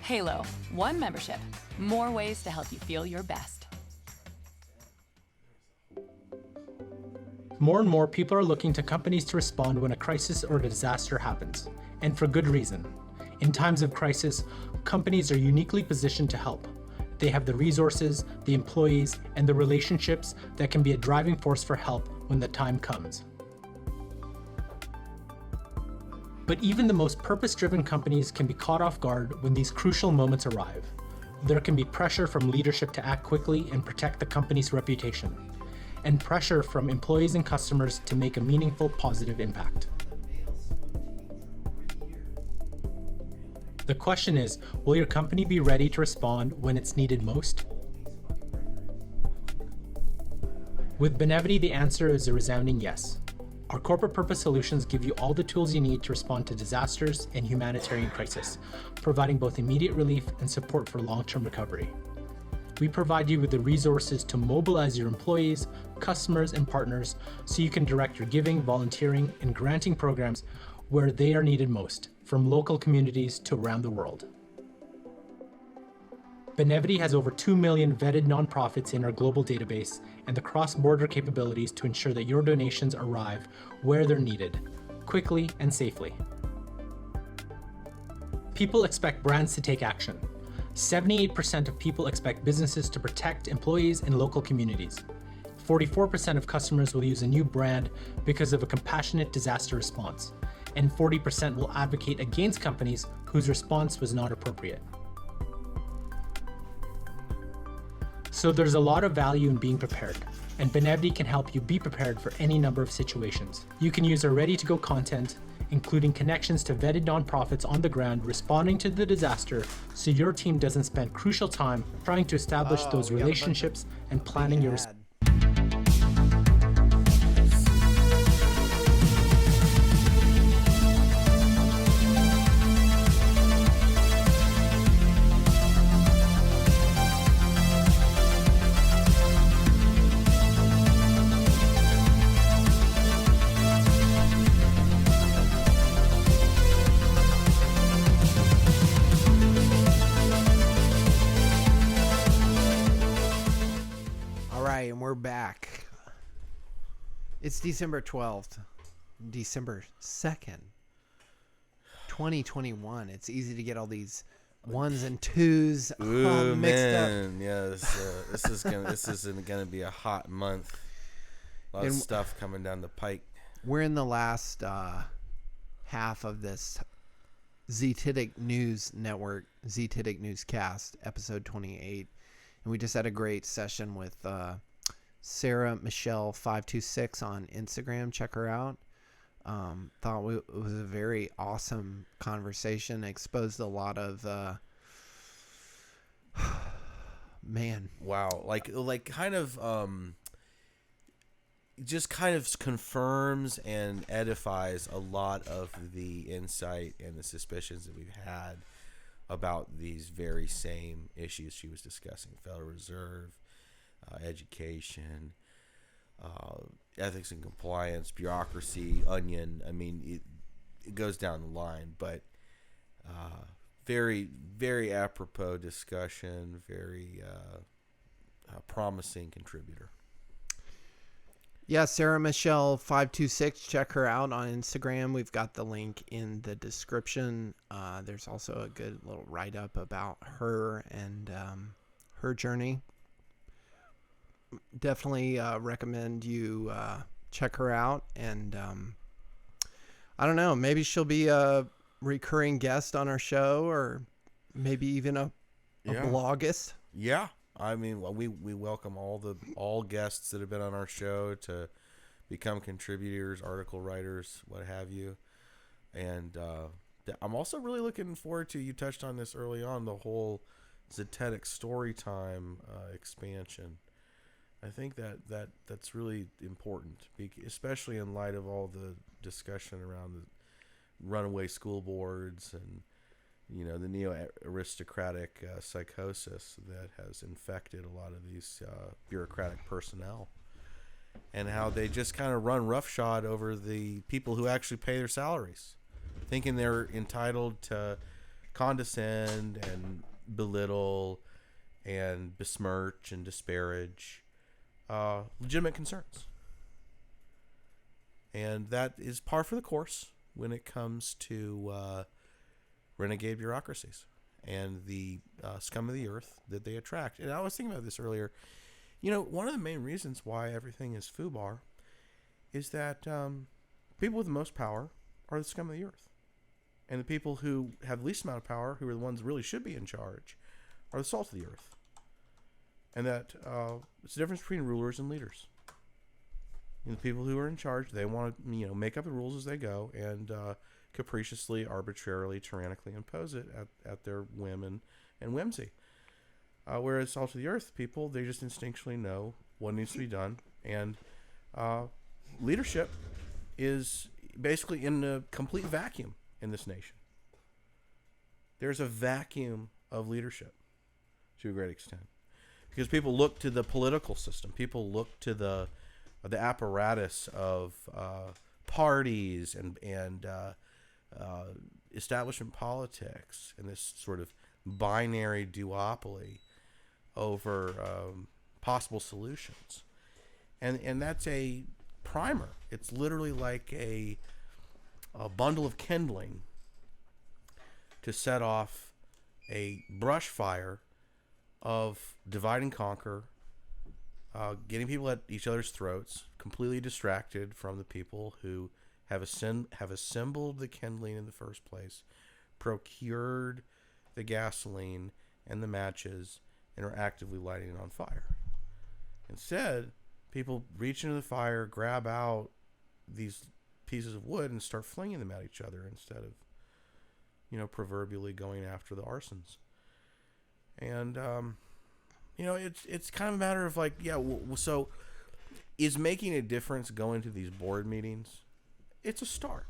Halo, one membership, more ways to help you feel your best. More and more people are looking to companies to respond when a crisis or a disaster happens, and for good reason. In times of crisis, companies are uniquely positioned to help. They have the resources, the employees, and the relationships that can be a driving force for help when the time comes. But even the most purpose-driven companies can be caught off guard when these crucial moments arrive. There can be pressure from leadership to act quickly and protect the company's reputation, and pressure from employees and customers to make a meaningful, positive impact. The question is, will your company be ready to respond when it's needed most? With Benevity, the answer is a resounding yes. Our corporate purpose solutions give you all the tools you need to respond to disasters and humanitarian crisis, providing both immediate relief and support for long-term recovery. We provide you with the resources to mobilize your employees, customers, and partners so you can direct your giving, volunteering, and granting programs where they are needed most, from local communities to around the world. Benevity has over 2 million vetted nonprofits in our global database and the cross-border capabilities to ensure that your donations arrive where they're needed, quickly and safely. People expect brands to take action. 78% of people expect businesses to protect employees and local communities. 44% of customers will use a new brand because of a compassionate disaster response, and 40% will advocate against companies whose response was not appropriate. So there's a lot of value in being prepared, and Benevity can help you be prepared for any number of situations. You can use our ready-to-go content, including connections to vetted nonprofits on the ground responding to the disaster, so your team doesn't spend crucial time trying to establish those relationships and planning your response. And we're back. It's December 12th, December 2nd, 2021. It's easy to get all these ones and twos all mixed up. Yeah, this isn't gonna be a hot month. A lot of stuff coming down the pike. We're in the last half of this Zetetic News Network, Zetetic News Cast, episode 28. And we just had a great session with Sarah Michelle 526 on Instagram. Check her out. Thought it was a very awesome conversation. Exposed a lot of man. Wow, like kind of just kind of confirms and edifies a lot of the insight and the suspicions that we've had about these very same issues she was discussing: Federal Reserve, education, ethics and compliance, bureaucracy, onion. I mean, it goes down the line, but very, very apropos discussion, very promising contributor. Yeah, Sarah Michelle 526. Check her out on Instagram. We've got the link in the description. There's also a good little write-up about her and her journey. Definitely recommend you check her out. And I don't know, maybe she'll be a recurring guest on our show, or maybe even a bloggist. Yeah. I mean, we welcome all guests that have been on our show to become contributors, article writers, what have you. And I'm also really looking forward to, you touched on this early on, the whole Zetetic Storytime expansion. I think that's really important, especially in light of all the discussion around the runaway school boards and the neo-aristocratic psychosis that has infected a lot of these bureaucratic personnel. and how they just kind of run roughshod over the people who actually pay their salaries, thinking they're entitled to condescend and belittle and besmirch and disparage legitimate concerns. And that is par for the course when it comes to renegade bureaucracies and the scum of the earth that they attract. And I was thinking about this earlier. You know, one of the main reasons why everything is FUBAR is that people with the most power are the scum of the earth. And the people who have the least amount of power, who are the ones who really should be in charge, are the salt of the earth. And that it's the difference between rulers and leaders. And the people who are in charge, they want to, make up the rules as they go and capriciously, arbitrarily, tyrannically impose it at their whim and whimsy. Whereas salt of the earth people, they just instinctually know what needs to be done. And leadership is basically in a complete vacuum in this nation. There's a vacuum of leadership to a great extent. Because people look to the political system. People look to the apparatus of parties and establishment politics and this sort of binary duopoly over possible solutions. And that's a primer. It's literally like a bundle of kindling to set off a brush fire of divide and conquer, getting people at each other's throats, completely distracted from the people who have assembled the kindling in the first place, procured the gasoline and the matches, and are actively lighting it on fire. Instead, people reach into the fire, grab out these pieces of wood, and start flinging them at each other instead of, proverbially going after the arsons. And, it's kind of a matter of so is making a difference going to these board meetings? It's a start.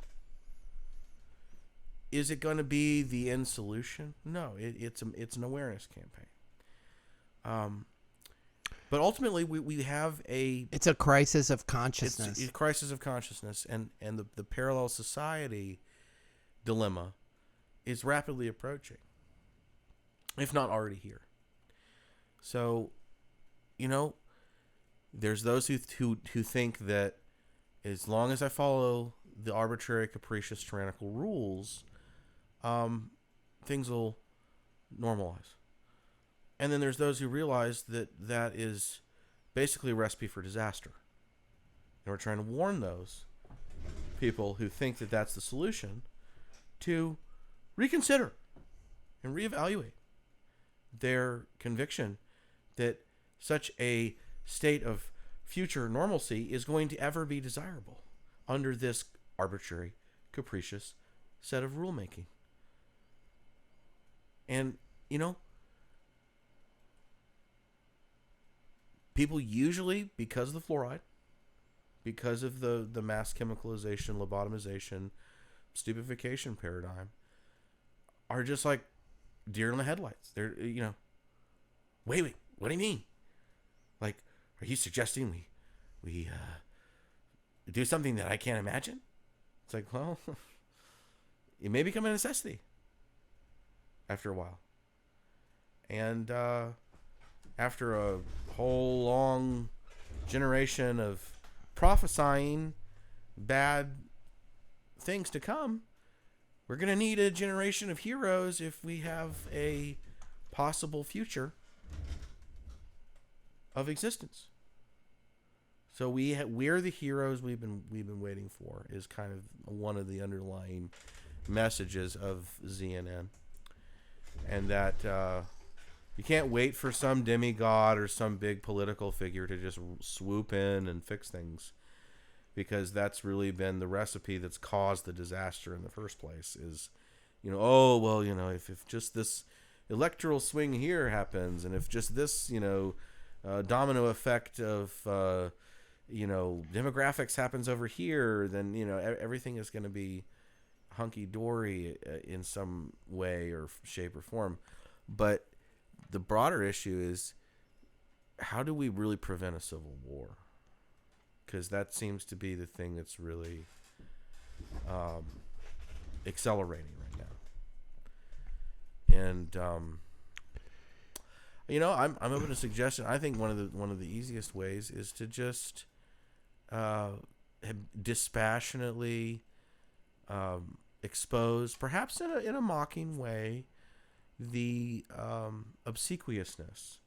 Is it going to be the end solution? No, it's an awareness campaign. But ultimately, we have it's a crisis of consciousness. It's a crisis of consciousness, and the parallel society dilemma is rapidly approaching, if not already here. So, there's those who think that as long as I follow the arbitrary, capricious, tyrannical rules, things will normalize. And then there's those who realize that is basically a recipe for disaster. And we're trying to warn those people who think that that's the solution to reconsider and reevaluate their conviction that such a state of future normalcy is going to ever be desirable under this arbitrary, capricious set of rulemaking. And, people usually, because of the fluoride, because of the mass chemicalization, lobotomization, stupefaction paradigm, are just like deer in the headlights. They're, wait, what do you mean? Like, are you suggesting we do something that I can't imagine? It's like, well, it may become a necessity after a while. And after a whole long generation of prophesying bad things to come, we're going to need a generation of heroes if we have a possible future of existence. So we're the heroes we've been waiting for is kind of one of the underlying messages of ZNN. And that you can't wait for some demigod or some big political figure to just swoop in and fix things, because that's really been the recipe that's caused the disaster in the first place. Is, if just this electoral swing here happens, and if just this, domino effect of, demographics happens over here, then, everything is going to be hunky-dory in some way or shape or form. But the broader issue is, how do we really prevent a civil war? because that seems to be the thing that's really accelerating right now. And I'm open to suggestion. I think one of the easiest ways is to just dispassionately expose, perhaps in a mocking way, the obsequiousness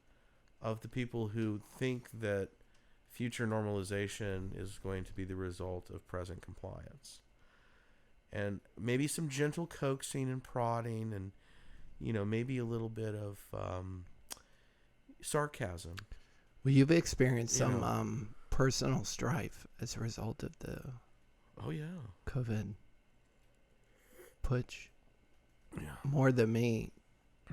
of the people who think that future normalization is going to be the result of present compliance. And maybe some gentle coaxing and prodding, and maybe a little bit of sarcasm. Well, you've experienced some personal strife as a result of the COVID putsch. Yeah. More than me.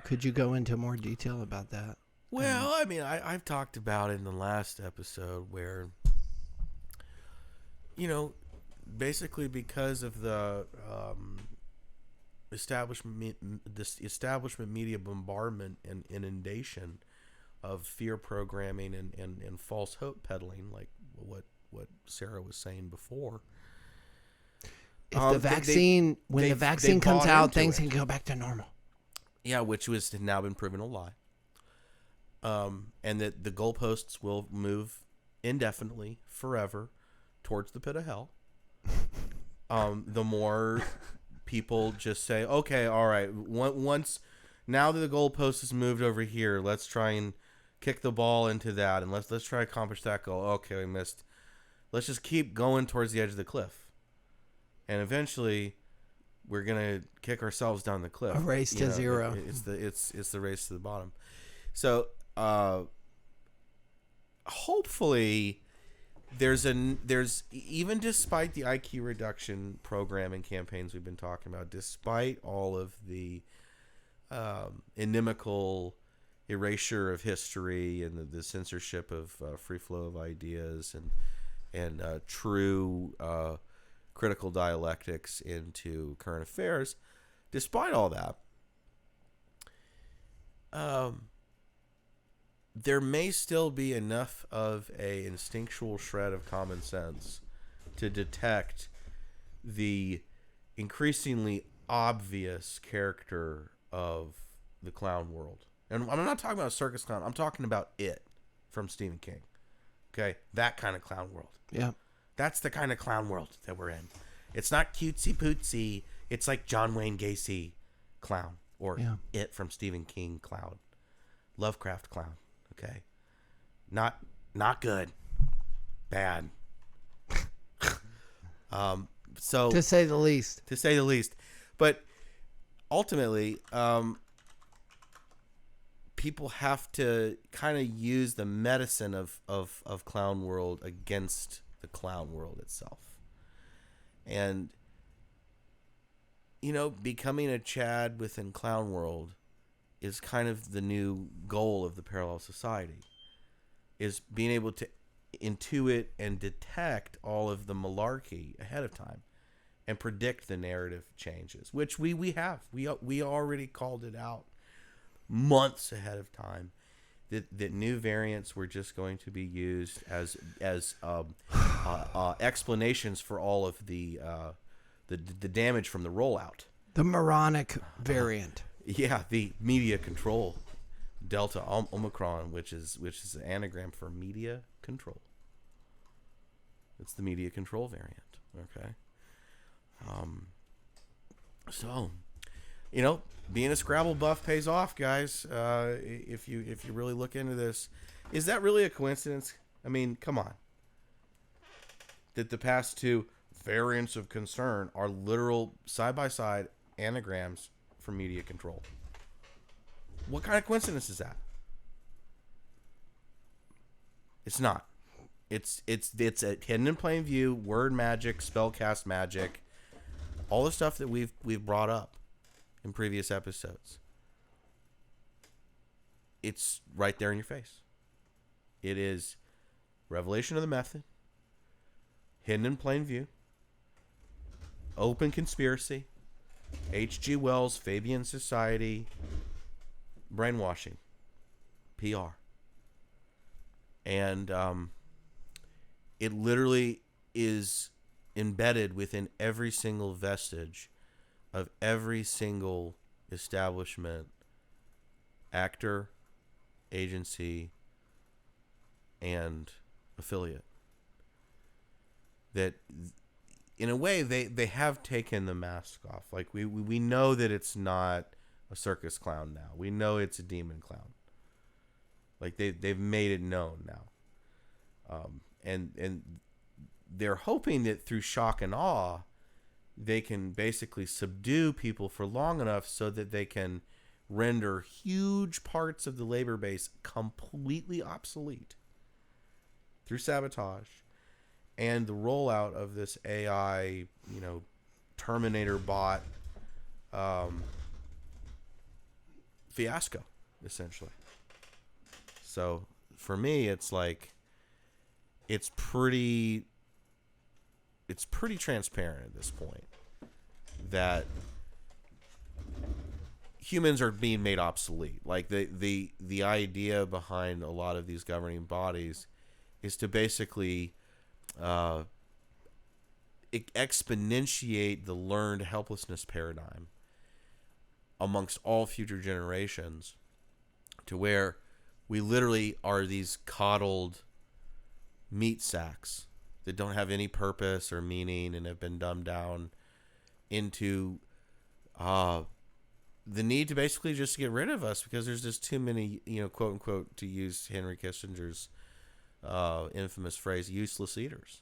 Could you go into more detail about that? Well, I mean, I've talked about it in the last episode where, basically because of the establishment media bombardment and inundation of fear programming and false hope peddling, like what Sarah was saying before. If the vaccine, when the vaccine comes out, things can go back to normal. Yeah, which has now been proven a lie. And that the goalposts will move indefinitely, forever, towards the pit of hell. The more people just say, okay, all right, once now that the goalpost has moved over here, let's try and kick the ball into that, and let's try to accomplish that goal. Okay, we missed. Let's just keep going towards the edge of the cliff, and eventually, we're gonna kick ourselves down the cliff. A race to zero. It's the race to the bottom. So hopefully there's even despite the IQ reduction program and campaigns we've been talking about, despite all of the inimical erasure of history and the censorship of free flow of ideas and true critical dialectics into current affairs, despite all that, there may still be enough of a instinctual shred of common sense to detect the increasingly obvious character of the clown world. And I'm not talking about a circus clown. I'm talking about It from Stephen King. Okay? That kind of clown world. Yeah. That's the kind of clown world that we're in. It's not cutesy pootsy. It's like John Wayne Gacy clown, or It from Stephen King clown. Lovecraft clown. Okay. Not good. Bad. So to say the least. But ultimately, people have to kind of use the medicine of clown world against the clown world itself. And becoming a Chad within clown world is kind of the new goal of the parallel society, is being able to intuit and detect all of the malarkey ahead of time and predict the narrative changes, which we have. We already called it out months ahead of time that new variants were just going to be used as explanations for all of the damage from the rollout. The moronic variant. Yeah, the media control Delta Omicron, which is an anagram for media control. It's the media control variant. Okay. So, being a Scrabble buff pays off, guys. If you really look into this, is that really a coincidence? I mean, come on. That the past two variants of concern are literal side-by-side anagrams for media control. What kind of coincidence is that? It's not. It's a hidden in plain view, word magic, spellcast magic, all the stuff that we've brought up in previous episodes. It's right there in your face. It is revelation of the method, hidden in plain view, open conspiracy, H.G. Wells, Fabian Society, brainwashing, PR. And it literally is embedded within every single vestige of every single establishment, actor, agency, and affiliate. That in a way they have taken the mask off. Like we know that it's not a circus clown now. We know it's a demon clown. Like they've made it known now. And they're hoping that through shock and awe they can basically subdue people for long enough so that they can render huge parts of the labor base completely obsolete through sabotage and the rollout of this AI, Terminator bot fiasco, essentially. So for me, it's like it's pretty transparent at this point that humans are being made obsolete. Like the idea behind a lot of these governing bodies is to basically exponentiate the learned helplessness paradigm amongst all future generations to where we literally are these coddled meat sacks that don't have any purpose or meaning and have been dumbed down into the need to basically just get rid of us because there's just too many, quote unquote, to use Henry Kissinger's infamous phrase, useless eaters.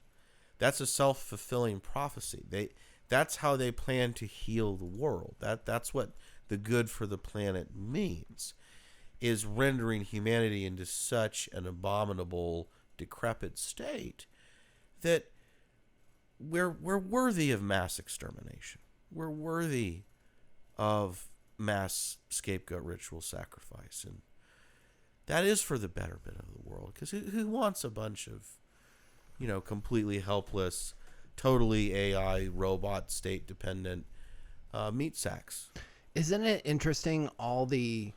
That's a self-fulfilling prophecy. That's how they plan to heal the world. That's what the good for the planet means, is rendering humanity into such an abominable, decrepit state that we're worthy of mass extermination. We're worthy of mass scapegoat ritual sacrifice, and that is for the betterment of the world. Because who wants a bunch of, completely helpless, totally AI robot state dependent meat sacks? Isn't it interesting all the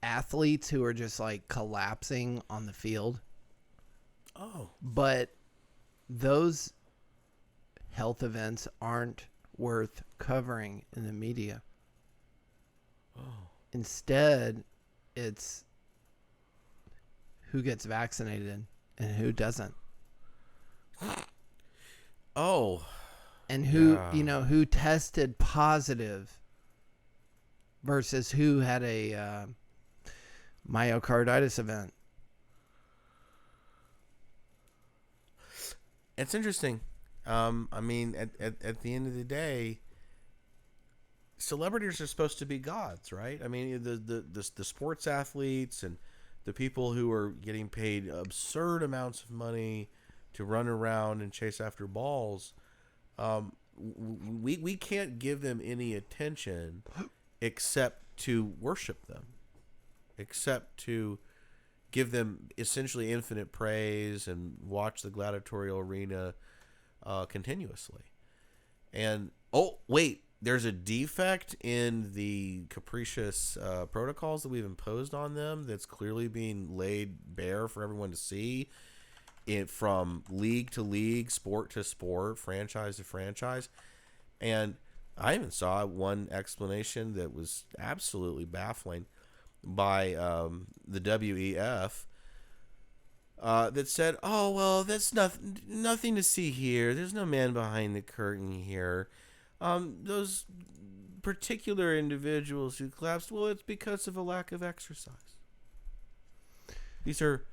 athletes who are just like collapsing on the field? Oh, but those health events aren't worth covering in the media. oh, Instead, it's who gets vaccinated and who doesn't. oh, And who, yeah. who tested positive versus who had a myocarditis event. It's interesting. I mean, at the end of the day, celebrities are supposed to be gods, right? I mean, the sports athletes and the people who are getting paid absurd amounts of money to run around and chase after balls, we can't give them any attention except to worship them, except to give them essentially infinite praise and watch the gladiatorial arena continuously. And oh wait, there's a defect in the capricious protocols that we've imposed on them that's clearly being laid bare for everyone to see, from league to league, sport to sport, franchise to franchise. And I even saw one explanation that was absolutely baffling by the WEF that said, "Oh well, that's nothing to see here. There's no man behind the curtain here. Those particular individuals who collapsed, well, it's because of a lack of exercise. These are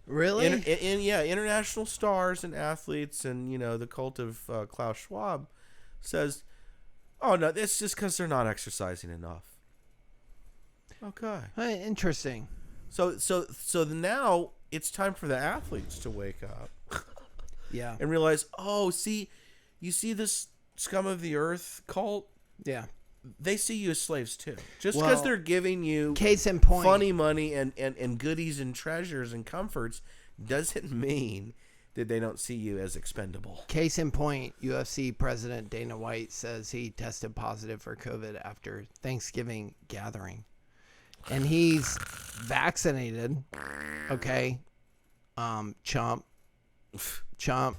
Really? international stars and athletes, and the cult of Klaus Schwab says, oh no, it's just because they're not exercising enough." Okay. Hey, interesting. So now it's time for the athletes to wake up Yeah. and realize, oh, you see this scum of the earth cult? Yeah. They see you as slaves too. Just Well, because they're giving you Case in point. funny money and goodies and treasures and comforts doesn't mean that they don't see you as expendable. Case in point, UFC President Dana White says he tested positive for COVID after Thanksgiving gathering. And he's vaccinated. Okay. Chump. chump.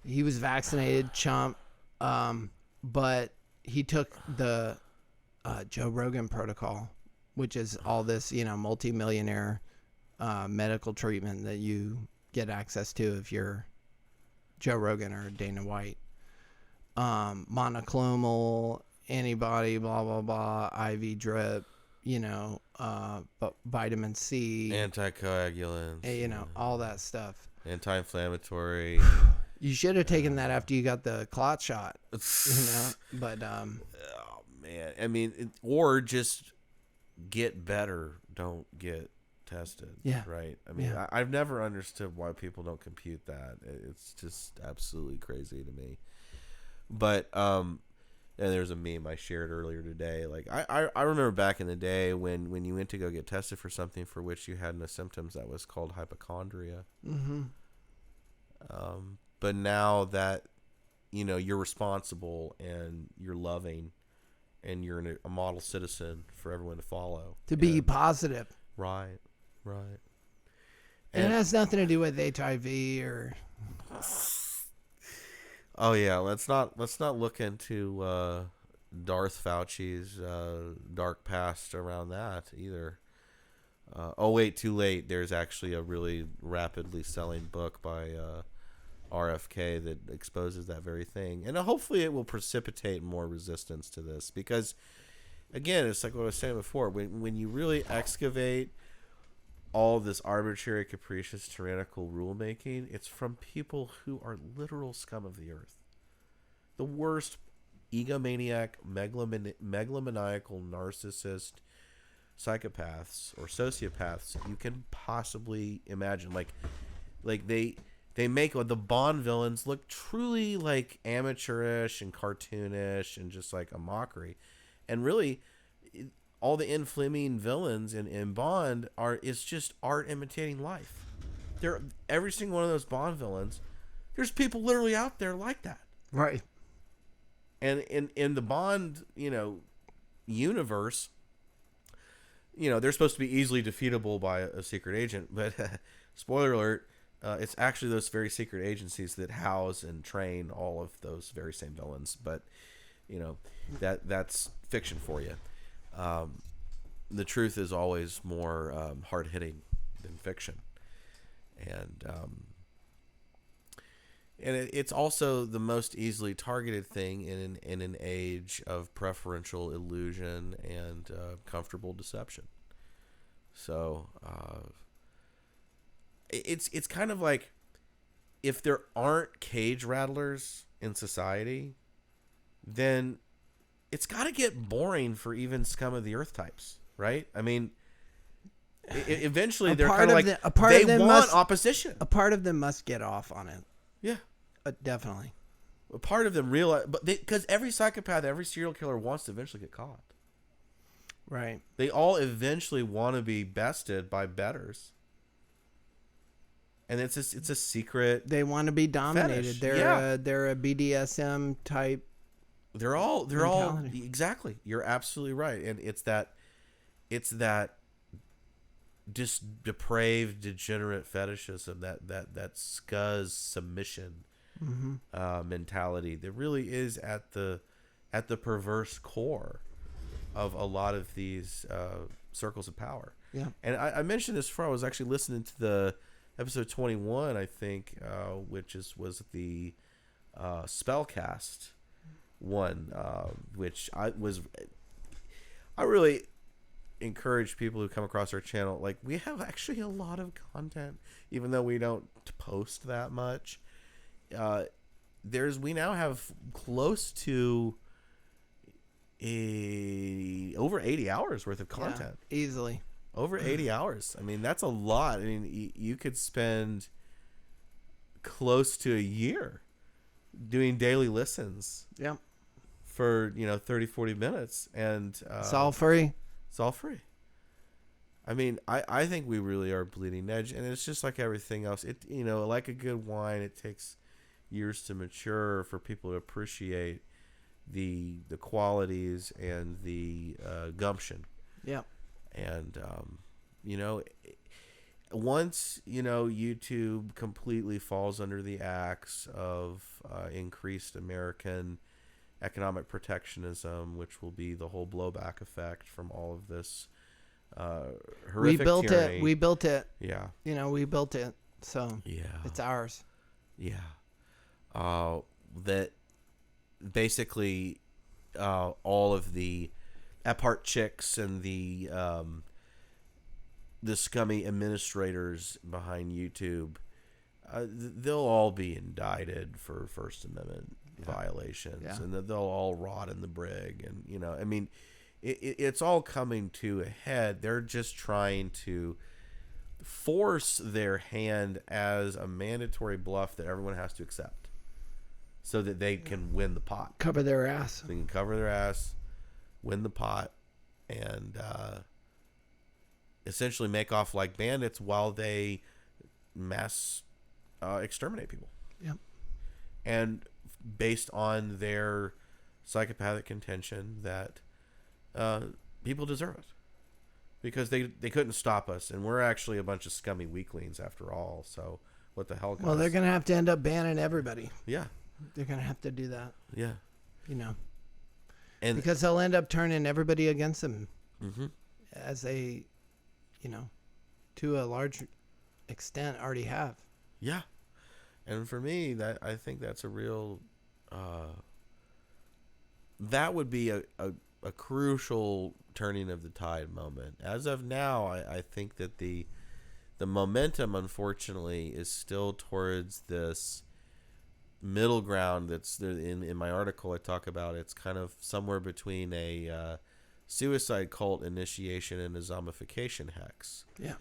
He was vaccinated, chump. But he took the Joe Rogan protocol, which is all this, multimillionaire medical treatment that you get access to if you're Joe Rogan or Dana White. Monoclonal antibody, blah, blah, blah, IV drip, vitamin C. Anticoagulants. All that stuff. Anti-inflammatory. You should have taken that after you got the clot shot, but oh man, I mean, or just get better, don't get tested. Yeah. Right. I mean, Yeah. I've never understood why people don't compute that. It's just absolutely crazy to me. But and there's a meme I shared earlier today. Like I remember back in the day when you went to go get tested for something for which you had no symptoms, that was called hypochondria. Mm-hmm. But now that, you're responsible and you're loving and you're a model citizen for everyone to follow. To be positive. Right. And it has nothing to do with HIV or... Oh, yeah. Let's not look into Darth Fauci's dark past around that either. Oh, wait, too late. There's actually a really rapidly selling book by... RFK that exposes that very thing, and hopefully it will precipitate more resistance to this, because again, it's like what I was saying before, when you really excavate all this arbitrary, capricious, tyrannical rulemaking, it's from people who are literal scum of the earth, the worst egomaniac, megalomaniacal, narcissist, psychopaths or sociopaths you can possibly imagine. Like they make the Bond villains look truly like amateurish and cartoonish and just like a mockery. And really, all the Ian Fleming villains in Bond is just art imitating life. Every single one of those Bond villains, there's people literally out there like that. Right. And in the Bond, universe, they're supposed to be easily defeatable by a secret agent, but spoiler alert, it's actually those very secret agencies that house and train all of those very same villains. But, that's fiction for you. The truth is always more hard-hitting than fiction. And it's also the most easily targeted thing in an age of preferential illusion and comfortable deception. So... It's kind of like, if there aren't cage rattlers in society, then it's got to get boring for even scum of the earth types, right? I mean, eventually they're kind of like, they want opposition. A part of them must get off on it. Yeah. Definitely. A part of them realize, but because every psychopath, every serial killer wants to eventually get caught. Right. They all eventually want to be bested by betters. And it's a secret. They want to be dominated. Fetish. They're a BDSM type. They're all mentality. Exactly. You're absolutely right. And it's that just depraved, degenerate fetishism, that scuzz submission mentality that really is at the perverse core of a lot of these circles of power. Yeah. And I mentioned this before. I was actually listening to the episode 21, I think, which was the Spellcast one, which I really encourage people who come across our channel. Like, we have actually a lot of content, even though we don't post that much. We now have close to over 80 hours worth of content. Yeah, easily. Over 80 hours. I mean, that's a lot. I mean, you could spend close to a year doing daily listens. Yeah. For, 30, 40 minutes. And it's all free. It's all free. I mean, I think we really are bleeding edge. And it's just like everything else. It, like a good wine, it takes years to mature for people to appreciate the qualities and the gumption. Yeah. And, once YouTube completely falls under the axe of increased American economic protectionism, which will be the whole blowback effect from all of this horrific tyranny. We built it. Yeah. We built it. So Yeah. it's ours. Yeah. That basically all of the apart chicks and the scummy administrators behind YouTube, they'll all be indicted for First Amendment violations, and they'll all rot in the brig. And I mean, it's all coming to a head. They're just trying to force their hand as a mandatory bluff that everyone has to accept, so that they can win the pot. Cover their ass. They can cover their ass, win the pot, and essentially make off like bandits while they mass exterminate people. Yep. And based on their psychopathic contention that people deserve it. Because they couldn't stop us, and we're actually a bunch of scummy weaklings after all, so what the hell, guys? Well, they're going to have to end up banning everybody. Yeah. They're going to have to do that. Yeah. And because they'll end up turning everybody against them, mm-hmm. as they, to a large extent already have. Yeah. And for me, I think that's a real, that would be a crucial turning of the tide moment. As of now, I think that the momentum, unfortunately, is still towards this middle ground that's in my article. I talk about it's kind of somewhere between a suicide cult initiation and a zombification hex. Yeah.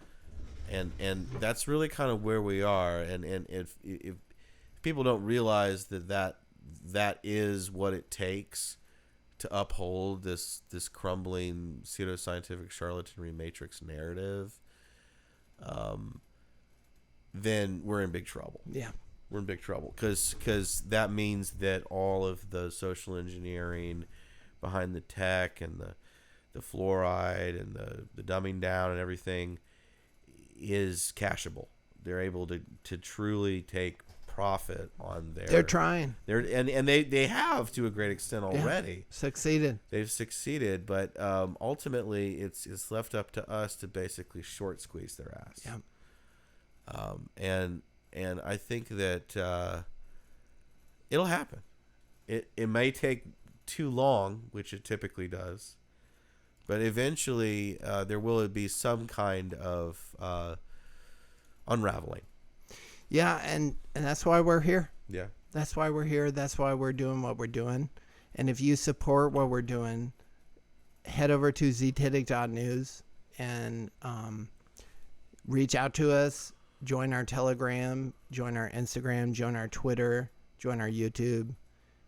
And that's really kind of where we are. And if people don't realize that is what it takes to uphold this crumbling pseudoscientific charlatanry matrix narrative, then we're in big trouble. Yeah. We're in big trouble because that means that all of the social engineering behind the tech and the fluoride and the dumbing down and everything is cashable. They're able to truly take profit on their. They're trying. And they have to a great extent already. Yeah, succeeded. They've succeeded, but ultimately it's left up to us to basically short squeeze their ass. Yeah. And I think that it'll happen. It may take too long, which it typically does, but eventually there will be some kind of unraveling. Yeah, and that's why we're here. Yeah. That's why we're here. That's why we're doing what we're doing. And if you support what we're doing, head over to zetetic.news and reach out to us. Join our Telegram, join our Instagram, join our Twitter, join our YouTube,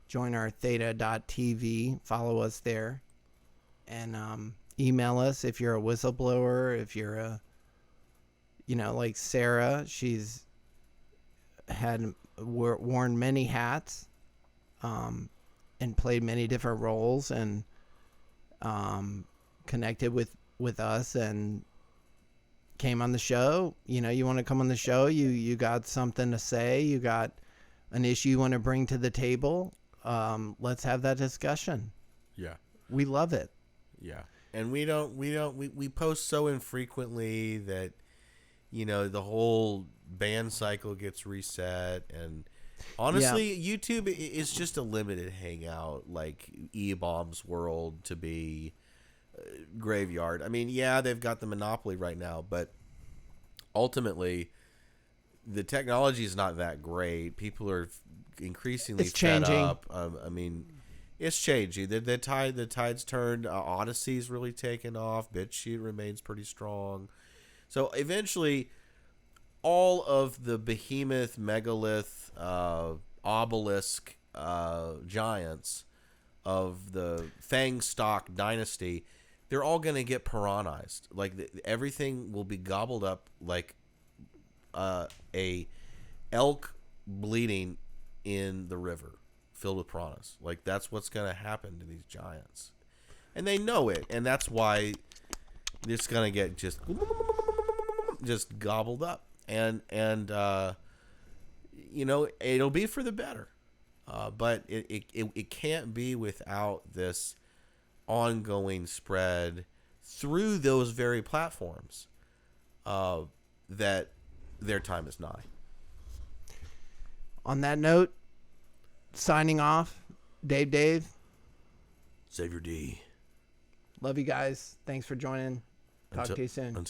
join our theta.tv. Follow us there. And email us if you're a whistleblower, if you're a, like Sarah, she's worn many hats and played many different roles and connected with us and came on the show. You want to come on the show, you got something to say, you got an issue you want to bring to the table, let's have that discussion. Yeah. We love it. Yeah. And we post so infrequently that the whole ban cycle gets reset, and honestly YouTube is just a limited hangout, like E-Bomb's world to be graveyard. I mean, they've got the monopoly right now, but ultimately the technology is not that great. People are increasingly fed up. I mean, it's changing. The tide's turned. Odyssey's really taken off. BitChute remains pretty strong. So eventually, all of the behemoth, megalith, obelisk giants of the Fang stock dynasty, they're all going to get piranhized. Like everything will be gobbled up like a elk bleeding in the river filled with piranhas. Like that's what's going to happen to these giants, and they know it, and that's why it's going to get just just gobbled up, and you know, it'll be for the better, but it can't be without this ongoing spread through those very platforms that their time is nigh. On that note, signing off, Dave. Xavier D. Love you guys. Thanks for joining. Talk to you soon.